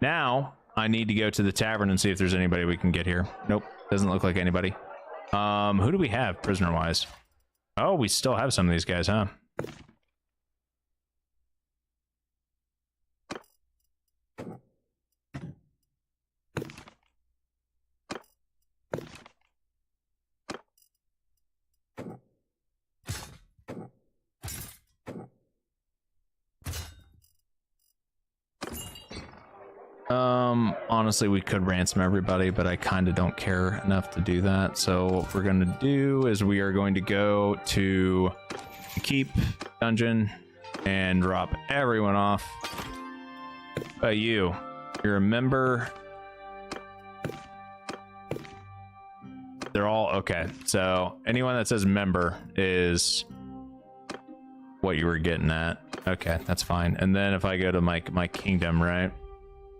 Now I need to go to the tavern and see if there's anybody we can get here. Nope, doesn't look like anybody. Who do we have prisoner wise? Oh, we still have some of these guys, huh? Honestly, we could ransom everybody, but I kind of don't care enough to do that. So what we're going to do is we are going to go to the keep dungeon and drop everyone off. You're a member. They're all okay. So anyone that says member is what you were getting at. Okay, that's fine. And then if I go to my kingdom, right?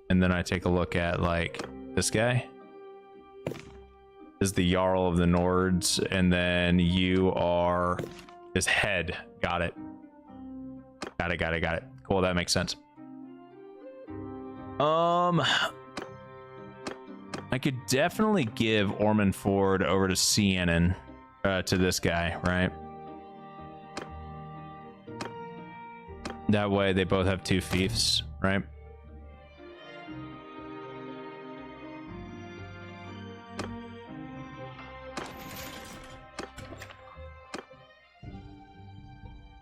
And then I take a look at like this guy is the Jarl of the Nords, and then you are his head. Got it. Got it. Cool, that makes sense. I could definitely give Ormond Ford over to Siennan, to this guy, right? That way they both have 2 fiefs, right?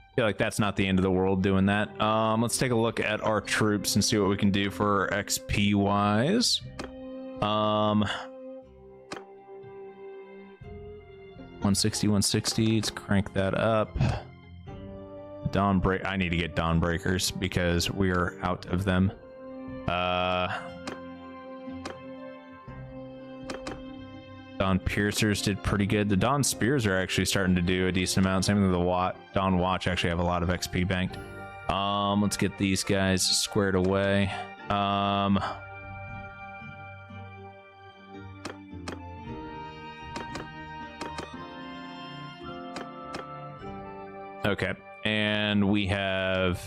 I feel like that's not the end of the world doing that. Let's take a look at our troops and see what we can do for XP wise. 160. Let's crank that up. Dawnbreak. I need to get Dawnbreakers because we are out of them. Dawn Piercers did pretty good. The Dawn Spears are actually starting to do a decent amount. Same with the Dawn Watch actually have a lot of XP banked. Let's get these guys squared away. Okay, and we have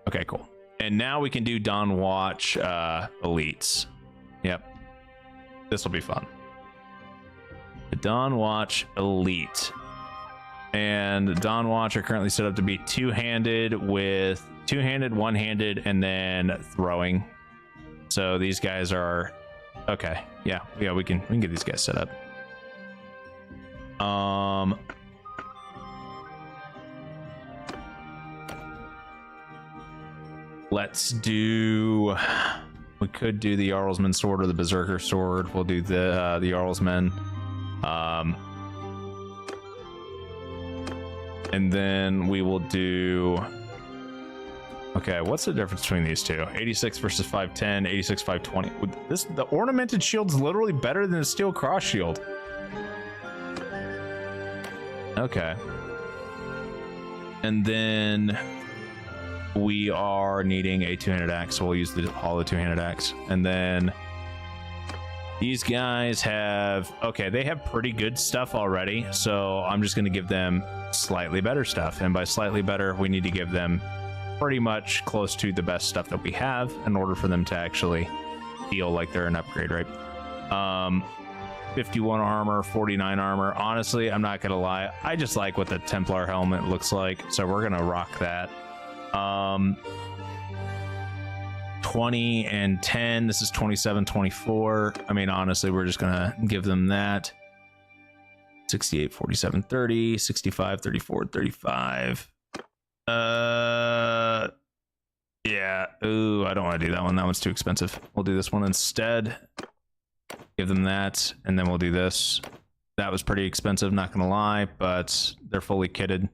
okay, cool. And now we can do Dawn Watch elites. Yep, this will be fun. The Dawn Watch elite, and Dawn Watch are currently set up to be two-handed, one-handed, and then throwing. So these guys are okay. Yeah, we can get these guys set up. Let's do. We could do the Jarlsman sword or the Berserker sword. We'll do the Jarlsman. And then we will do. Okay, what's the difference between these two? 86 versus 510, 86, 520. The ornamented shield's literally better than the steel cross shield. Okay. And then we are needing a two-handed axe, so we'll use the hollow two-handed axe. And then these guys have, okay, they have pretty good stuff already, so I'm just going to give them slightly better stuff. And by slightly better, we need to give them pretty much close to the best stuff that we have in order for them to actually feel like they're an upgrade, right? 51 armor, 49 armor. Honestly, I'm not gonna lie, I just like what the Templar helmet looks like, so we're gonna rock that. 20 and 10. This is 27, 24. I mean, honestly, we're just gonna give them that. 68, 47, 30, 65, 34, 35. Yeah. Ooh, I don't want to do that one. That one's too expensive. We'll do this one instead. Give them that, and then we'll do this. That was pretty expensive, not gonna lie, but they're fully kitted.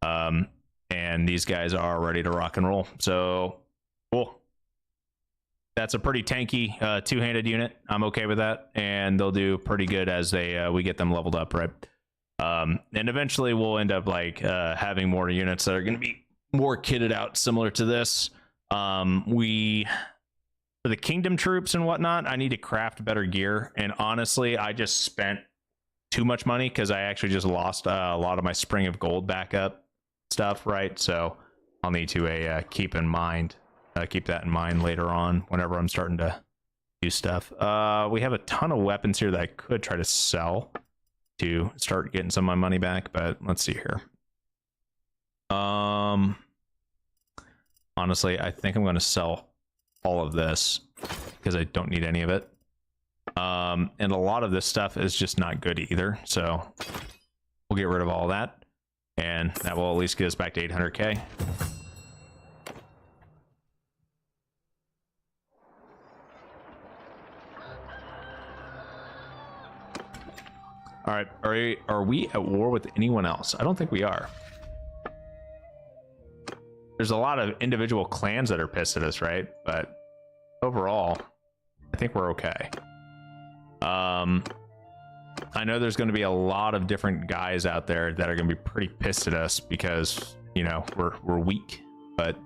And these guys are ready to rock and roll. So cool. That's a pretty tanky two-handed unit. I'm okay with that, and they'll do pretty good as they we get them leveled up, right? And eventually we'll end up like having more units that are going to be more kitted out, similar to this. For the kingdom troops and whatnot, I need to craft better gear, and honestly, I just spent too much money because I actually just lost a lot of my Spring of Gold backup stuff, right? So I'll need to keep that in mind later on whenever I'm starting to do stuff. We have a ton of weapons here that I could try to sell to start getting some of my money back, but let's see here. Honestly, I think I'm going to sell all of this because I don't need any of it. And a lot of this stuff is just not good either, so we'll get rid of all that, and that will at least get us back to 800k. All right, are we at war with anyone else? I don't think we are. There's a lot of individual clans that are pissed at us, right? But overall, I think we're okay. I know there's going to be a lot of different guys out there that are going to be pretty pissed at us because, you know, we're weak. But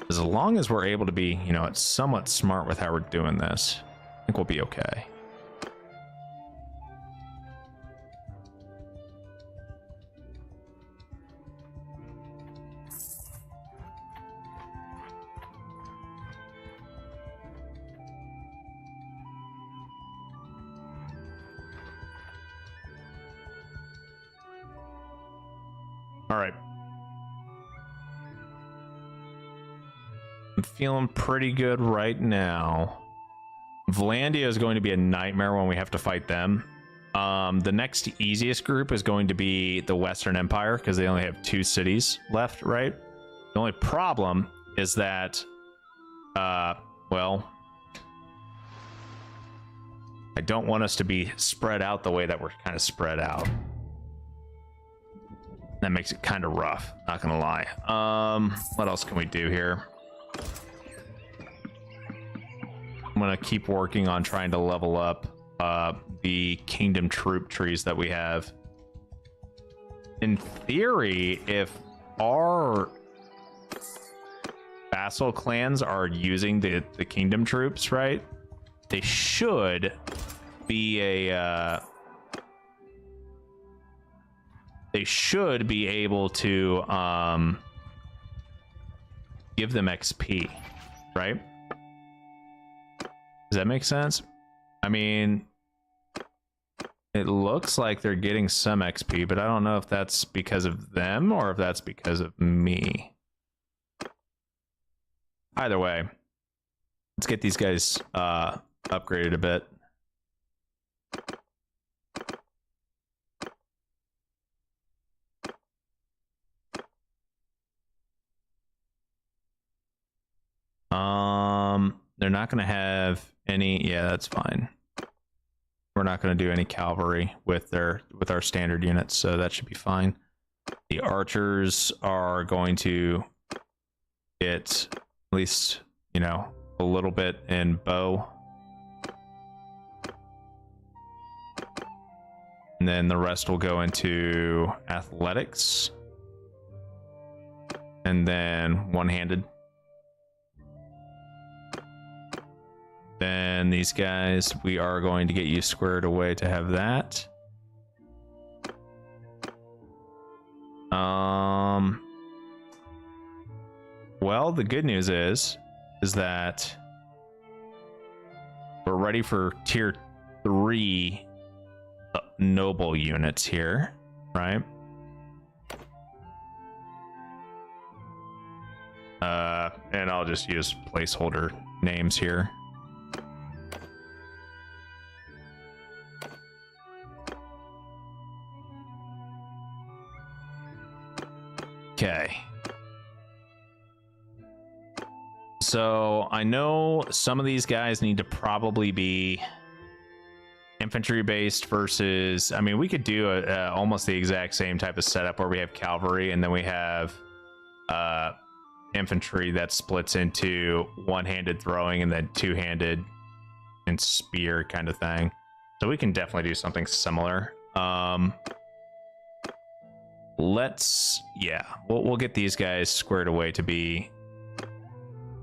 as long as we're able to be, you know, it's somewhat smart with how we're doing this, I think we'll be okay. All right. I'm feeling pretty good right now. Vlandia is going to be a nightmare when we have to fight them. The next easiest group is going to be the Western Empire because they only have 2 cities left, right? The only problem is that, well, I don't want us to be spread out the way that we're kind of spread out. That makes it kind of rough, not gonna lie. What else can we do here? I'm gonna keep working on trying to level up the kingdom troop trees that we have. In theory, if our vassal clans are using the kingdom troops, right, they should be they should be able to give them XP, right? Does that make sense? I mean, it looks like they're getting some XP, but I don't know if that's because of them or if that's because of me. Either way, let's get these guys upgraded a bit. They're not going to have any. Yeah, that's fine. We're not going to do any cavalry with our standard units, so that should be fine. The archers are going to get at least, you know, a little bit in bow. And then the rest will go into athletics. And then one-handed. Then these guys, we are going to get you squared away to have that. Well, the good news is that we're ready for tier 3 noble units here, right? And I'll just use placeholder names here. Okay. So I know some of these guys need to probably be infantry based versus, I mean, we could do almost the exact same type of setup where we have cavalry and then we have infantry that splits into one-handed throwing and then two-handed and spear kind of thing. So we can definitely do something similar. We'll get these guys squared away to be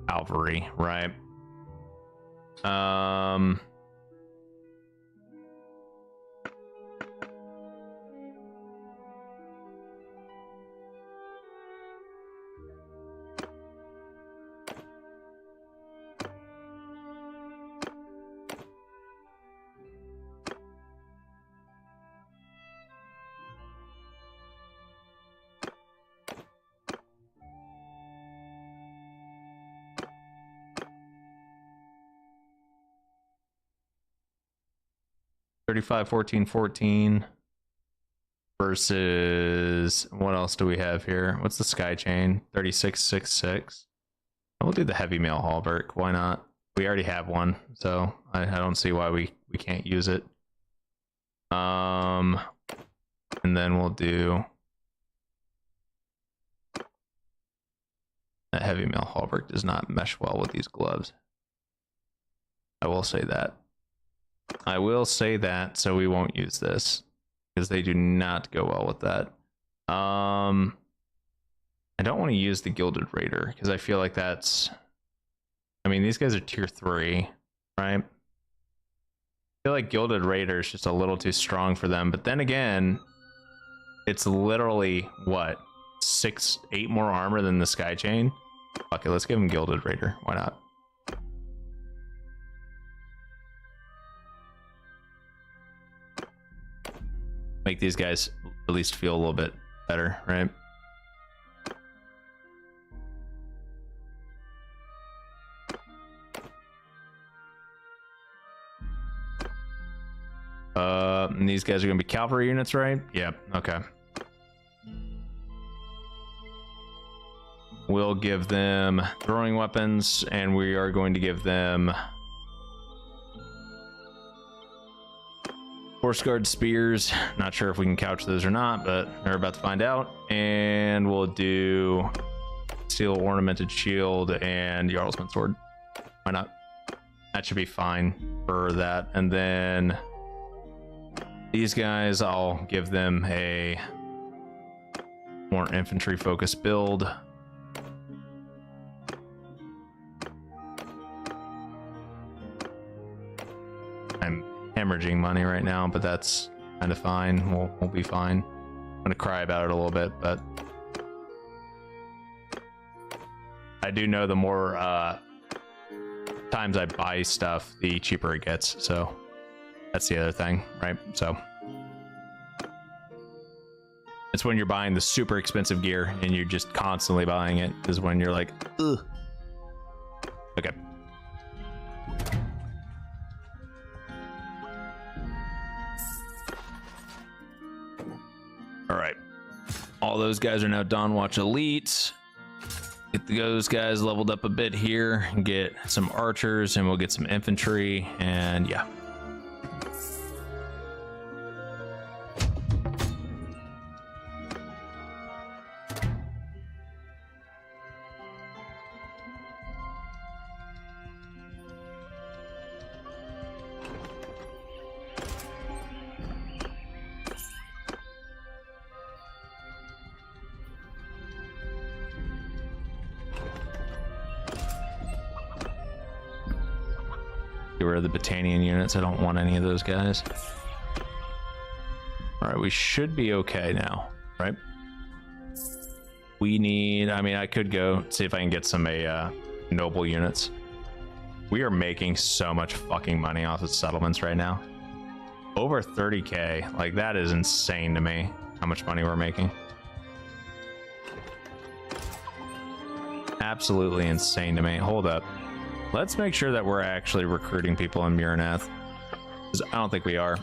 cavalry, right? $35, $14, $14 versus what else do we have here? What's the sky chain? 36, 6. We'll do the heavy mail hauberk. Why not? We already have one, so I don't see why we can't use it. And then we'll do that heavy mail hauberk does not mesh well with these gloves. I will say that. So we won't use this because they do not go well with that. I don't want to use the Gilded Raider because I feel like that's, I mean, these guys are tier 3, right? I feel like Gilded Raider is just a little too strong for them, but then again, it's literally what, 8 more armor than the sky chain. Okay, let's give him Gilded Raider. Why not? Make these guys at least feel a little bit better, right? And these guys are gonna be cavalry units, right? Yep. Okay. We'll give them throwing weapons, and we are going to give them Horse Guard spears. Not sure if we can couch those or not, but they're about to find out. And we'll do steel ornamented shield and Jarlsman sword. Why not? That should be fine for that. And then these guys, I'll give them a more infantry focused build. I'm hemorrhaging money right now, but that's kind of fine. We'll be fine. I'm gonna cry about it a little bit, but I do know the more times I buy stuff, the cheaper it gets. So that's the other thing, right? So it's when you're buying the super expensive gear and you're just constantly buying it is when you're like, ugh. Okay. All right. All those guys are now done. Watch Elite. Get those guys leveled up a bit here and get some archers, and we'll get some infantry, and yeah. Get rid of the Battanian units. I don't want any of those guys. All right, we should be okay now, right? We need, I mean, I could go see if I can get some noble units. We are making so much fucking money off of settlements right now. Over 30k, like that is insane to me, how much money we're making. Absolutely insane to me. Hold up. Let's make sure that we're actually recruiting people in Murnath, because I don't think we are.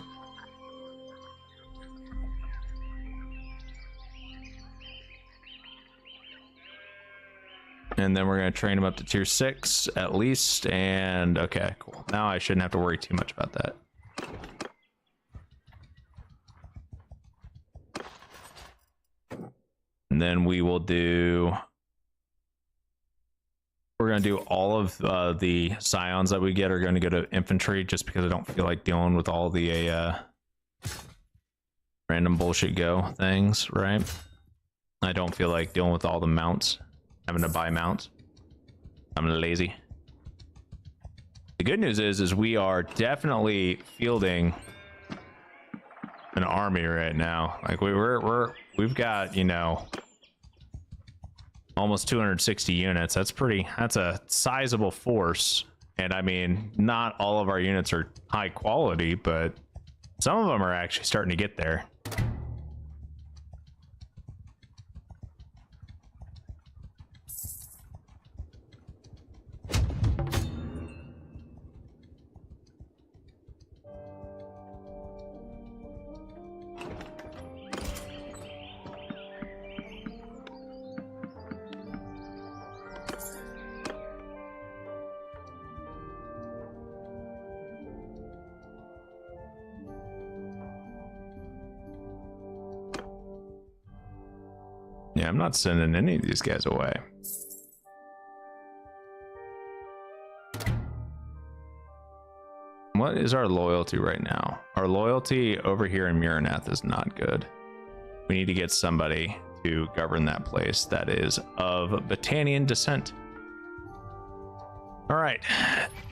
And then we're going to train them up to tier 6 at least. And okay, cool. Now I shouldn't have to worry too much about that. And then we will do... We're going to do all of the scions that we get are going to go to infantry, just because I don't feel like dealing with all the random bullshit go things, right? I don't feel like dealing with all the mounts, having to buy mounts. I'm lazy. The good news is we are definitely fielding an army right now. Like we've got, you know, almost 260 units. That's a sizable force. And I mean, not all of our units are high quality, but some of them are actually starting to get there. Yeah, I'm not sending any of these guys away. What is our loyalty right now? Our loyalty over here in Murnath is not good. We need to get somebody to govern that place that is of Battanian descent. All right,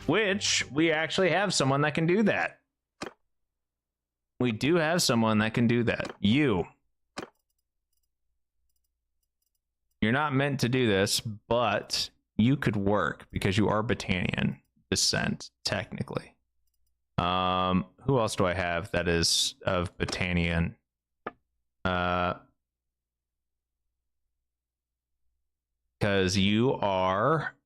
which we actually have someone that can do that. We do have someone that can do that. You're not meant to do this, but you could work because you are Battanian descent, technically. Who else do I have that is of Battanian? Because you are...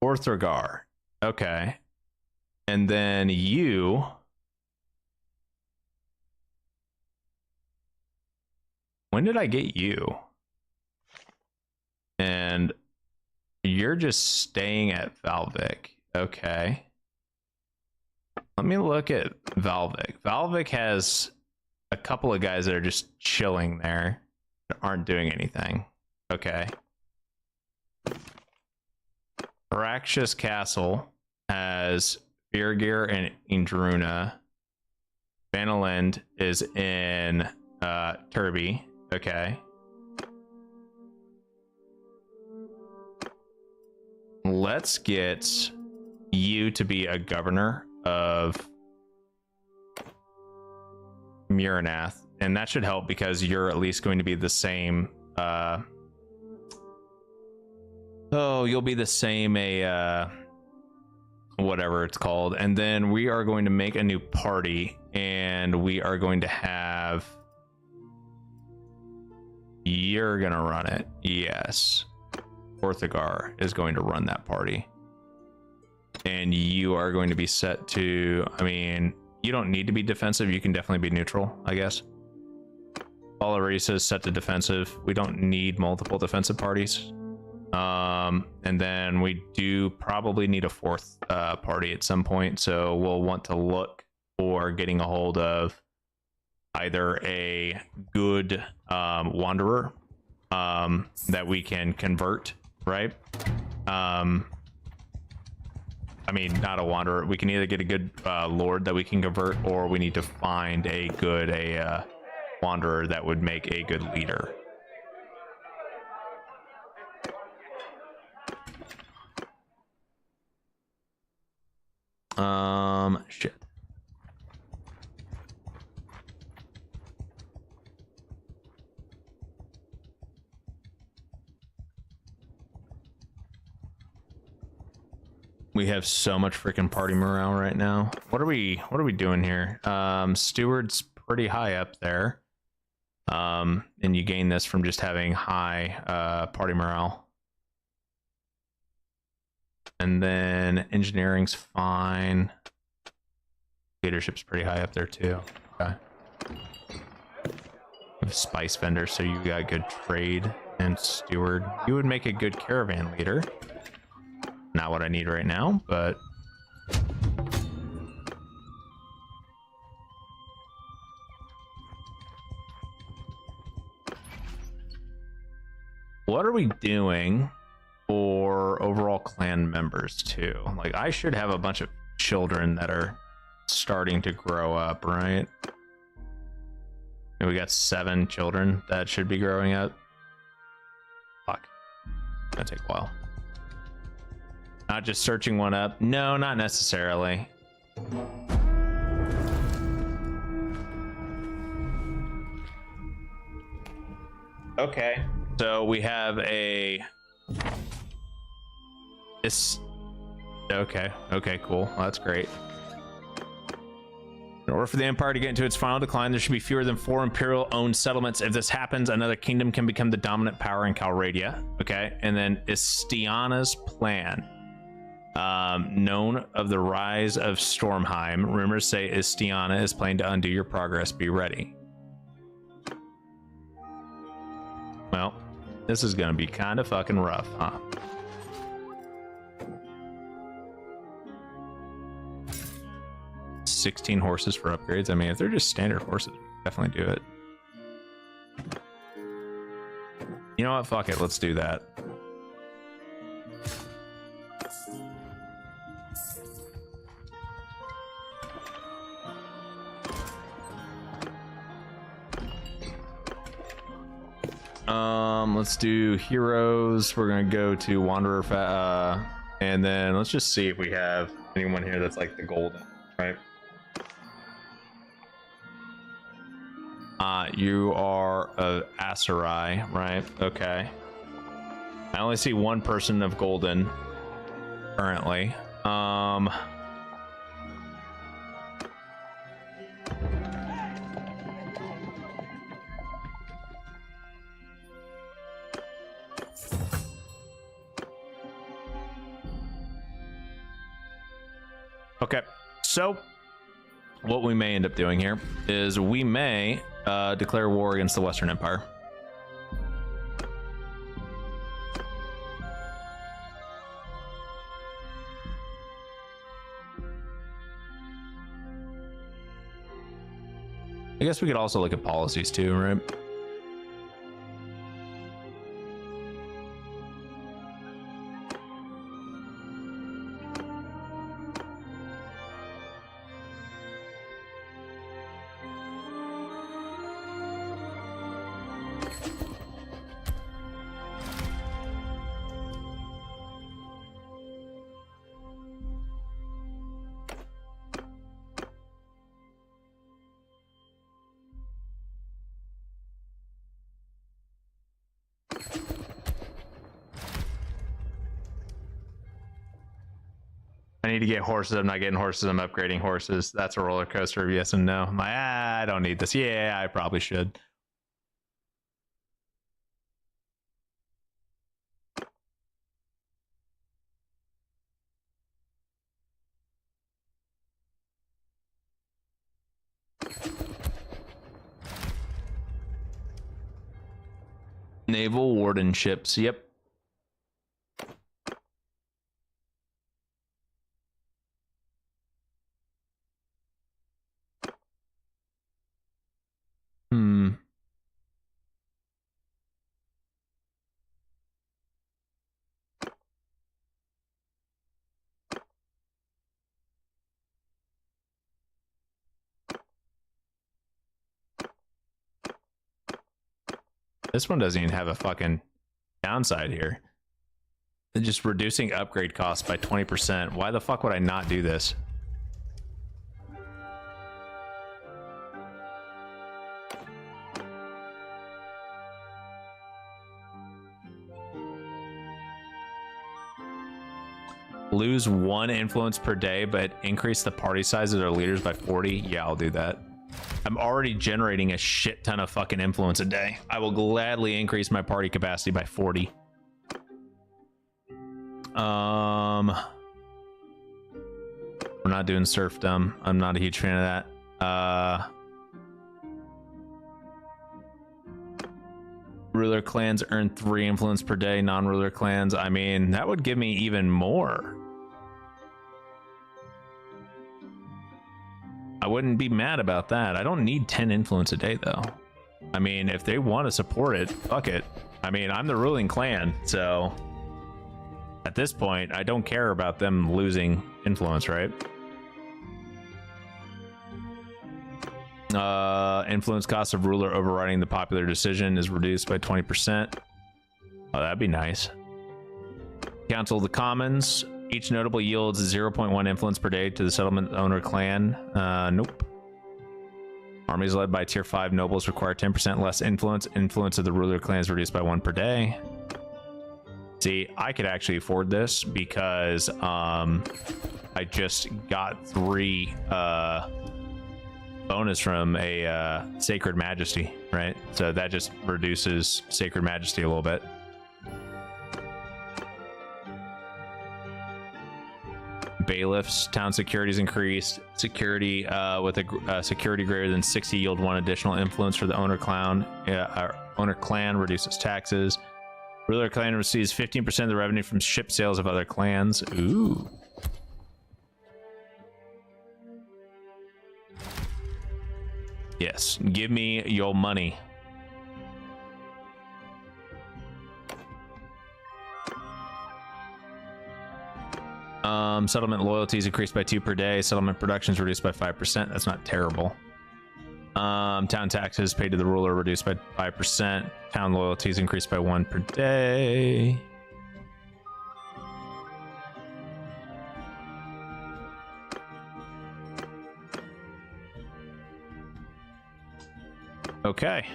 Orthragar. Okay. And then you... When did I get you? And you're just staying at Valvik. Okay. Let me look at Valvik. Valvik has a couple of guys that are just chilling there, that aren't doing anything. Okay. Araxis Castle has Birgir and Indruna. Bannerlord is in Turby. Okay. Let's get you to be a governor of Muranath, and that should help because you're at least going to be the same you'll be the same whatever it's called. And then we are going to make a new party, and we are going to have, you're gonna run it. Yes, Orthagar is going to run that party, and you are going to be set to, I mean, you don't need to be defensive, you can definitely be neutral, I guess. Valarisa is set to defensive. We don't need multiple defensive parties. And then we do probably need a fourth party at some point, so we'll want to look for getting a hold of either a good wanderer that we can convert, right? I mean, not a wanderer. We can either get a good lord that we can convert, or we need to find a good wanderer that would make a good leader. Shit. We have so much freaking party morale right now. What are we doing here? Steward's pretty high up there. And you gain this from just having high party morale. And then engineering's fine. Leadership's pretty high up there too. Okay. We have spice vendor, so you got good trade. And steward, you would make a good caravan leader. Not what I need right now, but what are we doing for overall clan members too? Like, I should have a bunch of children that are starting to grow up, right? And we got 7 children that should be growing up. Fuck. Gonna take a while. Not just searching one up. No, not necessarily. Okay. So we have a... Okay. Okay, cool. Well, that's great. In order for the Empire to get into its final decline, there should be fewer than 4 Imperial-owned settlements. If this happens, another kingdom can become the dominant power in Calradia. Okay, and then Istiana's plan. Known of the rise of Stormheim. Rumors say Istiana is planning to undo your progress. Be ready. Well, this is gonna be kind of fucking rough, huh? $16 horses for upgrades. I mean, if they're just standard horses, definitely do it. You know what? Fuck it. Let's do that. Let's do heroes. We're gonna go to Wanderer, and then let's just see if we have anyone here that's like the golden, right? You are a Aserai, right? Okay. I only see one person of golden currently. Okay, so what we may end up doing here is we may declare war against the Western Empire. I guess we could also look at policies too, right? I need to get horses. I'm not getting horses. I'm upgrading horses. That's a roller coaster of yes and no. I don't need this. Yeah, I probably should. Naval warden ships. Yep. This one doesn't even have a fucking downside here. They're just reducing upgrade costs by 20%. Why the fuck would I not do this? Lose 1 influence per day, but increase the party size of their leaders by 40. Yeah, I'll do that. I'm already generating a shit ton of fucking influence a day. I will gladly increase my party capacity by 40. We're not doing serfdom. I'm not a huge fan of that. Ruler clans earn 3 influence per day. Non-ruler clans, I mean, that would give me even more. I wouldn't be mad about that. I don't need 10 influence a day, though. I mean, if they want to support it, fuck it. I mean, I'm the ruling clan, so at this point, I don't care about them losing influence, right? Influence cost of ruler overriding the popular decision is reduced by 20%. Oh, that'd be nice. Council of the Commons. Each notable yields 0.1 influence per day to the settlement owner clan. Nope. Armies led by tier 5 nobles require 10% less influence. Influence of the ruler clan is reduced by 1 per day. See, I could actually afford this because I just got 3 bonus from a Sacred Majesty, right? So that just reduces Sacred Majesty a little bit. Bailiffs, town security is increased. Security with a security greater than 60 yield 1 additional influence for the owner clan. Owner clan reduces taxes. Ruler clan receives 15% of the revenue from ship sales of other clans. Ooh. Yes, give me your money. Settlement loyalties increased by 2 per day. Settlement productions reduced by 5%. That's not terrible. Town taxes paid to the ruler reduced by 5%. Town loyalties increased by 1 per day. Okay.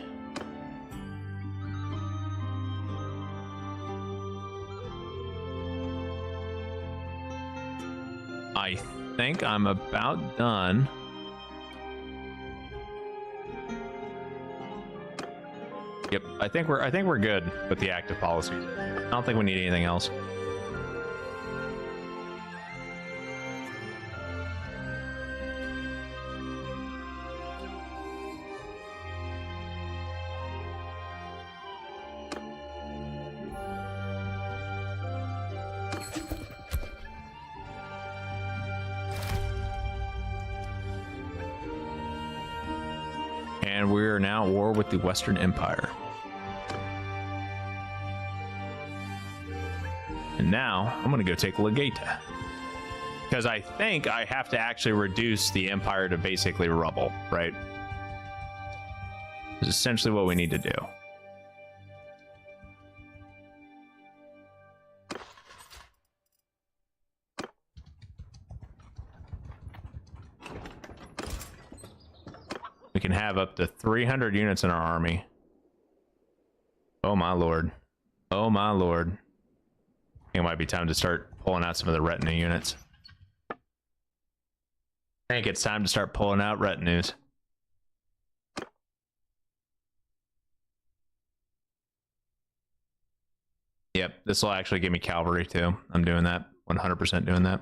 I think I'm about done. Yep, I think we're good with the active policies. I don't think we need anything else. And we're now at war with the Western Empire. And now I'm gonna go take Legata, because I think I have to actually reduce the empire to basically rubble, right? It's essentially what we need to do. We can have up to 300 units in our army. Oh my lord. Oh my lord. I think it might be time to start pulling out some of the retinue units. I think it's time to start pulling out retinues. Yep, this will actually give me cavalry too. I'm doing that. 100% doing that.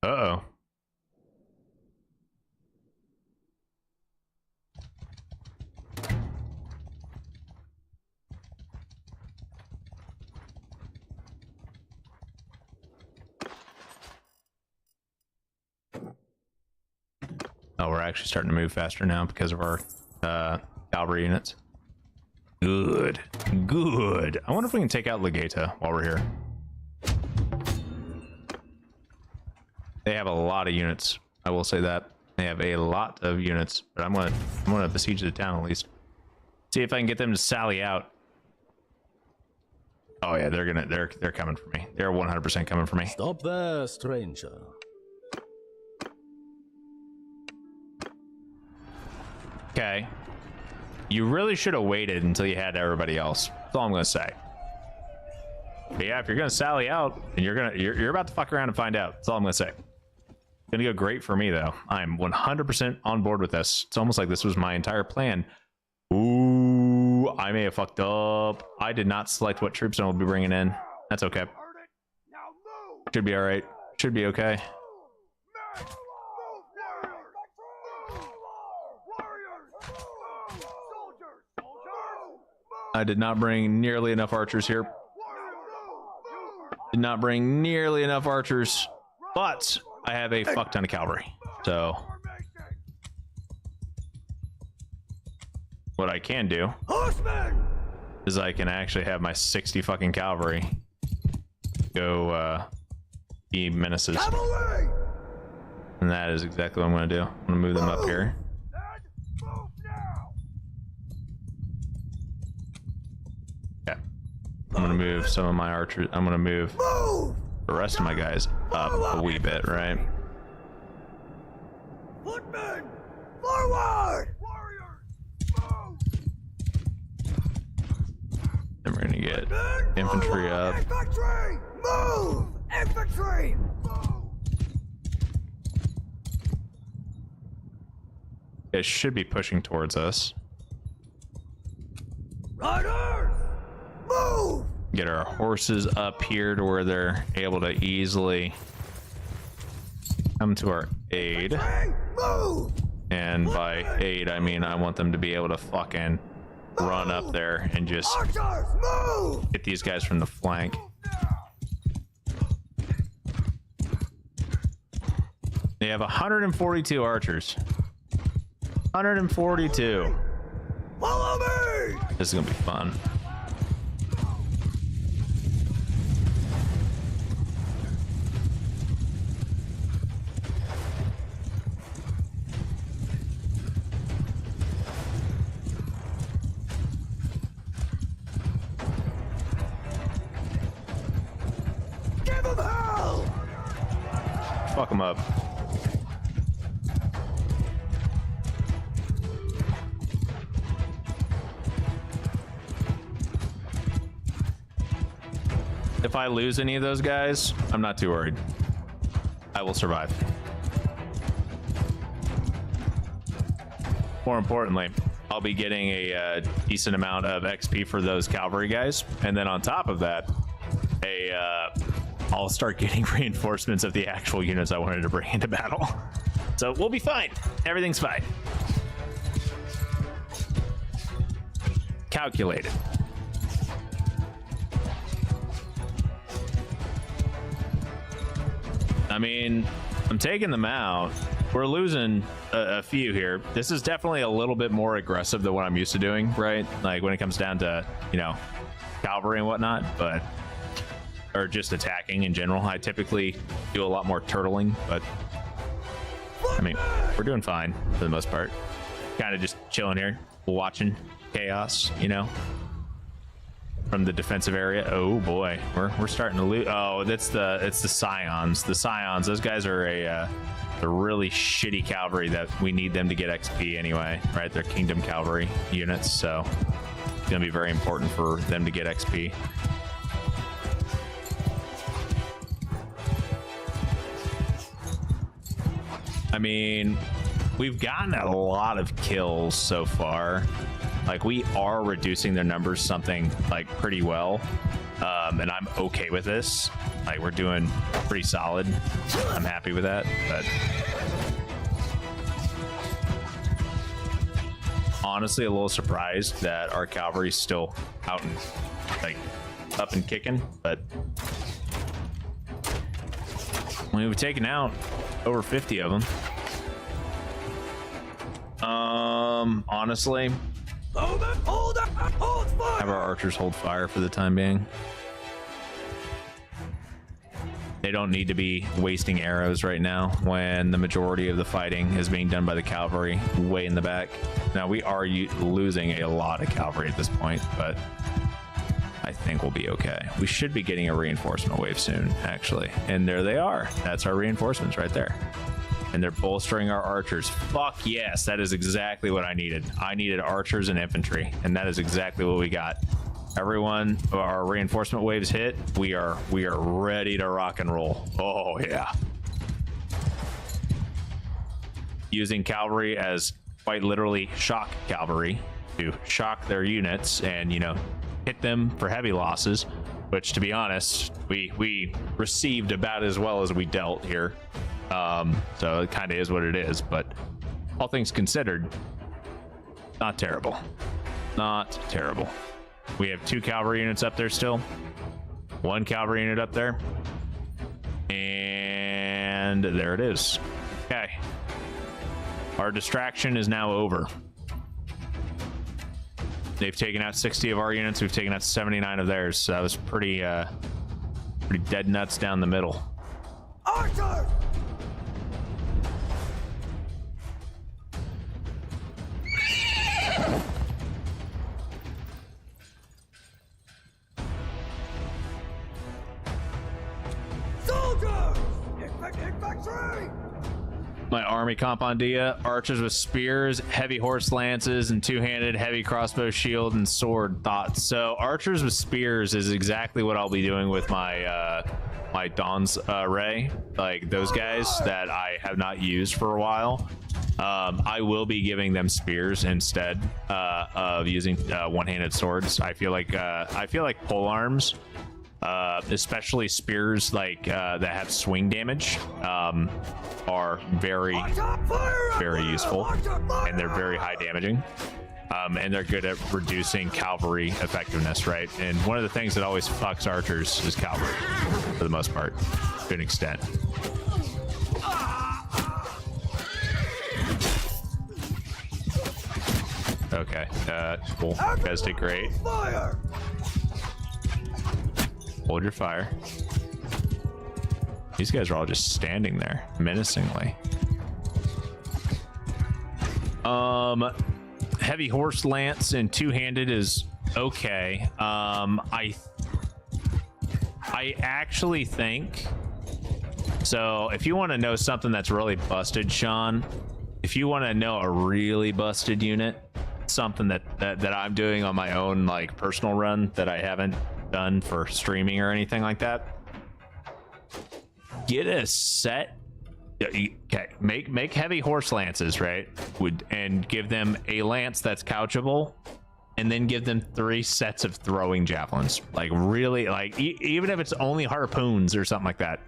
Uh-oh. Oh, we're actually starting to move faster now because of our cavalry units. Good. Good. I wonder if we can take out Legata while we're here. They have a lot of units. I will say that. They have a lot of units, but I'm gonna besiege the town at least. See if I can get them to sally out. Oh yeah, they're coming for me. They're 100% coming for me.
Stop there, stranger.
Okay. You really should have waited until you had everybody else. That's all I'm gonna say. But yeah, if you're gonna sally out, and you're about to fuck around and find out. That's all I'm gonna say. It's gonna go great for me though. I'm 100% on board with this. It's almost like this was my entire plan. Ooh, I may have fucked up. I did not select what troops I will be bringing in. That's okay. Should be all right. Should be okay. I did not bring nearly enough archers here. Did not bring nearly enough archers, but I have a fuck ton of cavalry. So what I can do is I can actually have my 60 fucking cavalry go be menaces. And that is exactly what I'm going to do. I'm going to move them up here. I'm gonna move some of my archers. I'm gonna move the rest of my guys up a wee bit, right?
Footmen, forward!
Then we're gonna get infantry up.
Infantry, move! Infantry, move!
It should be pushing towards us.
Riders, move!
Get our horses up here to where they're able to easily come to our aid.
Move!
And by aid, I mean I want them to be able to fucking run up there and just
Archers, move!
hit these guys from the flank. They have 142 archers. 142.
Follow me!
This is gonna be fun.
Give them hell!
Fuck them up. If I lose any of those guys, I'm not too worried. I will survive. More importantly, I'll be getting a decent amount of XP for those cavalry guys, and then on top of that, I'll start getting reinforcements of the actual units I wanted to bring into battle. So we'll be fine. Everything's fine. Calculated. I mean, I'm taking them out. We're losing a few here. This is definitely a little bit more aggressive than what I'm used to doing, right? Like when it comes down to, you know, cavalry and whatnot, but or just attacking in general. I typically do a lot more turtling, but I mean, we're doing fine for the most part. Kind of just chilling here, watching chaos, you know, from the defensive area. Oh boy, we're starting to lose. Oh, it's the Scions. The Scions, those guys are a really shitty cavalry that we need them to get XP anyway, right? They're Kingdom cavalry units, so it's gonna be very important for them to get XP. I mean, we've gotten a lot of kills so far. Like, we are reducing their numbers something like pretty well, and I'm okay with this. Like, we're doing pretty solid. I'm happy with that, but honestly a little surprised that our cavalry's still out and like up and kicking, but we've taken out over 50 of them. Honestly, have our archers hold fire for the time being. They don't need to be wasting arrows right now when the majority of the fighting is being done by the cavalry way in the back. Now, we are losing a lot of cavalry at this point, but I think we'll be okay. We should be getting a reinforcement wave soon, actually. And there they are. That's our reinforcements right there. And they're bolstering our archers. Fuck yes, that is exactly what I needed. I needed archers and infantry, and that is exactly what we got. Everyone, our reinforcement waves hit. We are ready to rock and roll. Oh yeah. Using cavalry as quite literally shock cavalry to shock their units and, you know, hit them for heavy losses, which, to be honest, we received about as well as we dealt here. So it kind of is what it is, but all things considered, not terrible. Not terrible. We have 2 cavalry units up there still. 1 cavalry unit up there. And there it is. Okay. Our distraction is now over. They've taken out 60 of our units. We've taken out 79 of theirs. So that was pretty dead nuts down the middle.
Archer! Soldiers! Infantry!
My army compandia, archers with spears, heavy horse lances, and 2-handed heavy crossbow shield and sword thoughts. So archers with spears is exactly what I'll be doing with my my Dawnstar, like those guys that I have not used for a while. I will be giving them spears instead of using one-handed swords. I feel like pole arms, especially spears like that have swing damage, are very useful, and they're very high damaging, and they're good at reducing cavalry effectiveness, right? And one of the things that always fucks archers is cavalry, for the most part, to an extent. Okay, cool. You guys did great. Hold your fire. These guys are all just standing there menacingly. Heavy horse lance and 2-handed is okay. I actually think so. If you want to know something that's really busted, Sean, if you want to know a really busted unit, something that I'm doing on my own, like, personal run that I haven't done for streaming or anything like that, get a set Okay, make heavy horse lances, right? And give them a lance that's couchable, and then give them 3 sets of throwing javelins. Like really, like even if it's only harpoons or something like that.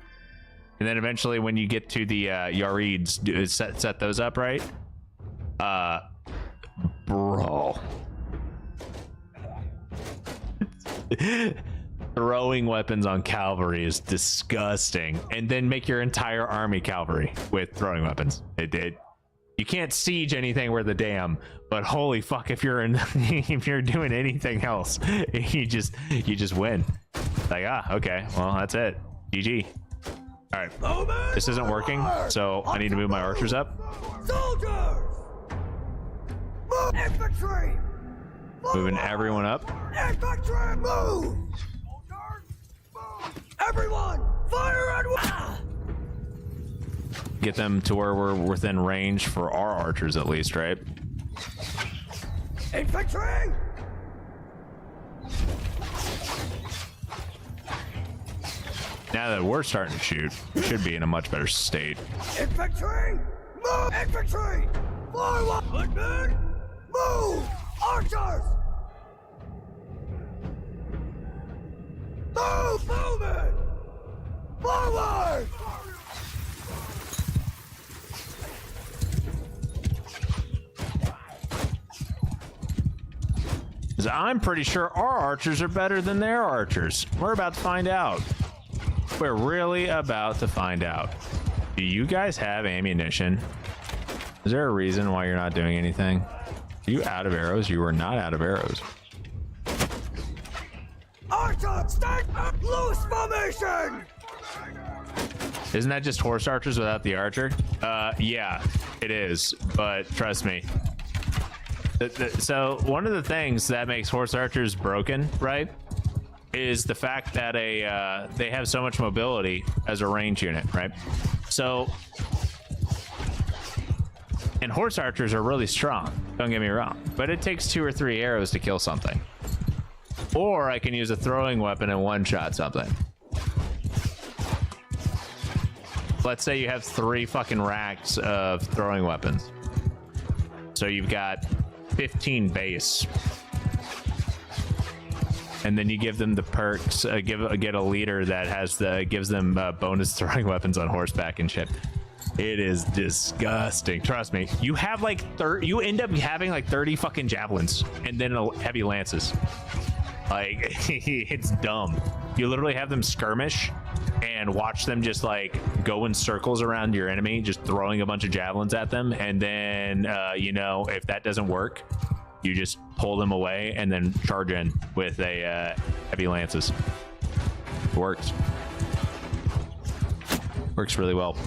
And then eventually, when you get to the Yarids, set those up, right? Bro. Throwing weapons on cavalry is disgusting. And then make your entire army cavalry with throwing weapons. You can't siege anything worth a damn, but holy fuck, if you're if you're doing anything else, you just win. Like, okay, well, that's it. GG. All right, this isn't working, so I need to move my archers up.
Soldiers! Move! Infantry!
Moving everyone up.
Infantry, move! Everyone, fire at
Get them to where we're within range for our archers, at least, right?
Infantry!
Now that we're starting to shoot, we should be in a much better state.
Infantry! Move! Infantry! Forward! Footmen! Move! Archers! Move! Bowmen! Forward!
I'm pretty sure our archers are better than their archers. We're about to find out. We're really about to find out. Do you guys have ammunition? Is there a reason why you're not doing anything? Are you out of arrows? You are not out of arrows.
Archer, stand up! Loose formation!
Isn't that just horse archers without the archer? Yeah, it is. But trust me. So one of the things that makes horse archers broken, right, is the fact that they have so much mobility as a range unit, right? So, and horse archers are really strong, don't get me wrong, but it takes 2 or 3 arrows to kill something. Or I can use a throwing weapon and one-shot something. Let's say you have 3 fucking racks of throwing weapons. So you've got 15 base. And then you give them the perks, get a leader that has gives them bonus throwing weapons on horseback and shit. It is disgusting. Trust me. You have like you end up having like 30 fucking javelins and then heavy lances. Like it's dumb. You literally have them skirmish and watch them just like go in circles around your enemy, just throwing a bunch of javelins at them. And then, you know, if that doesn't work, you just pull them away and then charge in with a heavy lances. It works. Works really well.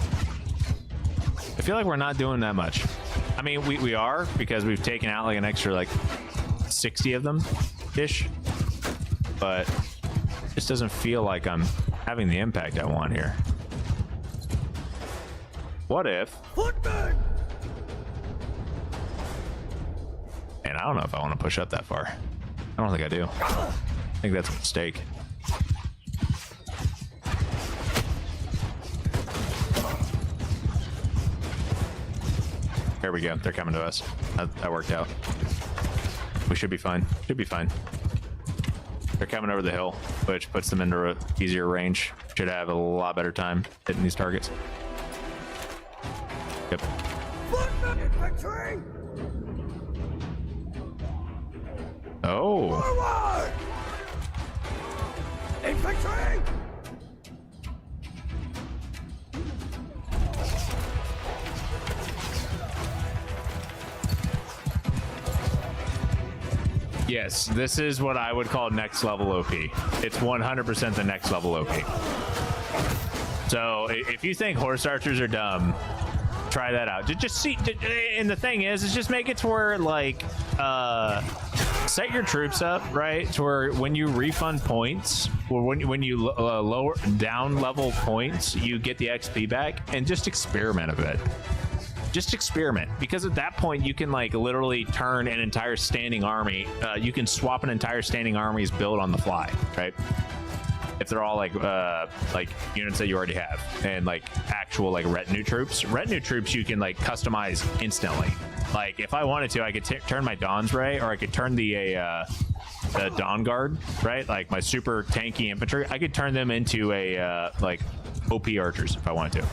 I feel like we're not doing that much. I mean, we are, because we've taken out like an extra like 60 of them ish, but it just doesn't feel like I'm having the impact I want here. What if?
Footmen!
And I don't know if I want to push up that far. I don't think I do. I think that's a mistake. Here we go. They're coming to us. That worked out. We should be fine. Should be fine. They're coming over the hill, which puts them into an easier range. Should have a lot better time hitting these targets. Yep.
Footmen infantry!
Oh.
Forward! Infantry!
Yes, this is what I would call next level OP. It's 100% the next level OP. So if you think horse archers are dumb, try that out. Just see, and the thing is just make it to where like set your troops up right to where when you refund points, or when you lower down level points, you get the XP back, and just experiment a bit. Just experiment, because at that point you can like literally turn an entire standing army. You can swap an entire standing army's build on the fly, right? if they're all like units that you already have, and like actual like retinue troops. Retinue troops you can like customize instantly. Like if I wanted to, I could turn my Dawn's Ray, or I could turn the Dawn Guard, right? Like my super tanky infantry. I could turn them into a like OP archers if I wanted to.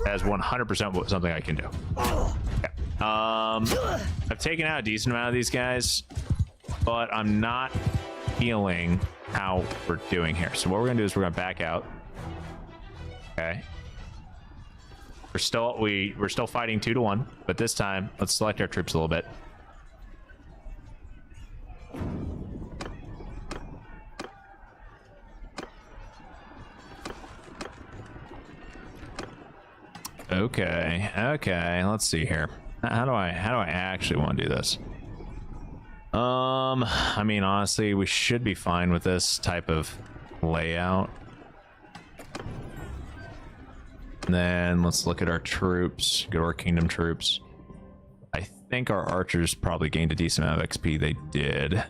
That's 100% something I can do. Yeah. I've taken out a decent amount of these guys, but I'm not feeling how we're doing here. So what we're gonna do is we're gonna back out. Okay. We're still fighting 2-1, but this time let's select our troops a little bit. Okay, let's see here. How do I actually want to do this? I mean, honestly, we should be fine with this type of layout. And then let's look at our troops. Go to our kingdom troops. I think our archers probably gained a decent amount of XP. They did.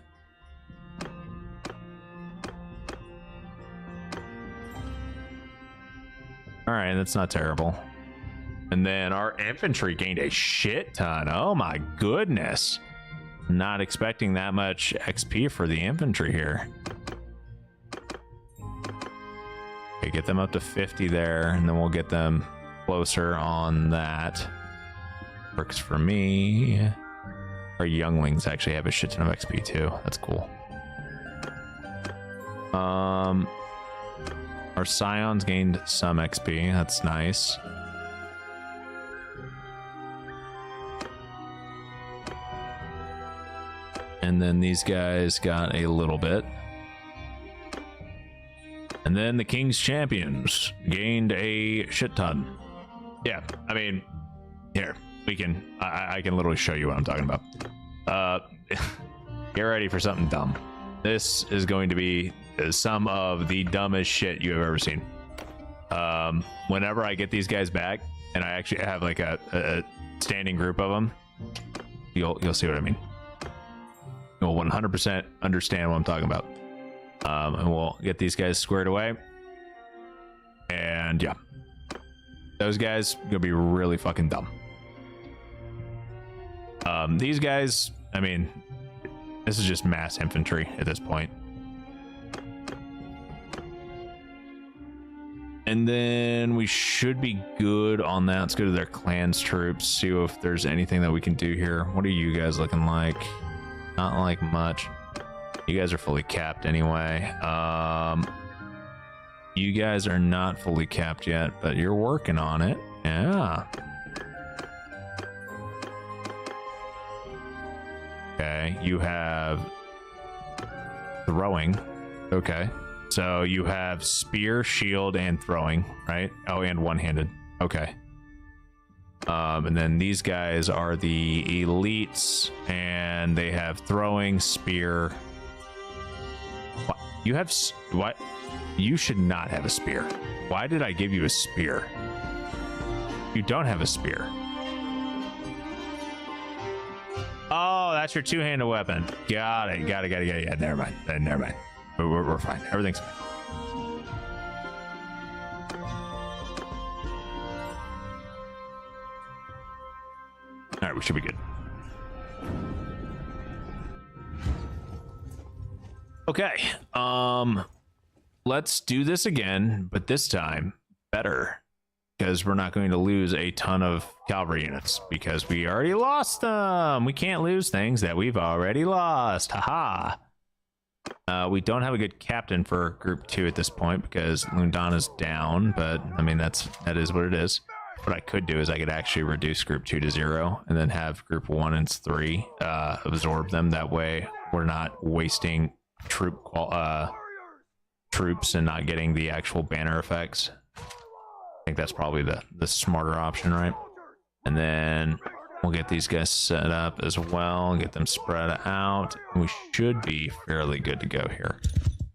All right, that's not terrible. And then our infantry gained a shit ton. Oh my goodness. Not expecting that much XP for the infantry here. Okay, get them up to 50 there, and then we'll get them closer on that. Works for me. Our younglings actually have a shit ton of XP too. That's cool. Our scions gained some XP. That's nice. And then these guys got a little bit. And then the King's Champions gained a shit ton. Yeah, I mean, here, we can, I can literally show you what I'm talking about. Get ready for something dumb. This is going to be some of the dumbest shit you have ever seen. Whenever I get these guys back, and I actually have like a standing group of them, you'll see what I mean. You'll 100% understand what I'm talking about. And we'll get these guys squared away. And yeah, those guys are gonna be really fucking dumb. These guys, I mean, this is just mass infantry at this point. And then we should be good on that. Let's go to their clans troops, see if there's anything that we can do here. What are you guys looking like? Not like much. You guys are fully capped anyway. You guys are not fully capped yet, but you're working on it. Yeah. Okay, you have throwing. Okay, so you have spear, shield, and throwing, right? Oh, and one-handed. Okay. And then these guys are the elites, and they have throwing, spear. What? You have what? You should not have a spear. Why did I give you a spear? You don't have a spear. Oh, that's your two-handed weapon. Got it. Yeah, never mind. Never mind. We're fine. Everything's fine. All right, we should be good. Okay. Let's do this again, but this time better, because we're not going to lose a ton of cavalry units because we already lost them. We can't lose things that we've already lost. Haha. We don't have a good captain for group 2 at this point because Lundana's down, but I mean that is what it is. What I could do is I could actually reduce group 2 to 0 and then have group 1 and 3 absorb them. That way we're not wasting troops and not getting the actual banner effects. I think that's probably the smarter option, right? And then we'll get these guys set up as well and get them spread out. We should be fairly good to go here.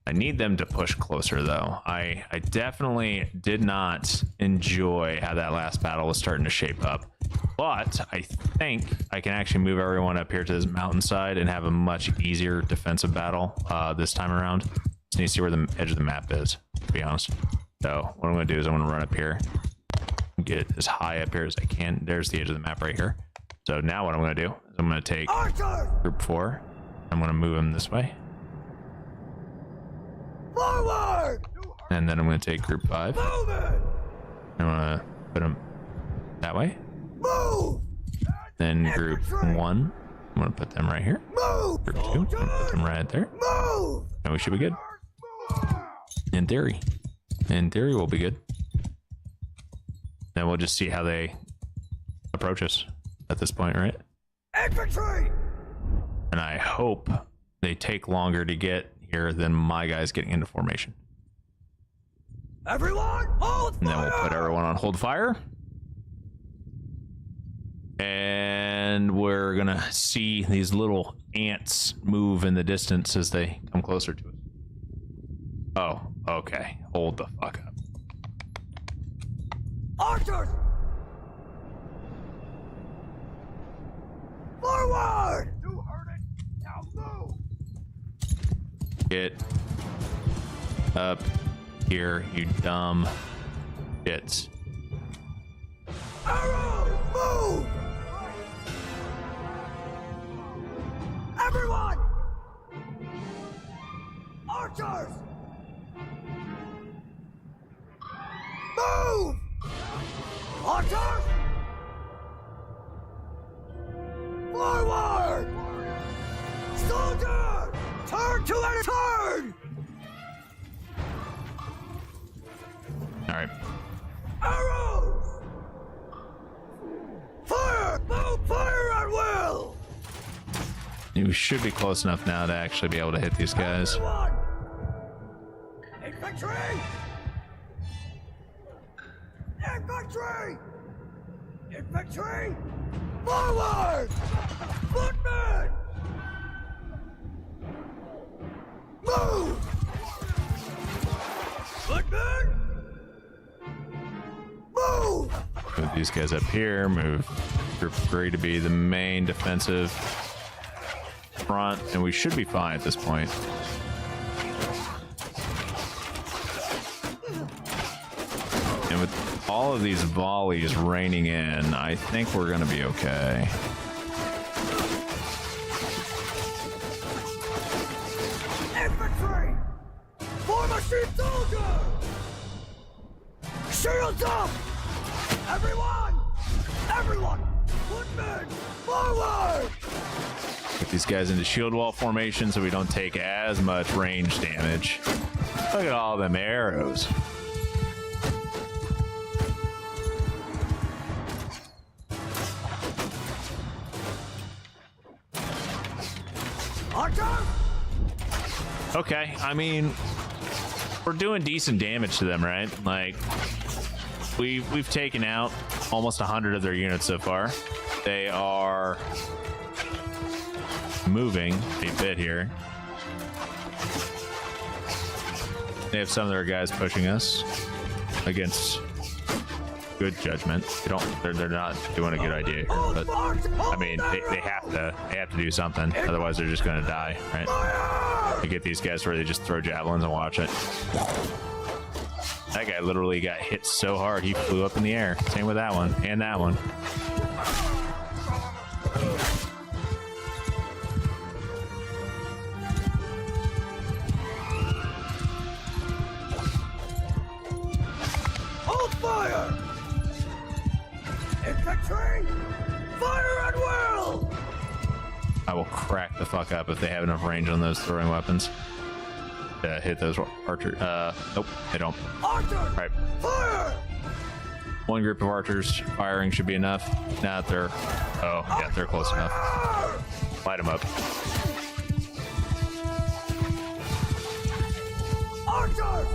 I need them to push closer though. I definitely did not enjoy how that last battle was starting to shape up, but I think I can actually move everyone up here to this mountainside and have a much easier defensive battle this time around. Just need to see where the edge of the map is, to be honest. So what I'm going to do is I'm going to run up here, get as high up here as I can. There's the edge of the map right here. So now what I'm going to do is I'm going to take group 4. I'm going to move them this way.
Forward!
And then I'm going to take group 5.
Move it!
I'm going to put them that way.
Move!
Then group 1, I'm going to put them right here.
Move!
Group 2, I'm going to put them right there.
Move!
And we should be good. In theory. In theory, we'll be good. Then we'll just see how they approach us at this point, right?
Infantry!
And I hope they take longer to get here than my guys getting into formation.
Everyone, hold fire!
And then we'll put everyone on hold fire. And we're gonna see these little ants move in the distance as they come closer to us. Oh, okay. Hold the fuck up.
Archers! Forward! You heard it. Now move!
Get up here, you dumb shits.
Arrows, move! Everyone! Archers! Move! Archers! Forward! Soldier! Turn to a turn!
All right.
Arrows! Fire! Move fire at will!
You should be close enough now to actually be able to hit these guys.
Everyone! Infantry! Infantry! Infantry! Forward! Footmen! Move! Footmen! Move!
Move these guys up here. Move group 3 to be the main defensive front, and we should be fine at this point. And with all of these volleys raining in, I think we're going to be okay.
Infantry! Form a sheep soldier! Shields up! Everyone! Everyone! Footmen! Forward!
Get these guys into shield wall formation so we don't take as much range damage. Look at all them arrows.
Archer!
Okay, I mean, we're doing decent damage to them, right? Like, we've taken out almost 100 of their units so far. They are moving a bit here. They have some of their guys pushing us against good judgment. They're not doing a good idea here, but I mean they have to do something, otherwise they're just gonna die, right? You get these guys where they just throw javelins and watch it. That guy literally got hit so hard he flew up in the air. Same with that one and that one.
Hold fire! Infantry! Fire at will!
I will crack the fuck up if they have enough range on those throwing weapons to hit those archers. Nope, they don't.
Archer!
Right.
Fire!
One group of archers firing should be enough. Now that they're, oh yeah, they're close enough. Light them up.
Archer!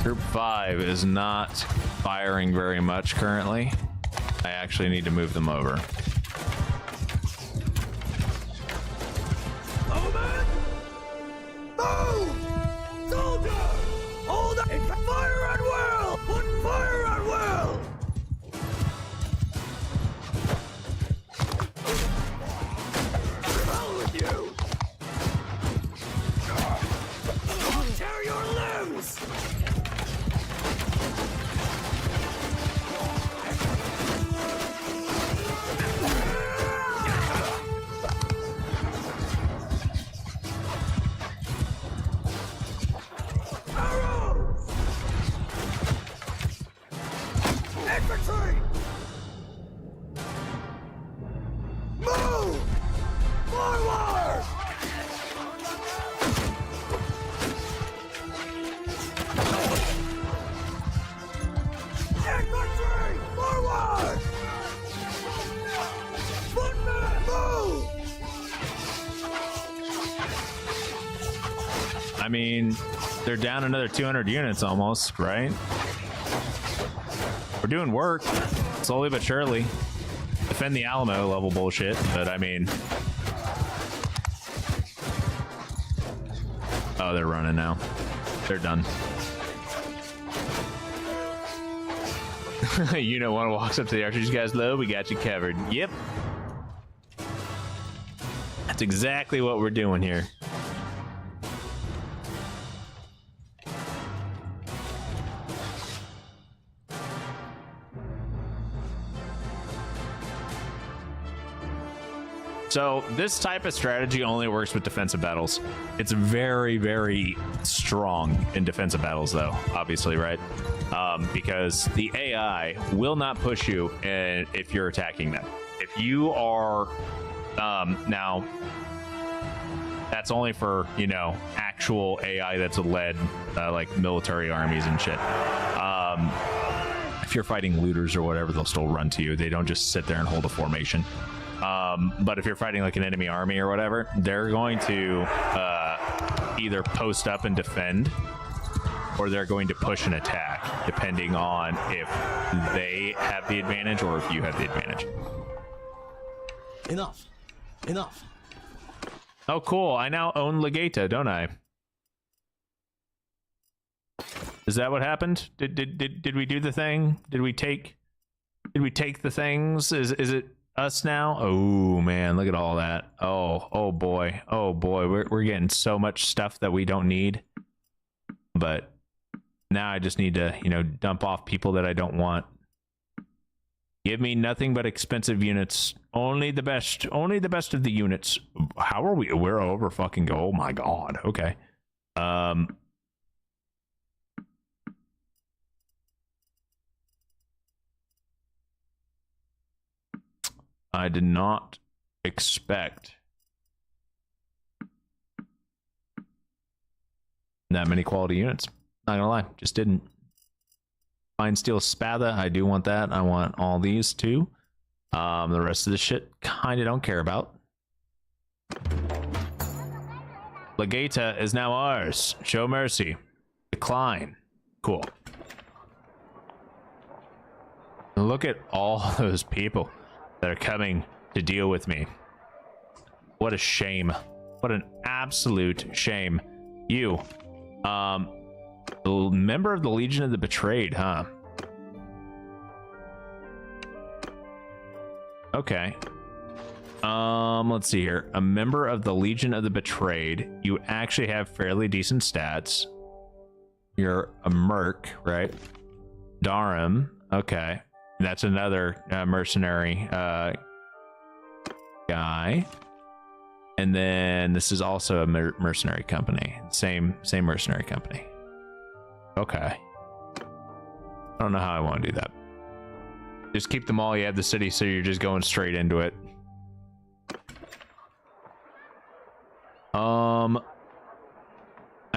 Group 5 is not firing very much currently. I actually need to move them over.
Bowman! Move! Soldier! Hold up! Fire at will! Put fire at will!
I mean, they're down another 200 units almost, right? We're doing work, slowly but surely. Defend the Alamo level bullshit, but I mean... Oh, they're running now. They're done. Unit 1 walks up to the archers. Guys low, we got you covered. Yep. That's exactly what we're doing here. So this type of strategy only works with defensive battles. It's very, very strong in defensive battles, though, obviously, right? Because the AI will not push you if you're attacking them. If you are... now, that's only for, you know, actual AI that's led, like, military armies and shit. If you're fighting looters or whatever, they'll still run to you. They don't just sit there and hold a formation. But if you're fighting like an enemy army or whatever, they're going to either post up and defend, or they're going to push and attack, depending on if they have the advantage or if you have the advantage.
Enough. Enough.
Oh, cool. I now own Legata, don't I? Is that what happened? Did we do the thing? Did we take the things? Is it us now? Oh man, look at all that. Oh boy, we're getting so much stuff that we don't need. But now I just need to, you know, dump off people that I don't want. Give me nothing but expensive units. Only the best of the units. How are we? We're over fucking go. Oh my god. Okay. I did not expect that many quality units. Not gonna lie, just didn't. Fine Steel Spada, I do want that. I want all these too. The rest of the shit, kind of don't care about. Legata is now ours. Show mercy. Decline. Cool. Look at all those people that are coming to deal with me. What a shame. What an absolute shame. You, a member of the Legion of the Betrayed, huh? Okay. Let's see here. A member of the Legion of the Betrayed. You actually have fairly decent stats. You're a merc, right? Darum. Okay. That's another mercenary guy. And then this is also a mercenary company. Same mercenary company. Okay. I don't know how I want to do that. Just keep them all. You have the city, so you're just going straight into it. I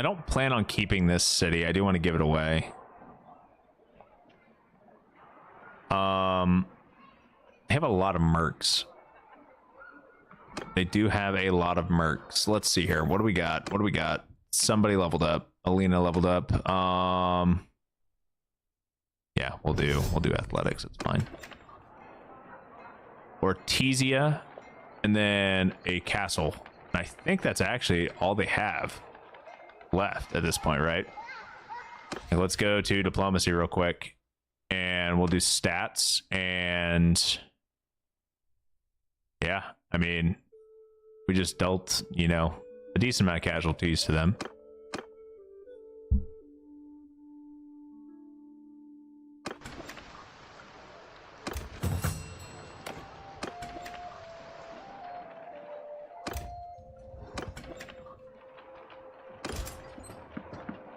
don't plan on keeping this city. I do want to give it away. They have a lot of mercs. They do have a lot of mercs. Let's see here. What do we got? What do we got? Somebody leveled up. Alina leveled up. Yeah, we'll do athletics. It's fine. Ortesia, and then a castle. And I think that's actually all they have left at this point, right? Okay, let's go to diplomacy real quick, and we'll do stats. And yeah, I mean, we just dealt, you know, a decent amount of casualties to them.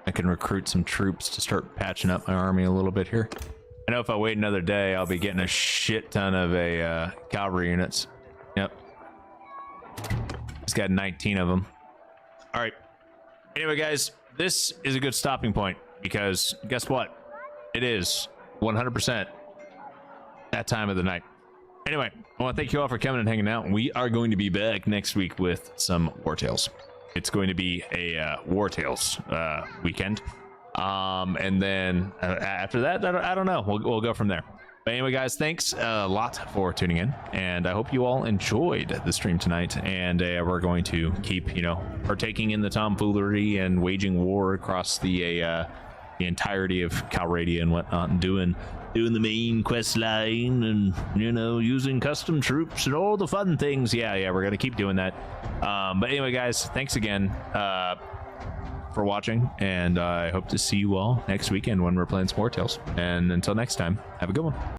I can recruit some troops to start patching up my army a little bit here. I know if I wait another day, I'll be getting a shit ton of cavalry units. Yep. It's got 19 of them. All right. Anyway, guys, this is a good stopping point because guess what? It is 100% that time of the night. Anyway, I want to thank you all for coming and hanging out. We are going to be back next week with some War Tales. it's going to be a War Tales weekend. And then after that, I don't know. We'll go from there. But anyway, guys, thanks a lot for tuning in, and I hope you all enjoyed the stream tonight. And we're going to keep, partaking in the tomfoolery and waging war across the entirety of Calradia and whatnot, and doing the main quest line, and using custom troops and all the fun things. Yeah, we're gonna keep doing that. But anyway, guys, thanks again for watching, and I hope to see you all next weekend when we're playing some War Tales. And until next time, have a good one.